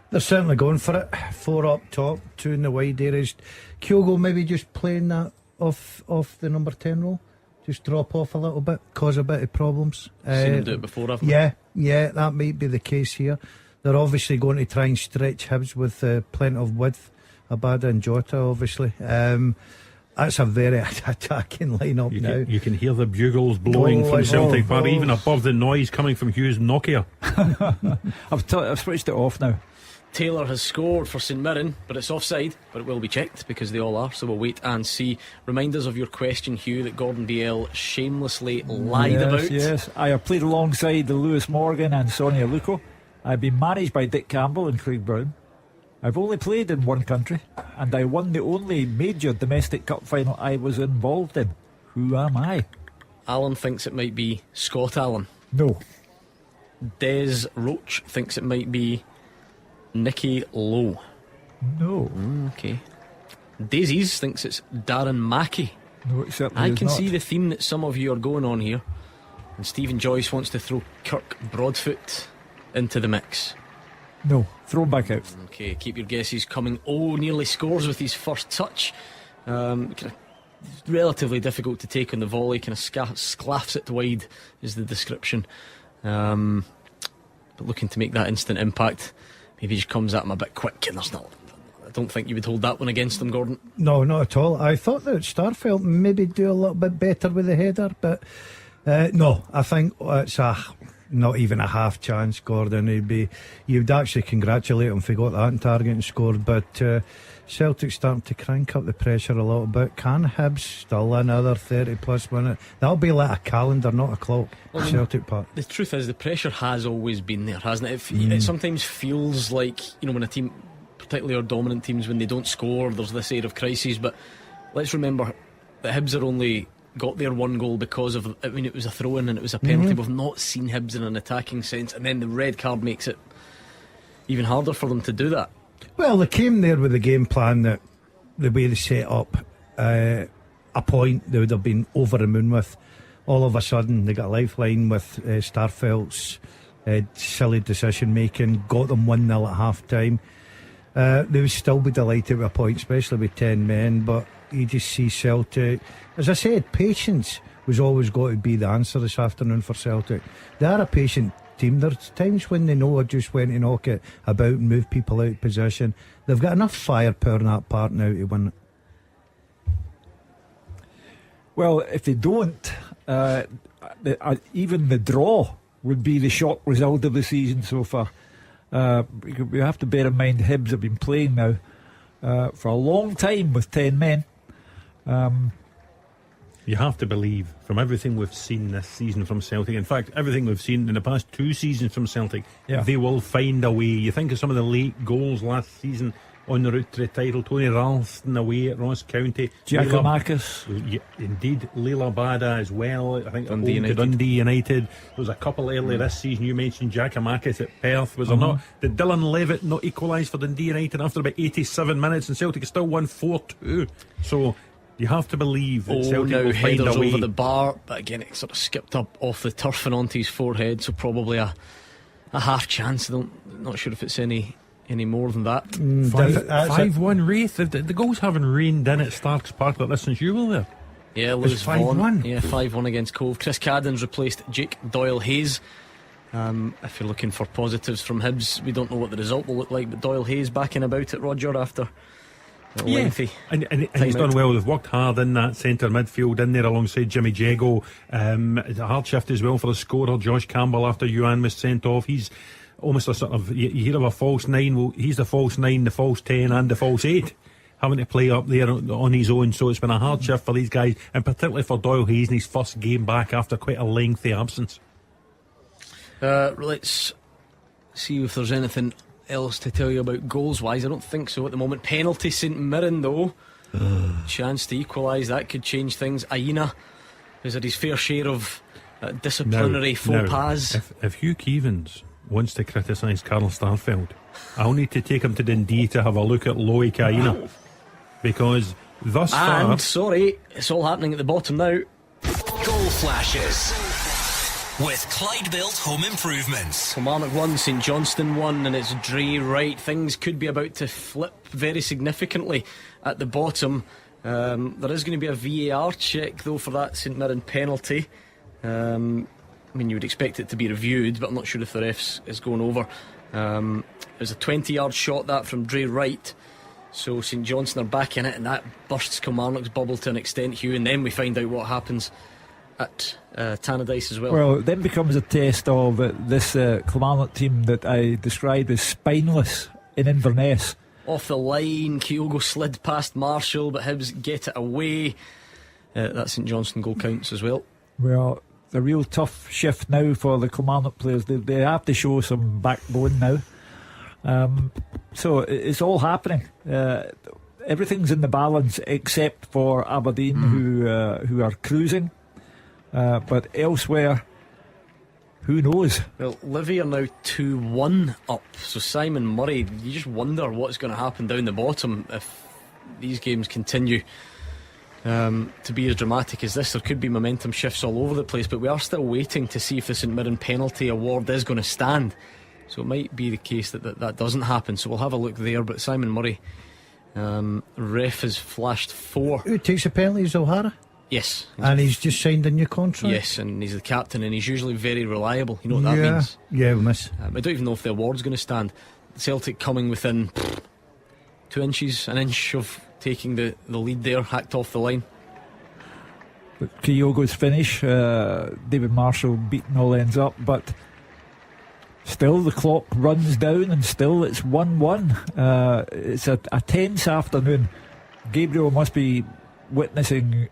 They're certainly going for it. 4 up top, 2 in the wide areas. Kyogo maybe just playing that off the number 10 role, just drop off a little bit, cause a bit of problems. Seen him do it before, haven't Yeah, that might be the case here. They're obviously going to try and stretch Hibs with plenty of width. Abada and Jota, obviously. That's a very attacking lineup now. You can hear the bugles blowing from Celtic Park, even above the noise coming from Hugh's Nokia. I've switched it off now. Taylor has scored for St Mirren, but it's offside, but it will be checked because they all are, so we'll wait and see. Remind us of your question, Hugh, that Gordon DL shamelessly lied about. Yes, I have played alongside the Lewis Morgan and Sonia Luco. I've been managed by Dick Campbell and Craig Brown. I've only played in one country, and I won the only major domestic cup final I was involved in. Who am I? Alan thinks it might be Scott Allen. No. Des Roach thinks it might be Nicky Lowe. No. Okay. Daisies thinks it's Darren Mackey. No, it certainly I is can not. see the theme that some of you are going on here. And Stephen Joyce wants to throw Kirk Broadfoot into the mix. No, throw him back out. Okay, keep your guesses coming. Nearly scores with his first touch. Kind of relatively difficult to take on the volley. Kind of sclaffs it wide is the description. But looking to make that instant impact. Maybe he just comes at him a bit quick, and there's not. I don't think you would hold that one against him, Gordon. No, not at all. I thought that Starfelt maybe do a little bit better with the header, but no, I think it's not even a half chance, Gordon. You'd actually congratulate him if he got that on target and scored, but Celtic starting to crank up the pressure a little bit. Can Hibs still another 30 plus minutes? That'll be like a calendar, not a clock. Well, Celtic Park. The truth is, the pressure has always been there, hasn't it? It sometimes feels like, when a team, particularly our dominant teams, when they don't score, there's this air of crisis. But let's remember that Hibs are only got their one goal because of, it was a throw-in and it was a penalty. We've not seen Hibs in an attacking sense, and then the red card makes it even harder for them to do that. Well, they came there with a game plan that the way they set up a point they would have been over the moon with. All of a sudden they got a lifeline with Starfelt's silly decision making, got them 1-0 at half time. They would still be delighted with a point, especially with 10 men, but you just see Celtic, as I said, patience was always got to be the answer this afternoon for Celtic. They are a patient team. There's times when they know just when to knock it about and move people out of position. They've got enough firepower in that part now to win it. Well, if they don't, even the draw would be the shock result of the season so far. We have to bear in mind Hibs have been playing now for a long time with 10 men. You have to believe, from everything we've seen this season from Celtic, in fact, everything we've seen in the past 2 seasons from Celtic, they will find a way. You think of some of the late goals last season on the route to the title. Tony Ralston away at Ross County. Giacomakis. Indeed, Leila Bada as well. I think Dundee United. There was a couple earlier this season. You mentioned Giacomakis at Perth. Was there not? Did Dylan Levitt not equalise for Dundee United after about 87 minutes, and Celtic still won 4-2? So you have to believe that Celtic will find a way. Over the bar, but again it sort of skipped up off the turf and onto his forehead, so probably a half chance. Not sure if it's any more than that. 5-1 Wraith. The goals haven't rained in at Starks Park like this since you were there. Yeah, Lewis Vaughan. 5-1. Yeah, 5-1 against Cove. Chris Cadden's replaced Jake Doyle-Hayes. If you're looking for positives from Hibs, we don't know what the result will look like, but Doyle-Hayes back in about it, Roger, after lengthy. And he's done well. They've worked hard in that centre midfield in there alongside Jimmy Jago. It's a hard shift as well for the scorer Josh Campbell after Yuan was sent off. He's almost a sort of, you hear of a false 9. Well, he's the false 9, the false 10 and the false 8, having to play up there on his own. So it's been a hard shift for these guys, and particularly for Doyle Hayes in his first game back after quite a lengthy absence. Let's see if there's anything else to tell you about goals wise. I don't think so at the moment. Penalty St Mirren though. Chance to equalise, that could change things. Aina has had his fair share of disciplinary faux pas. If Hugh Keevins wants to criticise Carl Starfeld, I'll need to take him to Dundee to have a look at Loic Aina, because thus far, sorry, it's all happening at the bottom now. Goal flashes with Clyde Built Home Improvements. Kilmarnock 1, St Johnstone 1, and it's Dre Wright. Things could be about to flip very significantly at the bottom. There is going to be a VAR check though for that St Mirren penalty. I mean, you would expect it to be reviewed, but I'm not sure if the ref is going over. It was a 20-yard shot that from Dre Wright, so St Johnstone are back in it, and that bursts Kilmarnock's bubble to an extent, Hugh, and then we find out what happens at Tannadice as well. Well, it then becomes a test of this Kilmarnock team that I described as spineless in Inverness. Off the line, Kyogo slid past Marshall, but Hibs get it away. That St Johnstone goal counts as well. Well, a real tough shift now for the Kilmarnock players. They have to show some backbone now. So it's all happening. Everything's in the balance except for Aberdeen, who are cruising. But elsewhere, who knows? Well, Livy are now 2-1 up, so Simon Murray, you just wonder what's going to happen down the bottom if these games continue to be as dramatic as this. There could be momentum shifts all over the place, but we are still waiting to see if the St Mirren penalty award is going to stand. So it might be the case that doesn't happen, so we'll have a look there. But Simon Murray, ref has flashed 4. Who takes the penalties? O'Hara? Yes. And he's just signed a new contract? Yes, and he's the captain, and he's usually very reliable. You know what that means? Yeah, we miss. I don't even know if the award's going to stand. Celtic coming within 2 inches, an inch of taking the lead there, hacked off the line. But Kyogo's finish, David Marshall beating all ends up, but still the clock runs down, and still it's 1-1. It's a tense afternoon. Gabriel must be witnessing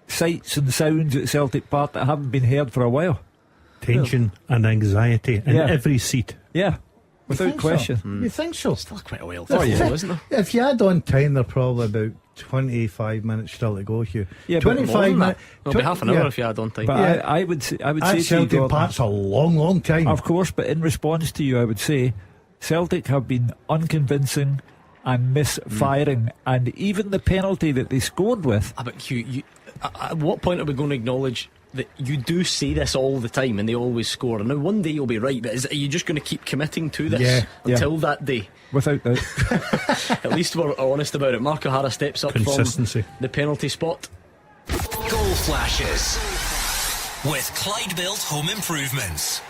sights and sounds at Celtic Park that haven't been heard for a while. Tension and anxiety in every seat. Yeah, without question. So? You think so? Still quite a while for you, isn't there? If you add on time, they're probably about 25 minutes still to go, Hugh. Yeah, 25 minutes. It'll be half an hour if you add on time. But I would say to Celtic you, Park's a long time. Of course, but in response to you, I would say Celtic have been unconvincing and misfiring, and even the penalty that they scored with. But Hugh, at what point are we going to acknowledge that you do say this all the time and they always score? And now one day you'll be right, but are you just going to keep committing to this until that day? Without doubt. At least we're honest about it. Mark O'Hara steps up from the penalty spot. Goal flashes with Clyde Built Home Improvements.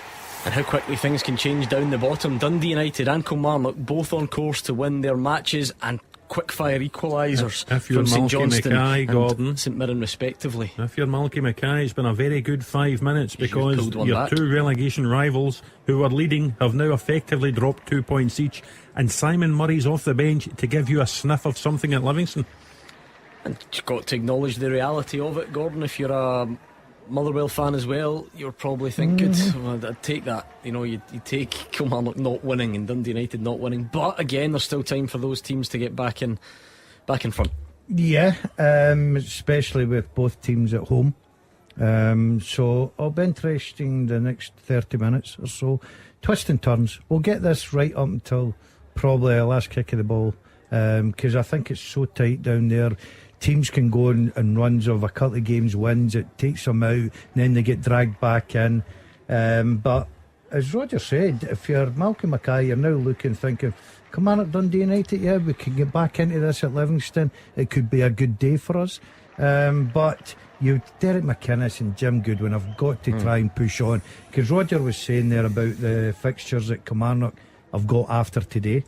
And how quickly things can change down the bottom. Dundee United and Kilmarnock both on course to win their matches, and quick-fire equalisers from St Johnstone and Gordon. St Mirren respectively. If you're Malky Mackay, it's been a very good 5 minutes, because your 2 relegation rivals who were leading have now effectively dropped 2 points each, and Simon Murray's off the bench to give you a sniff of something at Livingston. And you've got to acknowledge the reality of it, Gordon. If you're a Motherwell fan as well, you're probably thinking, well, I'd take that. You take Kilmarnock not winning and Dundee United not winning. But again, there's still time for those teams to get back in front. Yeah, especially with both teams at home. So it'll be interesting the next 30 minutes or so. Twists and turns. We'll get this right up until probably the last kick of the ball, because I think it's so tight down there. Teams can go in runs of a couple of games wins. It takes them out, and then they get dragged back in. But as Roger said, if you're Malcolm Mackay, you're now looking, thinking, come on at Dundee United, yeah, we can get back into this at Livingston. It could be a good day for us. But Derek McInnes and Jim Goodwin have got to try and push on, because Roger was saying there about the fixtures that Kilmarnock have got after today.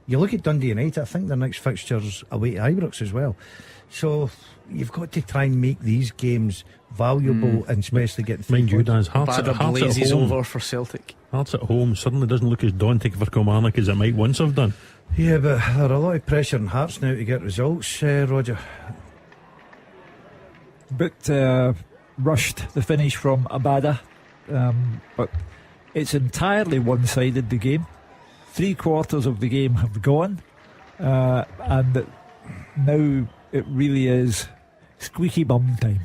You look at Dundee United, I think their next fixture's away to Ibrox as well. So you've got to try and make these games valuable and especially get through. Mind you, Dan's Hearts at home over for Celtic. Hearts at home suddenly doesn't look as daunting for Kilmarnock as it might once have done. Yeah, but there are a lot of pressure on Hearts now to get results, Roger. Bit rushed, the finish from Abada, but it's entirely one-sided, the game. 3/4 of the game have gone, and now it really is squeaky bum time.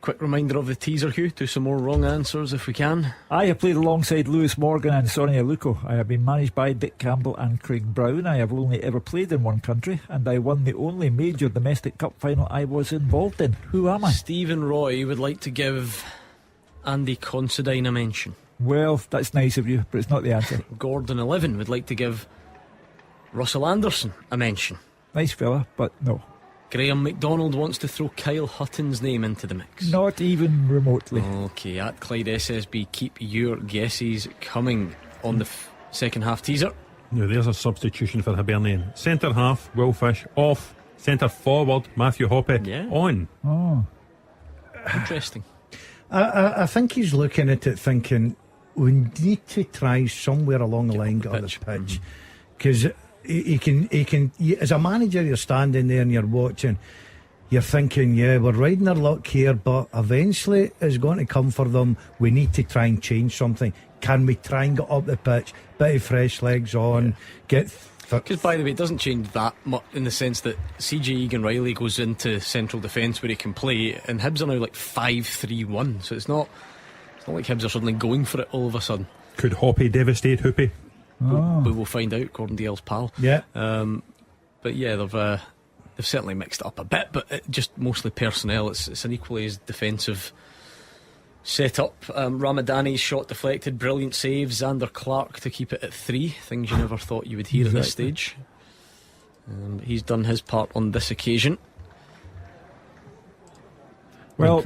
Quick reminder of the teaser, Hugh. Do some more wrong answers if we can. I have played alongside Lewis Morgan and Sonny Aluko. I have been managed by Dick Campbell and Craig Brown. I have only ever played in one country, and I won the only major domestic cup final I was involved in. Who am I? Stephen Roy would like to give Andy Considine a mention. Well, that's nice of you, but it's not the answer. Gordon 11 would like to give Russell Anderson a mention. Nice fella, but no. Graham McDonald wants to throw Kyle Hutton's name into the mix. Not even remotely. Okay, at Clyde SSB, keep your guesses coming on the second half teaser. Now there's a substitution for Hibernian. Centre half, Will Fish off. Centre forward, Matthew Hoppe on. Oh, interesting. I think he's looking at it thinking, we need to try somewhere along the line get on the pitch, because he can. As a manager, you're standing there and you're watching. You're thinking, yeah, we're riding our luck here, but eventually it's going to come for them. We need to try and change something. Can we try and get up the pitch? Bit of fresh legs on. Because, by the way, it doesn't change that much in the sense that CJ Egan Riley goes into central defence where he can play, and Hibs are now like 5-3-1. So it's not like Hibs are suddenly going for it all of a sudden. Could Hoppe devastate Hoppe? We will find out, Gordon Dale's pal. Yeah. But yeah, they've certainly mixed it up a bit, but just mostly personnel. It's an equally as defensive set up. Ramadani's shot deflected, brilliant save. Xander Clark to keep it at 3. Things you never thought you would hear at this stage. He's done his part on this occasion. Well,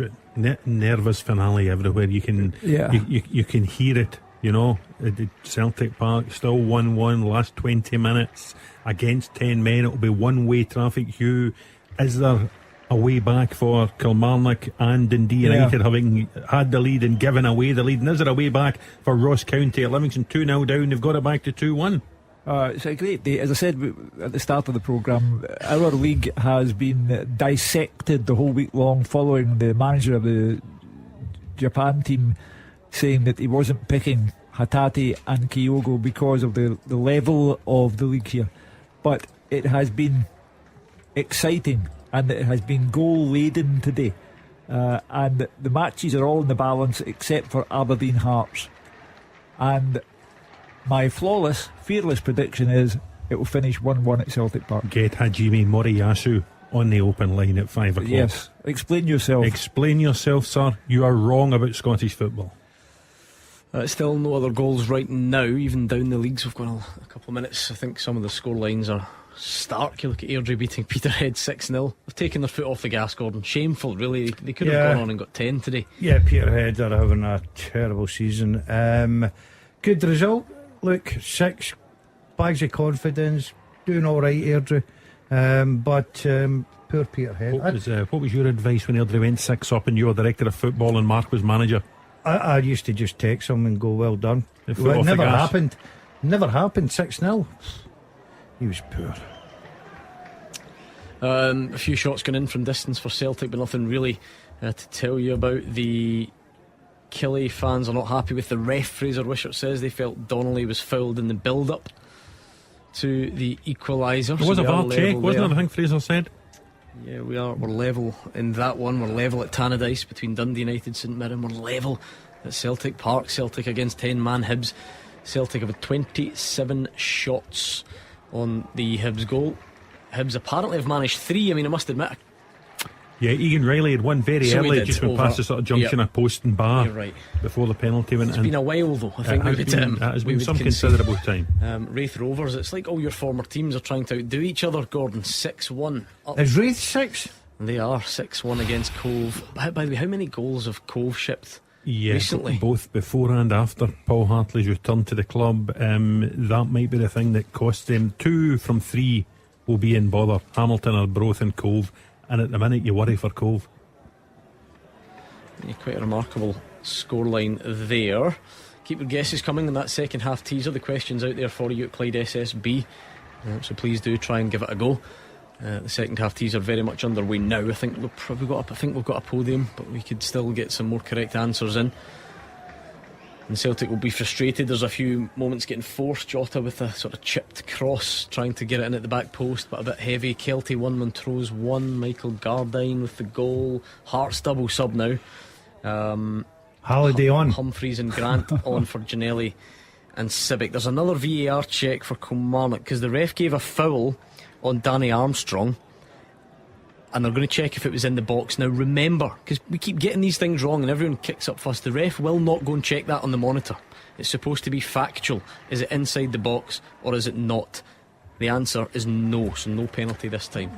nervous finale everywhere. You can you can hear it. You know, at Celtic Park, still 1-1, last 20 minutes against 10 men. It'll be one-way traffic. Hugh, is there a way back for Kilmarnock and Dundee United having had the lead and given away the lead? And is there a way back for Ross County at Livingston 2-0 down? They've got it back to 2-1. It's a great day. As I said at the start of the programme, our league has been dissected the whole week long, following the manager of the Japan team saying that he wasn't picking Hatate and Kyogo because of the level of the league here. But it has been exciting, and it has been goal laden today, and the matches are all in the balance except for Aberdeen Hearts. And my fearless prediction is it will finish 1-1 at Celtic Park. Get Hajime Moriyasu on the open line at 5 o'clock. Yes, explain yourself. Explain yourself, sir. You are wrong about Scottish football. Still no other goals right now, even down the leagues. We've got a couple of minutes. I think some of the score lines are stark. You look at Airdrie beating Peterhead 6-0. They've taken their foot off the gas, Gordon. Shameful, really. They could have gone on and got 10 today. Yeah, Peterhead are having a terrible season. Good result. Look, 6 bags of confidence, doing all right, Airdrie. But poor Peterhead. What was your advice when Airdrie went 6 up and you were director of football and Mark was manager? I used to just text him and go, well done. It never happened. Never happened. 6-0. He was poor. A few shots going in from distance for Celtic, but nothing really to tell you about. The Killie fans are not happy with the ref. Fraser Wishart says they felt Donnelly was fouled in the build-up to the equaliser. There was a VAR check, wasn't there? I think Fraser said. Yeah, we're level in that one. We're level at Tannadice between Dundee United, St Mirren. We're level at Celtic Park. Celtic against 10-man Hibs. Celtic have had 27 shots on the Hibs goal. Hibs apparently have managed 3. I mean, I must admit, yeah, Egan Riley had one very early, just went past the sort of junction of post and bar. You're right. Before the penalty went in. It's been a while though. I think that has been some considerable time. Wraith Rovers, it's like all your former teams are trying to outdo each other. Gordon, 6-1 up. Is Wraith 6? They are 6-1 against Cove. By the way, how many goals have Cove shipped recently? Both before and after Paul Hartley's return to the club. That might be the thing that cost them. 2 from 3 will be in bother. Hamilton, Arbroath and Cove. And at the minute you worry for Cove. Yeah, quite a remarkable scoreline there. Keep your guesses coming in that second half teaser. The questions out there for you at Clyde SSB, so please do try and give it a go. The second half teaser very much underway now. I think we've got a podium, but we could still get some more correct answers in. And Celtic will be frustrated. There's a few moments getting forced. Jota with a sort of chipped cross, trying to get it in at the back post, but a bit heavy. Kelty 1, Montrose 1. Michael Gardine with the goal. Hearts double sub now. Halliday on. Humphreys and Grant on for Ginnelly and Cibic. There's another VAR check for Kilmarnock because the ref gave a foul on Danny Armstrong, and they're going to check if it was in the box. Now remember, because we keep getting these things wrong and everyone kicks up fuss, the ref will not go and check that on the monitor. It's supposed to be factual. Is it inside the box or is it not? The answer is no, so no penalty this time.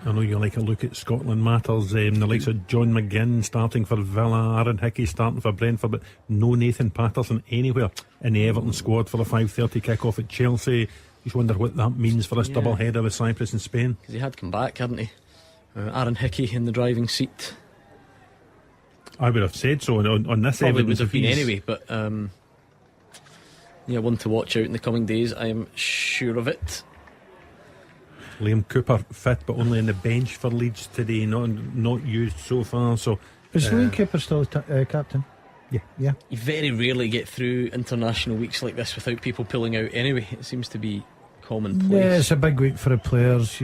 I know you like a look at Scotland matters. The likes of John McGinn starting for Villa, Aaron Hickey starting for Brentford, but no Nathan Patterson anywhere in the Everton squad for the 5:30 kick-off at Chelsea. Just wonder what that means for this double header with Cyprus and Spain. Because he had come back, hadn't he? Aaron Hickey in the driving seat. I would have said so on this probably evidence. Would have been anyway, but yeah, one to watch out in the coming days, I am sure of it. Liam Cooper fit, but only on the bench for Leeds today, not used so far. So is Liam Cooper still captain? Yeah. You very rarely get through international weeks like this without people pulling out anyway. It seems to be commonplace. Yeah, it's a big week for the players.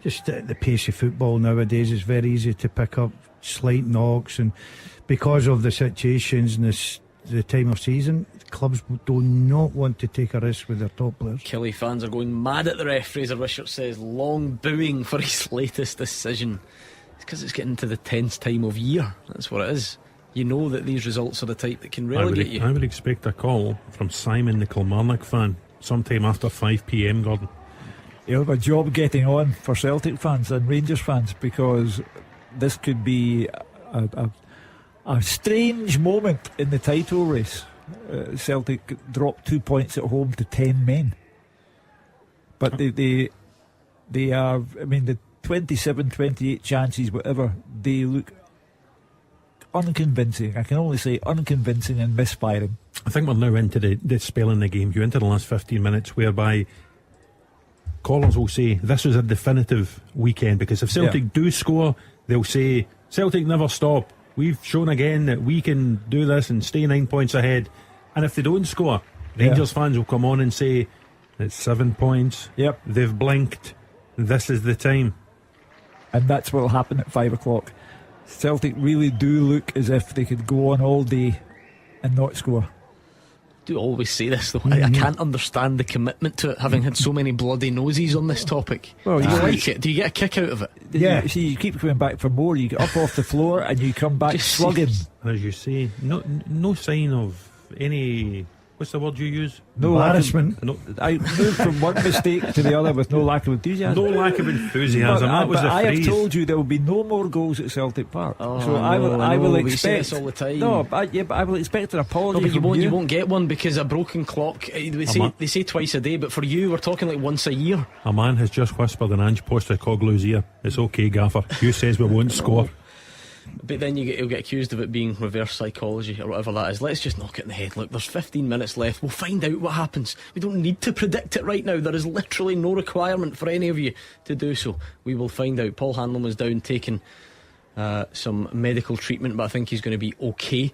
Just at the pace of football nowadays, it's very easy to pick up slight knocks, and because of the situations and the time of season, clubs do not want to take a risk with their top players. Killie fans are going mad at the ref. Fraser Wishart says long booing for his latest decision. It's because it's getting to the tense time of year. That's what it is. You know that these results are the type that can relegate you. I would expect a call from Simon, the Kilmarnock fan, sometime after 5 p.m, Gordon. You'll have a job getting on for Celtic fans and Rangers fans, because this could be a strange moment in the title race. Celtic dropped 2 points at home to 10 men, but they are, I mean, the 27, 28 chances, whatever, they look unconvincing. I can only say unconvincing and misfiring. I think we're now into the spell in the game. You're into the last 15 minutes whereby callers will say this was a definitive weekend, because if Celtic do score, they'll say Celtic never stop. We've shown again that we can do this and stay 9 points ahead. And if they don't score, Rangers fans will come on and say it's 7 points. Yep, they've blinked. This is the time. And that's what will happen at 5 o'clock. Celtic really do look as if they could go on all day and not score. I do always say this though. I can't understand the commitment to it, having had so many bloody noses on this topic. Well, do you like it? Do you get a kick out of it? Yeah. You keep coming back for more. You get up off the floor and you come back slugging. As you say, no sign of any. What's the word you use? No embarrassment. I moved from one mistake to the other with no lack of enthusiasm. No lack of enthusiasm. That was the I phrase. have told you there will be no more goals at Celtic Park. Oh, so I will expect this all the time. No, but I will expect an apology. No, but you won't get one, because a broken clock. They say twice a day, but for you, we're talking like once a year. A man has just whispered in Ange Postecoglou's ear. It's okay, Gaffer. Hugh says we won't score. But then he'll get accused of it being reverse psychology or whatever that is. Let's just knock it in the head. Look, there's 15 minutes left. We'll find out what happens. We don't need to predict it right now. There is literally no requirement for any of you to do so. We will find out. Paul Hanlon was down taking some medical treatment, but I think he's going to be okay.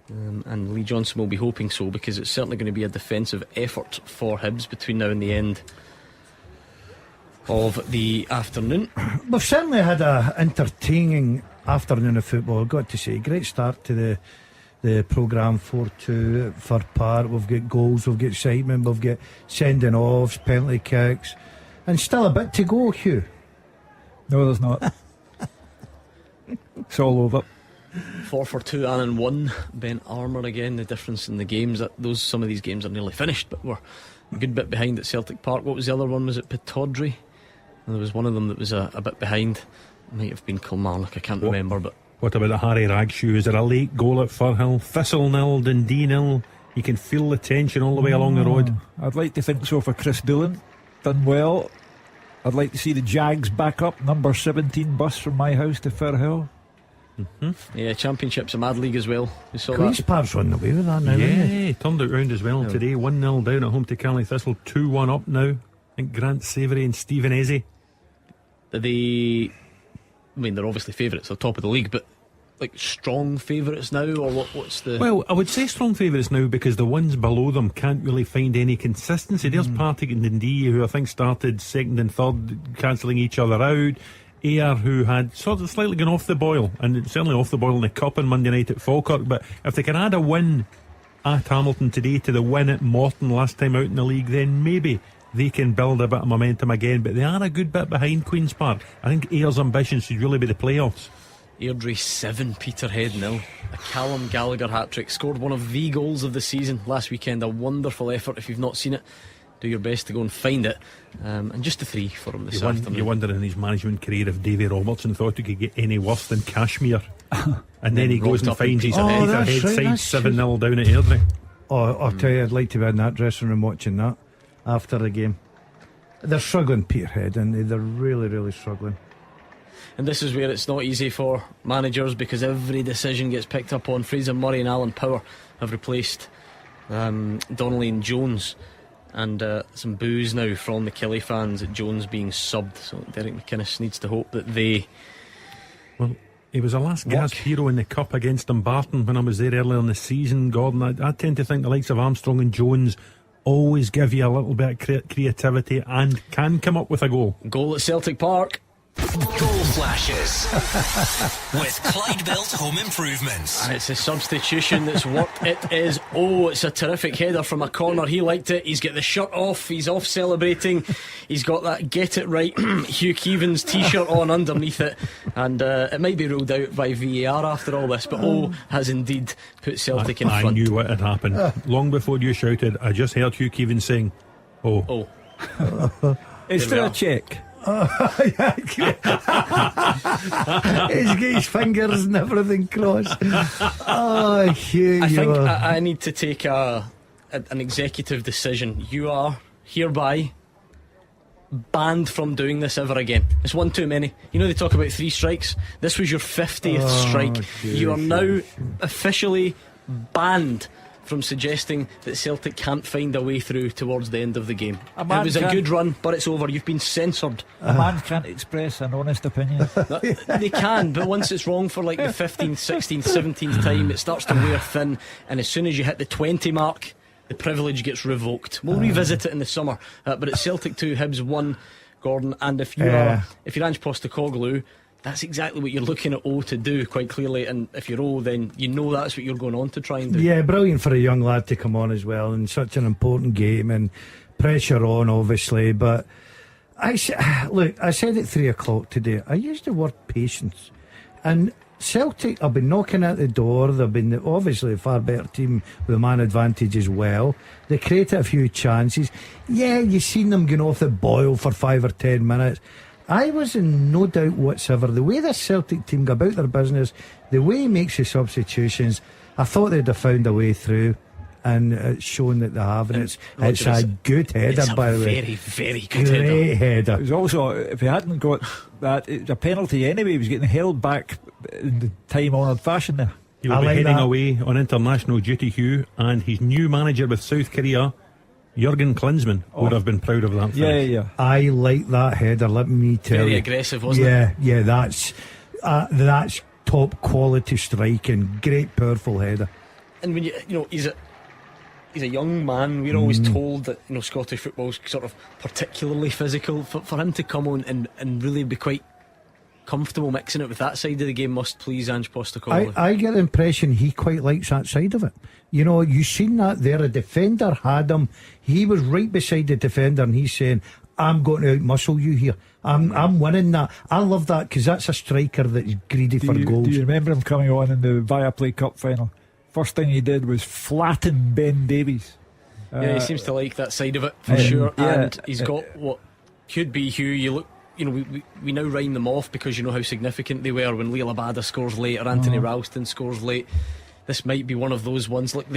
And Lee Johnson will be hoping so, because it's certainly going to be a defensive effort for Hibs between now and the end of the afternoon. We've certainly had a entertaining afternoon of football, I've got to say. Great start to the programme. 4-2 at Fir Park. We've got goals, we've got excitement, we've got sending offs, penalty kicks, and still a bit to go, Hugh. No, there's not. It's all over. 4-2 and 1. Ben Armour again. The difference in the games, some of these games are nearly finished, but we're a good bit behind at Celtic Park. What was the other one? Was it Pittodrie? And there was one of them that was a bit behind. It might have been Kilmarnock, I can't remember. But what about the Harry Ragshoe? Is there a late goal at Firhill? Thistle 0, Dundee 0. You can feel the tension all the way along the road. I'd like to think so for Chris Doolan. Done well. I'd like to see the Jags back up. Number 17 bus from my house to Firhill. Yeah, Championship's a mad league as well. We saw Queen's that. Park's running away with that now. Yeah, turned it round as well today. 1-0 down at home to Caley Thistle. 2-1 up now. I think Grant Savoury and Stephen Eze. They're obviously favourites, they're top of the league, but like strong favourites now, or what's the... Well, I would say strong favourites now, because the ones below them can't really find any consistency. There's Partick and Dundee, who I think started second and third, cancelling each other out. Ayr, who had sort of slightly gone off the boil, and certainly off the boil in the Cup on Monday night at Falkirk. But if they can add a win at Hamilton today to the win at Morton last time out in the league, then maybe they can build a bit of momentum again. But they are a good bit behind Queen's Park. I think Ayer's ambition should really be the playoffs. Airdrie 7, Peterhead 0. A Callum Gallagher hat-trick. Scored one of the goals of the season last weekend. A wonderful effort. If you've not seen it, do your best to go and find it. And just a 3 for him this afternoon. You wonder in his management career if Davy Robertson thought he could get any worse than Kashmir. And then he goes and finds his Peterhead side 7-0 down at Airdrie. I'll tell you, I'd like to be in that dressing room watching that after the game. They're struggling, Peterhead, and they're really, really struggling. And this is where it's not easy for managers, because every decision gets picked up on. Fraser Murray and Alan Power have replaced Donnelly and Jones. And some boos now from the Kelly fans at Jones being subbed. So Derek McInnes needs to hope that they... Well, he was a last gasp hero in the Cup against Dumbarton when I was there earlier in the season, Gordon. I tend to think the likes of Armstrong and Jones always give you a little bit of creativity and can come up with a goal. Goal at Celtic Park. Goal flashes with Clyde Built Home Improvements. And it's a substitution that's worked. It is. Oh, it's a terrific header from a corner. He liked it. He's got the shirt off. He's off celebrating. He's got that get it right Hugh Keevins t-shirt on underneath it. And it might be ruled out by VAR after all this, but has indeed put Celtic in front. I knew what had happened. Long before you shouted, I just heard Hugh Keevins saying, oh. Is there a check? He's got his fingers and everything crossed. Hugh, I think I need to take an executive decision. You are hereby banned from doing this ever again. It's one too many. You know they talk about 3 strikes. This was your 50th strike. You are now officially banned from suggesting that Celtic can't find a way through towards the end of the game. It was a good run, but it's over. You've been censored. A man can't express an honest opinion. They can, but once it's wrong for like the 15th, 16th, 17th time, it starts to wear thin, and as soon as you hit the 20 mark, the privilege gets revoked. We'll revisit it in the summer, but it's Celtic 2, Hibs 1, Gordon. And if you're Ange Postecoglou, that's exactly what you're looking at to do, quite clearly. And if you're then you know that's what you're going on to try and do. Yeah, brilliant for a young lad to come on as well in such an important game, and pressure on obviously. But I said at 3 o'clock today, I used the word patience, and Celtic have been knocking at the door. They've been obviously a far better team with man advantage as well. They created a few chances. Yeah, you've seen them going off the boil for 5 or 10 minutes. I was in no doubt whatsoever. The way the Celtic team go about their business, the way he makes the substitutions, I thought they'd have found a way through. and it's shown that they have, and it's Roger, a good header, by the way. Very, very good Great header. It was also, if he hadn't got that, it's a penalty anyway. He was getting held back in the time-honoured fashion there. He will be heading away on international duty, Hugh, and his new manager with South Korea, Jurgen Klinsmann, would have been proud of that finish. Yeah. I like that header, let me tell you. Very aggressive, wasn't it? Yeah, that's top quality striking. Great, powerful header. And when you know, he's a young man. We're always told that, you know, Scottish football's sort of particularly physical. For him to come on and really be quite comfortable mixing it with that side of the game must please Ange Postecoglou. I get the impression he quite likes that side of it. You know, you seen that there. A defender had him. He was right beside the defender, and he's saying, "I'm going to outmuscle you here. I'm winning that." I love that, because that's a striker that's greedy for goals. Do you remember him coming on in the Viaplay Cup final? First thing he did was flatten Ben Davies. Yeah, he seems to like that side of it for sure. And he's got what could be, Hugh. You look, you know, we now rhyme them off because you know how significant they were when Liel Abada scores late or Anthony Ralston scores late. This might be one of those ones. Like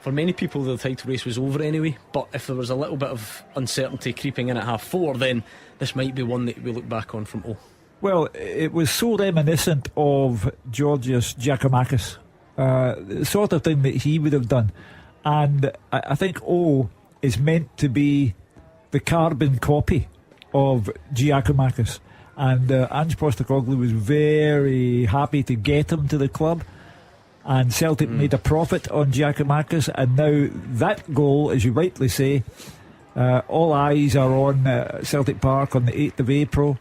for many people, the title race was over anyway. But if there was a little bit of uncertainty creeping in at 4:30, then this might be one that we look back on from. Well, it was so reminiscent of Georgios Giacomakis, the sort of thing that he would have done. And I think is meant to be the carbon copy of Giacomakis. And Ange Postecoglou was very happy to get him to the club. And Celtic made a profit on Giacomakis. And now that goal, as you rightly say, all eyes are on Celtic Park on the 8th of April.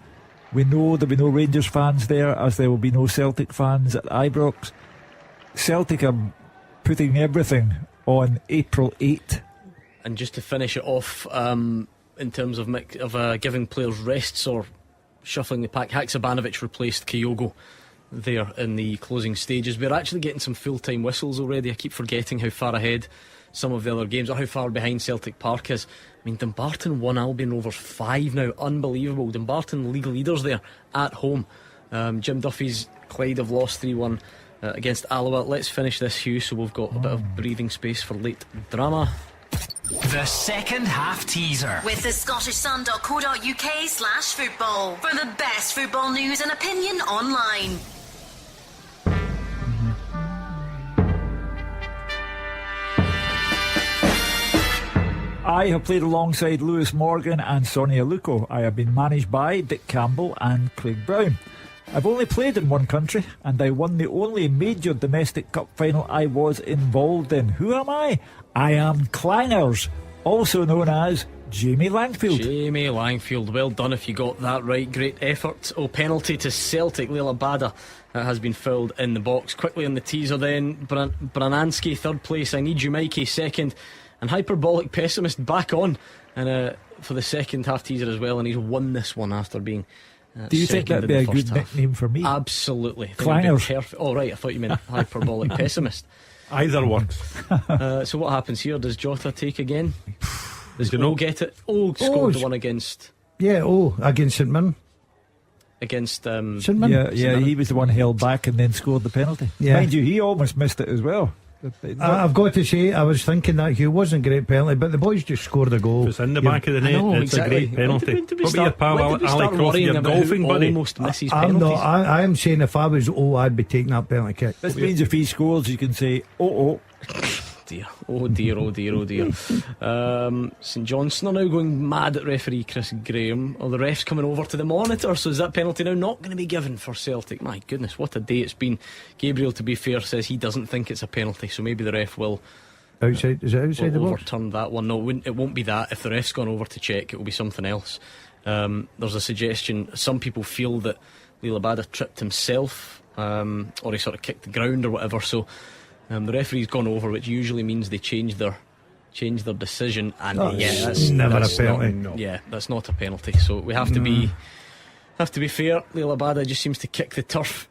We know there'll be no Rangers fans there, as there will be no Celtic fans at Ibrox. Celtic are putting everything on April 8th. And just to finish it off, in terms of giving players rests or shuffling the pack, Haksabanovic replaced Kyogo there in the closing stages. We're actually getting some full-time whistles already. I keep forgetting how far ahead some of the other games or how far behind Celtic Park is. I mean, Dumbarton 1, Albion Rovers 5 now. Unbelievable. Dumbarton league leaders there at home. Jim Duffy's Clyde have lost 3-1 against Alloa. Let's finish this, Hugh, so we've got a bit of breathing space for late drama. The second half teaser with the scottishsun.co.uk/football for the best football news and opinion online. I have played alongside Lewis Morgan and Sonny Aluko. I have been managed by Dick Campbell and Craig Brown. I've only played in one country, and I won the only major domestic cup final I was involved in. Who am I? I am Clangers, also known as Jamie Langfield. Jamie Langfield, well done if you got that right. Great effort. Penalty to Celtic. Liel Abada has been fouled in the box. Quickly on the teaser then, Branansky third place. I Need You Mikey second, and Hyperbolic Pessimist back on and for the second half teaser as well, and he's won this one after being do you think that'd be a good nickname for me? Absolutely. Clangers. Right, I thought you meant Hyperbolic Pessimist. Either works. So what happens here? Does Jota take again? Does get it? Scored the one against against St Mirren. Against St Mirren. Yeah, he was the one held back and then scored the penalty. Mind you, he almost missed it as well. I've got to say, I was thinking that Hugh wasn't a great penalty, but the boys just scored a goal. It's in the back of the net. It's exactly. A great penalty. When did we start worrying about golfing who buddy? Almost misses penalties? I am saying if I was I'd be taking that penalty kick. This means if he scores, you can say, dear. St Johnstone are now going mad at referee Chris Graham. The refs coming over to the monitor. So is that penalty now not going to be given for Celtic? My goodness, what a day it's been. Gabriel, to be fair, says he doesn't think it's a penalty, so maybe the ref will outside. Is it outside the box? Overturn that one. No, it won't be that. If the ref's gone over to check, it will be something else. There's a suggestion. Some people feel that Liel Abada tripped himself, or he sort of kicked the ground or whatever. So the referee's gone over, which usually means they change their decision, and that's never a penalty. That's not a penalty. So we have to be fair. Liel Abada just seems to kick the turf.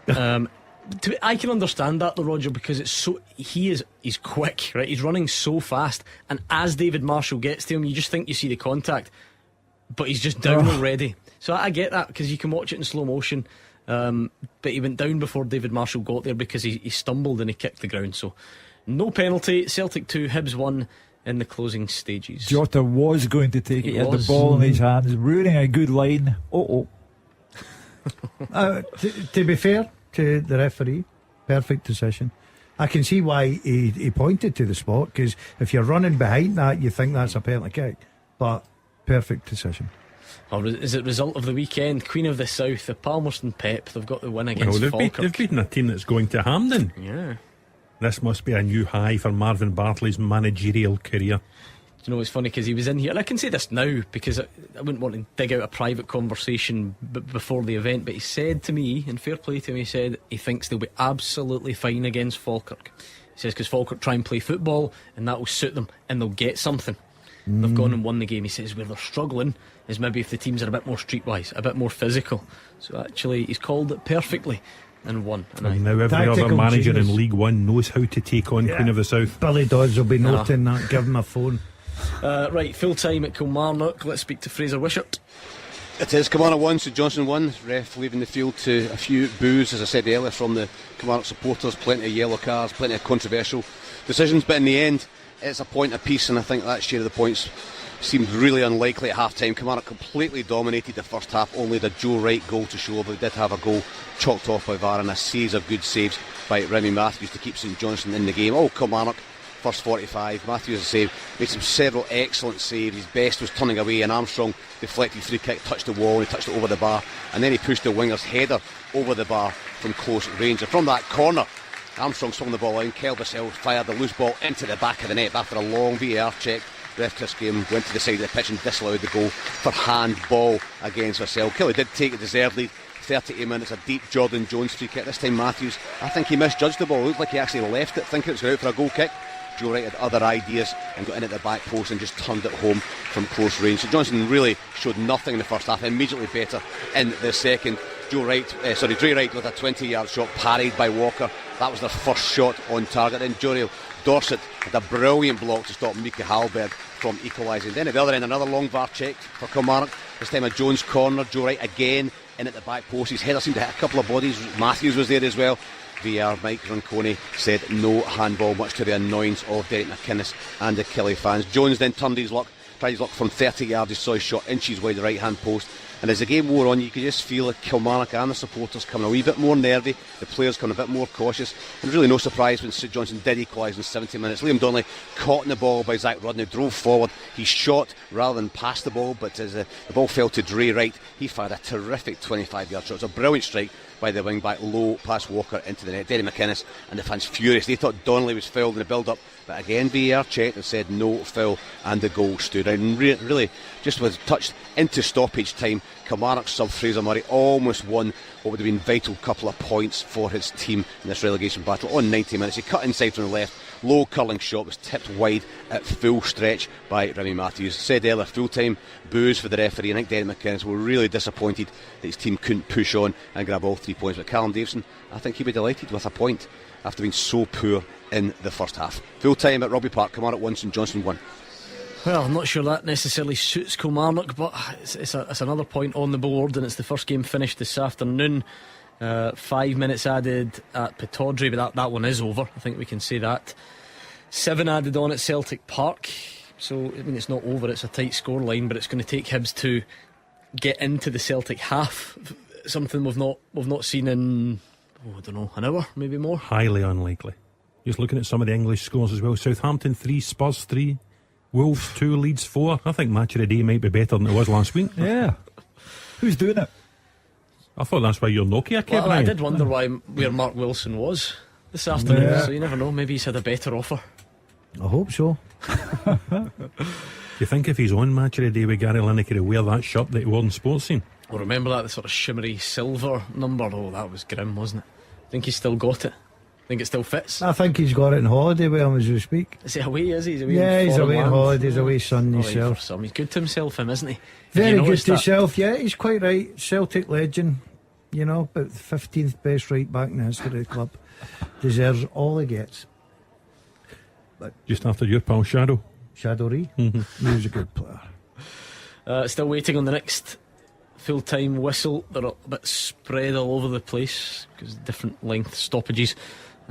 I can understand that though, Roger, because he's quick, right? He's running so fast, and as David Marshall gets to him, you just think you see the contact, but he's just down already. So I get that, because you can watch it in slow motion. But he went down before David Marshall got there because he stumbled and he kicked the ground. So No penalty. Celtic 2, Hibs 1 in the closing stages. Jota was going to take it. He had the ball in his hands, ruining a good line. To be fair to the referee, perfect decision. I can see why he pointed to the spot, because if you're running behind that, you think that's a penalty kick. But perfect decision. Or is it result of the weekend? Queen of the South, the Palmerston Pep, they've got the win against Falkirk. They've beaten a team that's going to Hampden. Yeah. This must be a new high for Marvin Bartley's managerial career. Do you know, it's funny because he was in here, and I can say this now because I wouldn't want to dig out a private conversation before the event, but he said to me, and fair play to him, he said he thinks they'll be absolutely fine against Falkirk. He says because Falkirk try and play football and that will suit them and they'll get something. They've gone and won the game. He says where they're struggling is maybe if the teams are a bit more streetwise, a bit more physical. So actually he's called it perfectly and won. And now every other manager in League One knows how to take on Queen of the South. Billy Dodds will be noting that. Give him a phone. Right, full time at Kilmarnock. Let's speak to Fraser Wishart. It is Kilmarnock 1, St Johnstone 1. Ref leaving the field to a few boos, as I said earlier, from the Kilmarnock supporters. Plenty of yellow cards, plenty of controversial decisions, but in the end it's a point apiece, and I think that share of the points seemed really unlikely at half time. Kilmarnock completely dominated the first half, only the Joe Wright goal to show, but they did have a goal chalked off by VAR and a series of good saves by Remy Matthews to keep St Johnstone in the game. Kilmarnock first 45, Matthews a save, made several excellent saves. His best was turning away, and Armstrong deflected free kick, touched the wall, and he touched it over the bar, and then he pushed the winger's header over the bar from close range, and from that corner Armstrong swung the ball in. Kelbisell fired the loose ball into the back of the net after a long VAR check. Ref Chris Graham went to the side of the pitch and disallowed the goal for handball against Vassell. Killie did take a deserved lead. 38 minutes, a deep Jordan Jones free kick. This time Matthews, I think he misjudged the ball. It looked like he actually left it thinking it was going out for a goal kick. Joe Wright had other ideas and got in at the back post and just turned it home from close range. So Johnson really showed nothing in the first half, immediately better in the second. Dre Wright with a 20-yard shot parried by Walker. That was their first shot on target. Then Joriel Dorset had a brilliant block to stop Mika Hallberg from equalising. Then at the other end, another long VAR check for Kilmarnock. This time a Jones corner. Joe Wright again in at the back post. His header seemed to hit a couple of bodies. Matthews was there as well. VAR Mike Ronconi said no handball, much to the annoyance of Derek McInnes and the Killie fans. Jones then tried his luck from 30 yards. He saw his shot inches wide the right hand post. And as the game wore on, you could just feel that Kilmarnock and the supporters coming a wee bit more nervy, the players coming a bit more cautious. And really no surprise when St Johnstone did equalise in 70 minutes. Liam Donnelly caught in the ball by Zach Rodney, drove forward. He shot rather than passed the ball, but as the ball fell to Dre Wright, he fired a terrific 25-yard shot. It was a brilliant strike by the wing back, low past Walker into the net. Derry McInnes and the fans furious. They thought Donnelly was fouled in the build-up, but again VAR checked and said no foul, and the goal stood. And really just was touched into stoppage time. Kilmarnock sub Fraser Murray almost won what would have been vital couple of points for his team in this relegation battle on 90 minutes. He cut inside from the left, low curling shot was tipped wide at full stretch by Remy Matthews. Said earlier, full time boos for the referee. I think Derek McInnes were really disappointed that his team couldn't push on and grab all 3 points, but Callum Davison, I think he'd be delighted with a point after being so poor in the first half. Full time at Rugby Park, Kilmarnock 1, St Johnstone 1. Well, I'm not sure that necessarily suits Kilmarnock, but it's another point on the board, and it's the first game finished this afternoon. 5 minutes added at Pittodrie, but that one is over. I think we can say that. 7 added on at Celtic Park. So, I mean, it's not over, it's a tight scoreline, but it's going to take Hibs to get into the Celtic half. Something we've not seen in, I don't know, an hour, maybe more. Highly unlikely. Just looking at some of the English scores as well. Southampton 3, Spurs 3, Wolves 2, Leeds 4. I think match of the day might be better than it was last week. Yeah. Who's doing it? I thought that's why your Nokia kept I did wonder where Mark Wilson was this afternoon, so you never know, maybe he's had a better offer. I hope so. Do you think if he's on match of the day with Gary Lineker, he'll wear that shirt that he wore in Sports Scene? Well, remember that, the sort of shimmery silver number? Oh, that was grim, wasn't it? I think he's still got it. I think it still fits. I think he's got it in holiday with him as we speak. Is he away, is he? He's away on holiday, he's away sunning himself. He's good to himself, isn't he? Very good to himself, yeah, he's quite right. Celtic legend, you know, about the 15th best right back in the history of the club. Deserves all he gets. But just after your pal Shadow Ree, he was a good player. Still waiting on the next full-time whistle. They're a bit spread all over the place because different length stoppages.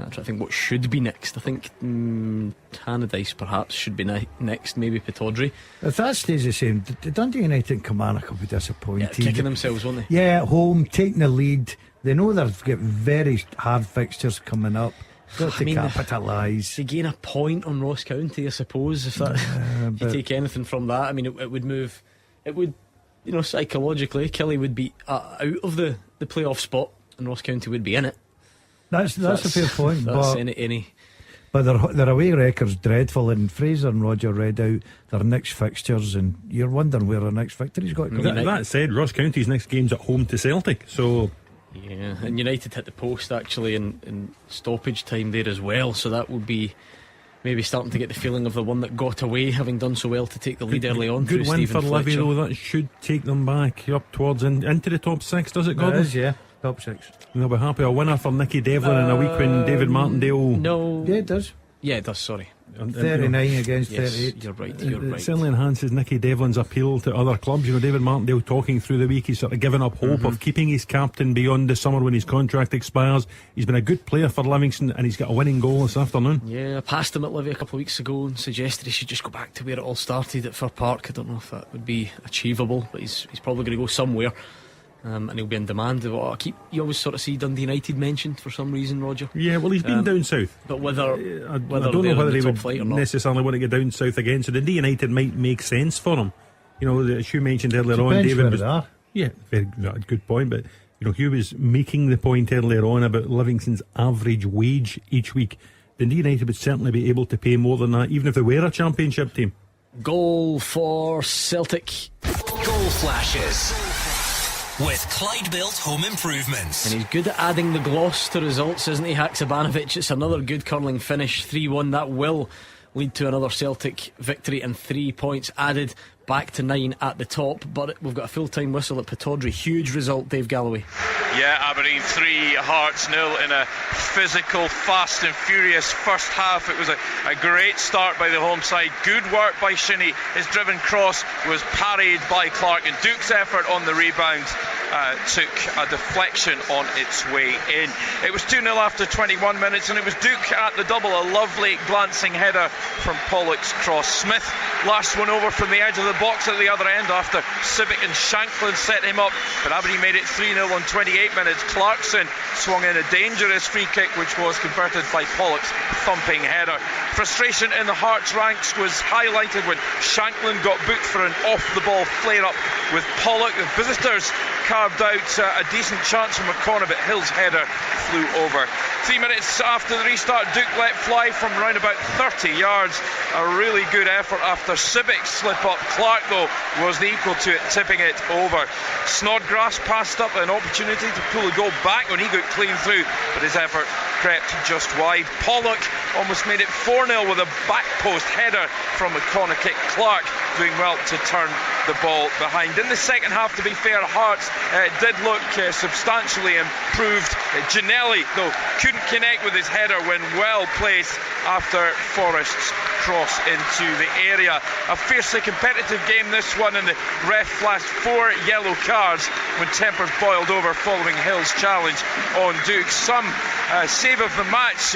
I'm trying to think what should be next. I think Tannadice perhaps should be next, maybe Pittodrie. If that stays the same, Dundee United and Kilmarnock will be disappointed. Yeah, kicking themselves, won't they? Yeah, at home, taking the lead. They know they've got very hard fixtures coming up. Got to capitalise. They gain a point on Ross County, I suppose. If that, if you take anything from that, I mean, it would move. It would, psychologically, Killie would be out of the playoff spot, and Ross County would be in it. That's a fair point. That's but any. But their away record's dreadful, and Fraser and Roger read out their next fixtures, and you're wondering where their next victory's got to come. That said, Ross County's next game's at home to Celtic, so. Yeah, and United hit the post actually in stoppage time there as well, so that would be maybe starting to get the feeling of the one that got away, having done so well to take the lead early on. Good win Stephen for Fletcher. Livy though. That should take them back up towards into the top 6, does it, Gordon? It is, yeah, top 6. They'll be happy. A winner for Nicky Devlin in a week when David Martindale. No, yeah, it does. Yeah, it does. Sorry. 39 against 38. You're right. It certainly enhances Nicky Devlin's appeal to other clubs. David Martindale talking through the week, he's sort of given up hope of keeping his captain beyond the summer when his contract expires. He's been a good player for Livingston, and he's got a winning goal this afternoon. Yeah, I passed him at Livy a couple of weeks ago and suggested he should just go back to where it all started at Fir Park. I don't know if that would be achievable, but he's probably going to go somewhere. And he'll be in demand. You always sort of see Dundee United mentioned for some reason, Roger. Yeah, well, he's been down south. But whether I don't know whether he would necessarily want to get down south again. So Dundee United might make sense for him. As Hugh mentioned earlier on, David was. Yeah, very good point. But Hugh was making the point earlier on about Livingston's average wage each week. Dundee United would certainly be able to pay more than that, even if they were a championship team. Goal for Celtic. Goal flashes with Clyde Built Home Improvements. And he's good at adding the gloss to results, isn't he, Haksabanovic? It's another good curling finish, 3-1. That will lead to another Celtic victory and 3 points added, back to 9 at the top. But we've got a full-time whistle at Pittodrie. Huge result, Dave Galloway. Yeah, Aberdeen 3, Hearts 0 in a physical, fast and furious first half. It was a great start by the home side. Good work by Shinnie. His driven cross was parried by Clark, and Duke's effort on the rebound took a deflection on its way in. It was 2-0 after 21 minutes, and it was Duke at the double. A lovely glancing header from Pollock's cross. Smith lashed one over from the edge of the box at the other end after Civic and Shanklin set him up, but Aberdeen made it 3-0 on 28 minutes. Clarkson swung in a dangerous free kick, which was converted by Pollock's thumping header. Frustration in the Hearts ranks was highlighted when Shanklin got booked for an off-the-ball flare-up with Pollock. The visitors carved out a decent chance from a corner, but Hill's header flew over. 3 minutes after the restart, Duke let fly from round about 30 yards. A really good effort after Civic's slip-up. Clark, though, was the equal to it, tipping it over. Snodgrass passed up an opportunity to pull a goal back when he got clean through, but his effort crept just wide. Pollock almost made it 4-0 with a back post header from a corner kick. Clark doing well to turn the ball behind. In the second half, to be fair, Hearts did look substantially improved. Ginnelli, though, couldn't connect with his header when well placed after Forrest's cross into the area. A fiercely competitive game, this one, and the ref flashed 4 yellow cards when tempers boiled over following Hill's challenge on Duke. Some save of the match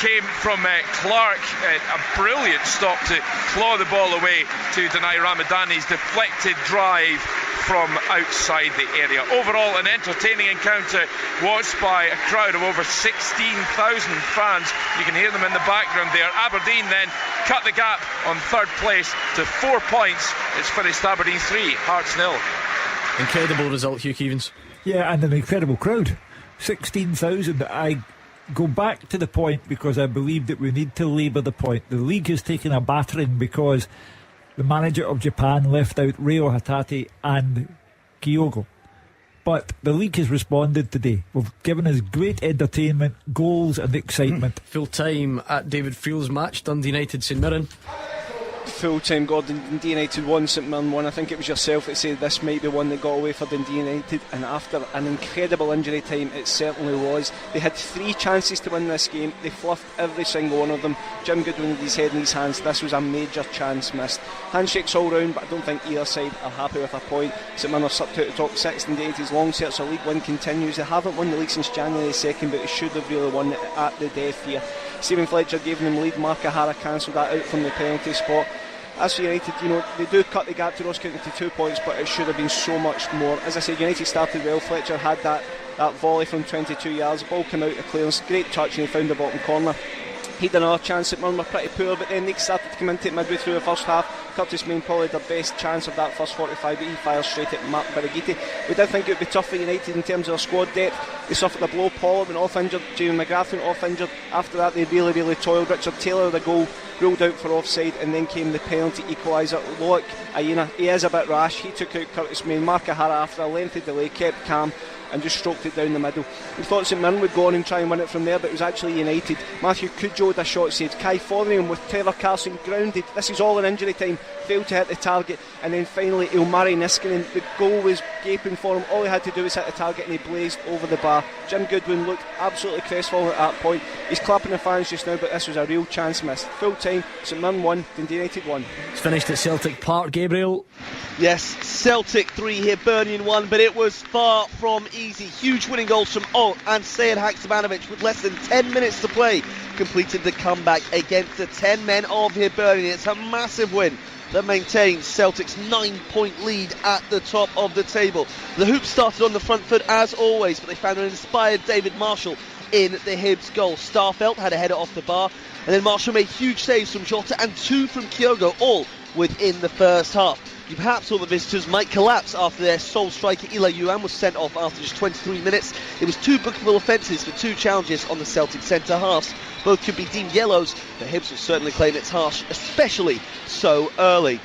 came from Clark. A brilliant stop to claw the ball away to deny Ramadani's deflected drive from outside the area. Overall, an entertaining encounter watched by a crowd of over 16,000 fans. You can hear them in the background there. Aberdeen then cut the gap on third place to 4 points. It's finished Aberdeen 3, Hearts 0. Incredible result, Hugh Keevins. Yeah, and an incredible crowd. 16,000. I go back to the point because I believe that we need to labour the point. The league has taken a battering because the manager of Japan left out Reo Hatate and Kyogo. But the league has responded today. We've given us great entertainment, goals and excitement. Full time at David Friel's match, Dundee United St Mirren. Full time, Gordon. Dundee United 1, St Mirren 1. I think it was yourself that said this might be one that got away for Dundee United, and after an incredible injury time, it certainly was. They had 3 chances to win this game. They fluffed every single one of them. Jim Goodwin with his head in his hands. This was a major chance missed. Handshakes all round, but I don't think either side are happy with a point. St Mirren are slipped out of the top 6. Dundee United's long search for league win continues. They haven't won the league since January 2nd, but they should have really won it at the death here. Stephen Fletcher gave them lead. Mark O'Hara cancelled that out from the penalty spot. As for United, they do cut the gap to Ross County to 2 points, but it should have been so much more. As I said, United started well. Fletcher had that volley from 22 yards. The ball came out of clearance. Great touch, and he found the bottom corner. He had another chance. St Mirren were pretty poor, but then they started to come into it midway through the first half. Curtis Main probably their best chance of that first 45, but he fires straight at Mark Birighitti. We did think it would be tough for United in terms of their squad depth. They suffered a blow. Paul went off injured. Jamie McGrath went off injured. After that, they really toiled. Richard Taylor, the goal, ruled out for offside, and then came the penalty equaliser. Loic Aina, he is a bit rash. He took out Curtis Main. Mark O'Hara, after a lengthy delay, kept calm and just stroked it down the middle. We thought St Mirren would go on and try and win it from there, but it was actually United. Matthew Cudjoe had a shot saved. Kai Fotheringham with Trevor Carson grounded. This is all in injury time. Failed to hit the target, and then finally Ilmari Niskanen. The goal was gaping for him. All he had to do was hit the target, and he blazed over the bar. Jim Goodwin looked absolutely crestfallen at that point. He's clapping the fans just now, but this was a real chance missed. Full time, St Mirren 1, Dundee United 1. It's finished at Celtic Park, Gabriel. Yes, Celtic 3, Hibernian 1, but it was far from easy. Huge winning goals from Alt and Sead Haksabanovic with less than 10 minutes to play. Completed the comeback against the 10 men of Hibernian. It's a massive win that maintains Celtic's 9-point lead at the top of the table. The Hoops started on the front foot as always, but they found an inspired David Marshall in the Hibs goal. Starfelt had a header off the bar, and then Marshall made huge saves from Jota and 2 from Kyogo, all within the first half. You perhaps thought the visitors might collapse after their sole striker Ila Yuan was sent off after just 23 minutes. It was 2 bookable offences for 2 challenges on the Celtic centre halves. Both could be deemed yellows, but Hibs will certainly claim it's harsh, especially so early.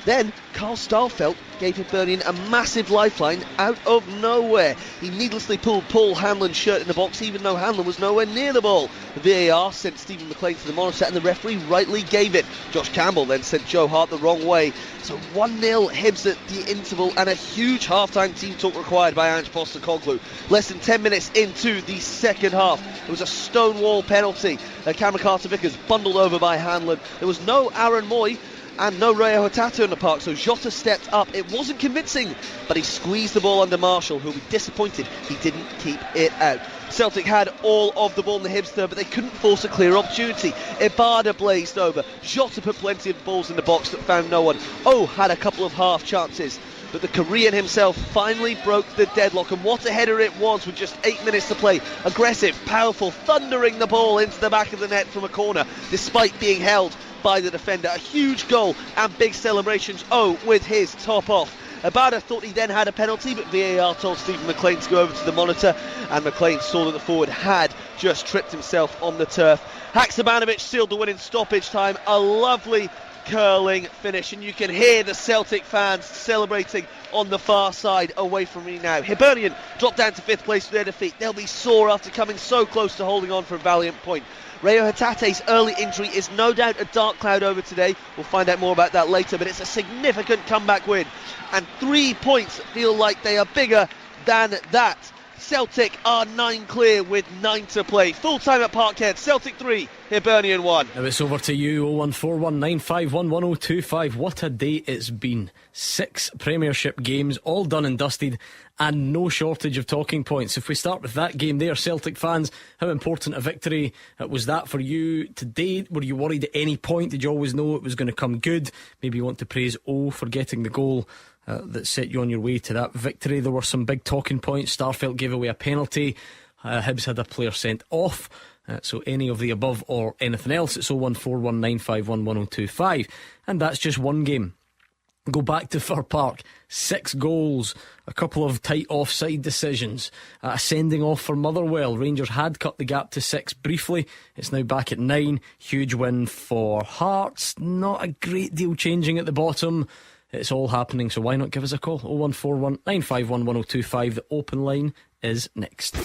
Then Carl Starfelt gave Hibernian a massive lifeline out of nowhere. He needlessly pulled Paul Hanlon's shirt in the box, even though Hanlon was nowhere near the ball. The VAR sent Stephen McLean to the monitor, and the referee rightly gave it. Josh Campbell then sent Joe Hart the wrong way. So 1-0 Hibs at the interval, and a huge half-time team talk required by Ange Postecoglou. Less than 10 minutes into the second half, it was a stonewall penalty. Cameron Carter-Vickers bundled over by Hanlon. There was no Aaron Moy and no Raya Hotato in the park, so Jota stepped up. It wasn't convincing, but he squeezed the ball under Marshall, who'll be disappointed he didn't keep it out. Celtic had all of the ball in the Hibs third, but they couldn't force a clear opportunity. Ibada blazed over. Jota put plenty of balls in the box that found no one. Oh, had a couple of half chances, but the Korean himself finally broke the deadlock, and what a header it was with just 8 minutes to play. Aggressive, powerful, thundering the ball into the back of the net from a corner, despite being held by the defender. A huge goal and big celebrations. Oh, with his top off. Abada thought he then had a penalty, but VAR told Stephen McLean to go over to the monitor, and McLean saw that the forward had just tripped himself on the turf. Haksabanovic sealed the win in stoppage time. A lovely curling finish, and you can hear the Celtic fans celebrating on the far side away from me now. Hibernian dropped down to 5th place with their defeat. They'll be sore after coming so close to holding on for a valiant point. Rayo Hatate's early injury is no doubt a dark cloud over today. We'll find out more about that later, but it's a significant comeback win, and 3 points feel like they are bigger than that. Celtic are 9 clear with 9 to play. Full time at Parkhead. Celtic 3, Hibernian 1. Now it's over to you. 01419511025. What a day it's been. 6 Premiership games, all done and dusted, and no shortage of talking points. If we start with that game there, Celtic fans, how important a victory was that for you today? Were you worried at any point? Did you always know it was going to come good? Maybe you want to praise O for getting the goal that set you on your way to that victory. There were some big talking points. Starfelt gave away a penalty. Hibs had a player sent off. So any of the above or anything else, it's 01419511025. And that's just one game. Go back to Fir Park. 6 goals, a couple of tight offside decisions, a sending off for Motherwell. Rangers had cut the gap to 6 briefly. It's now back at 9. Huge win for Hearts. Not a great deal changing at the bottom. It's all happening, so why not give us a call? 01419511025. The open line is next.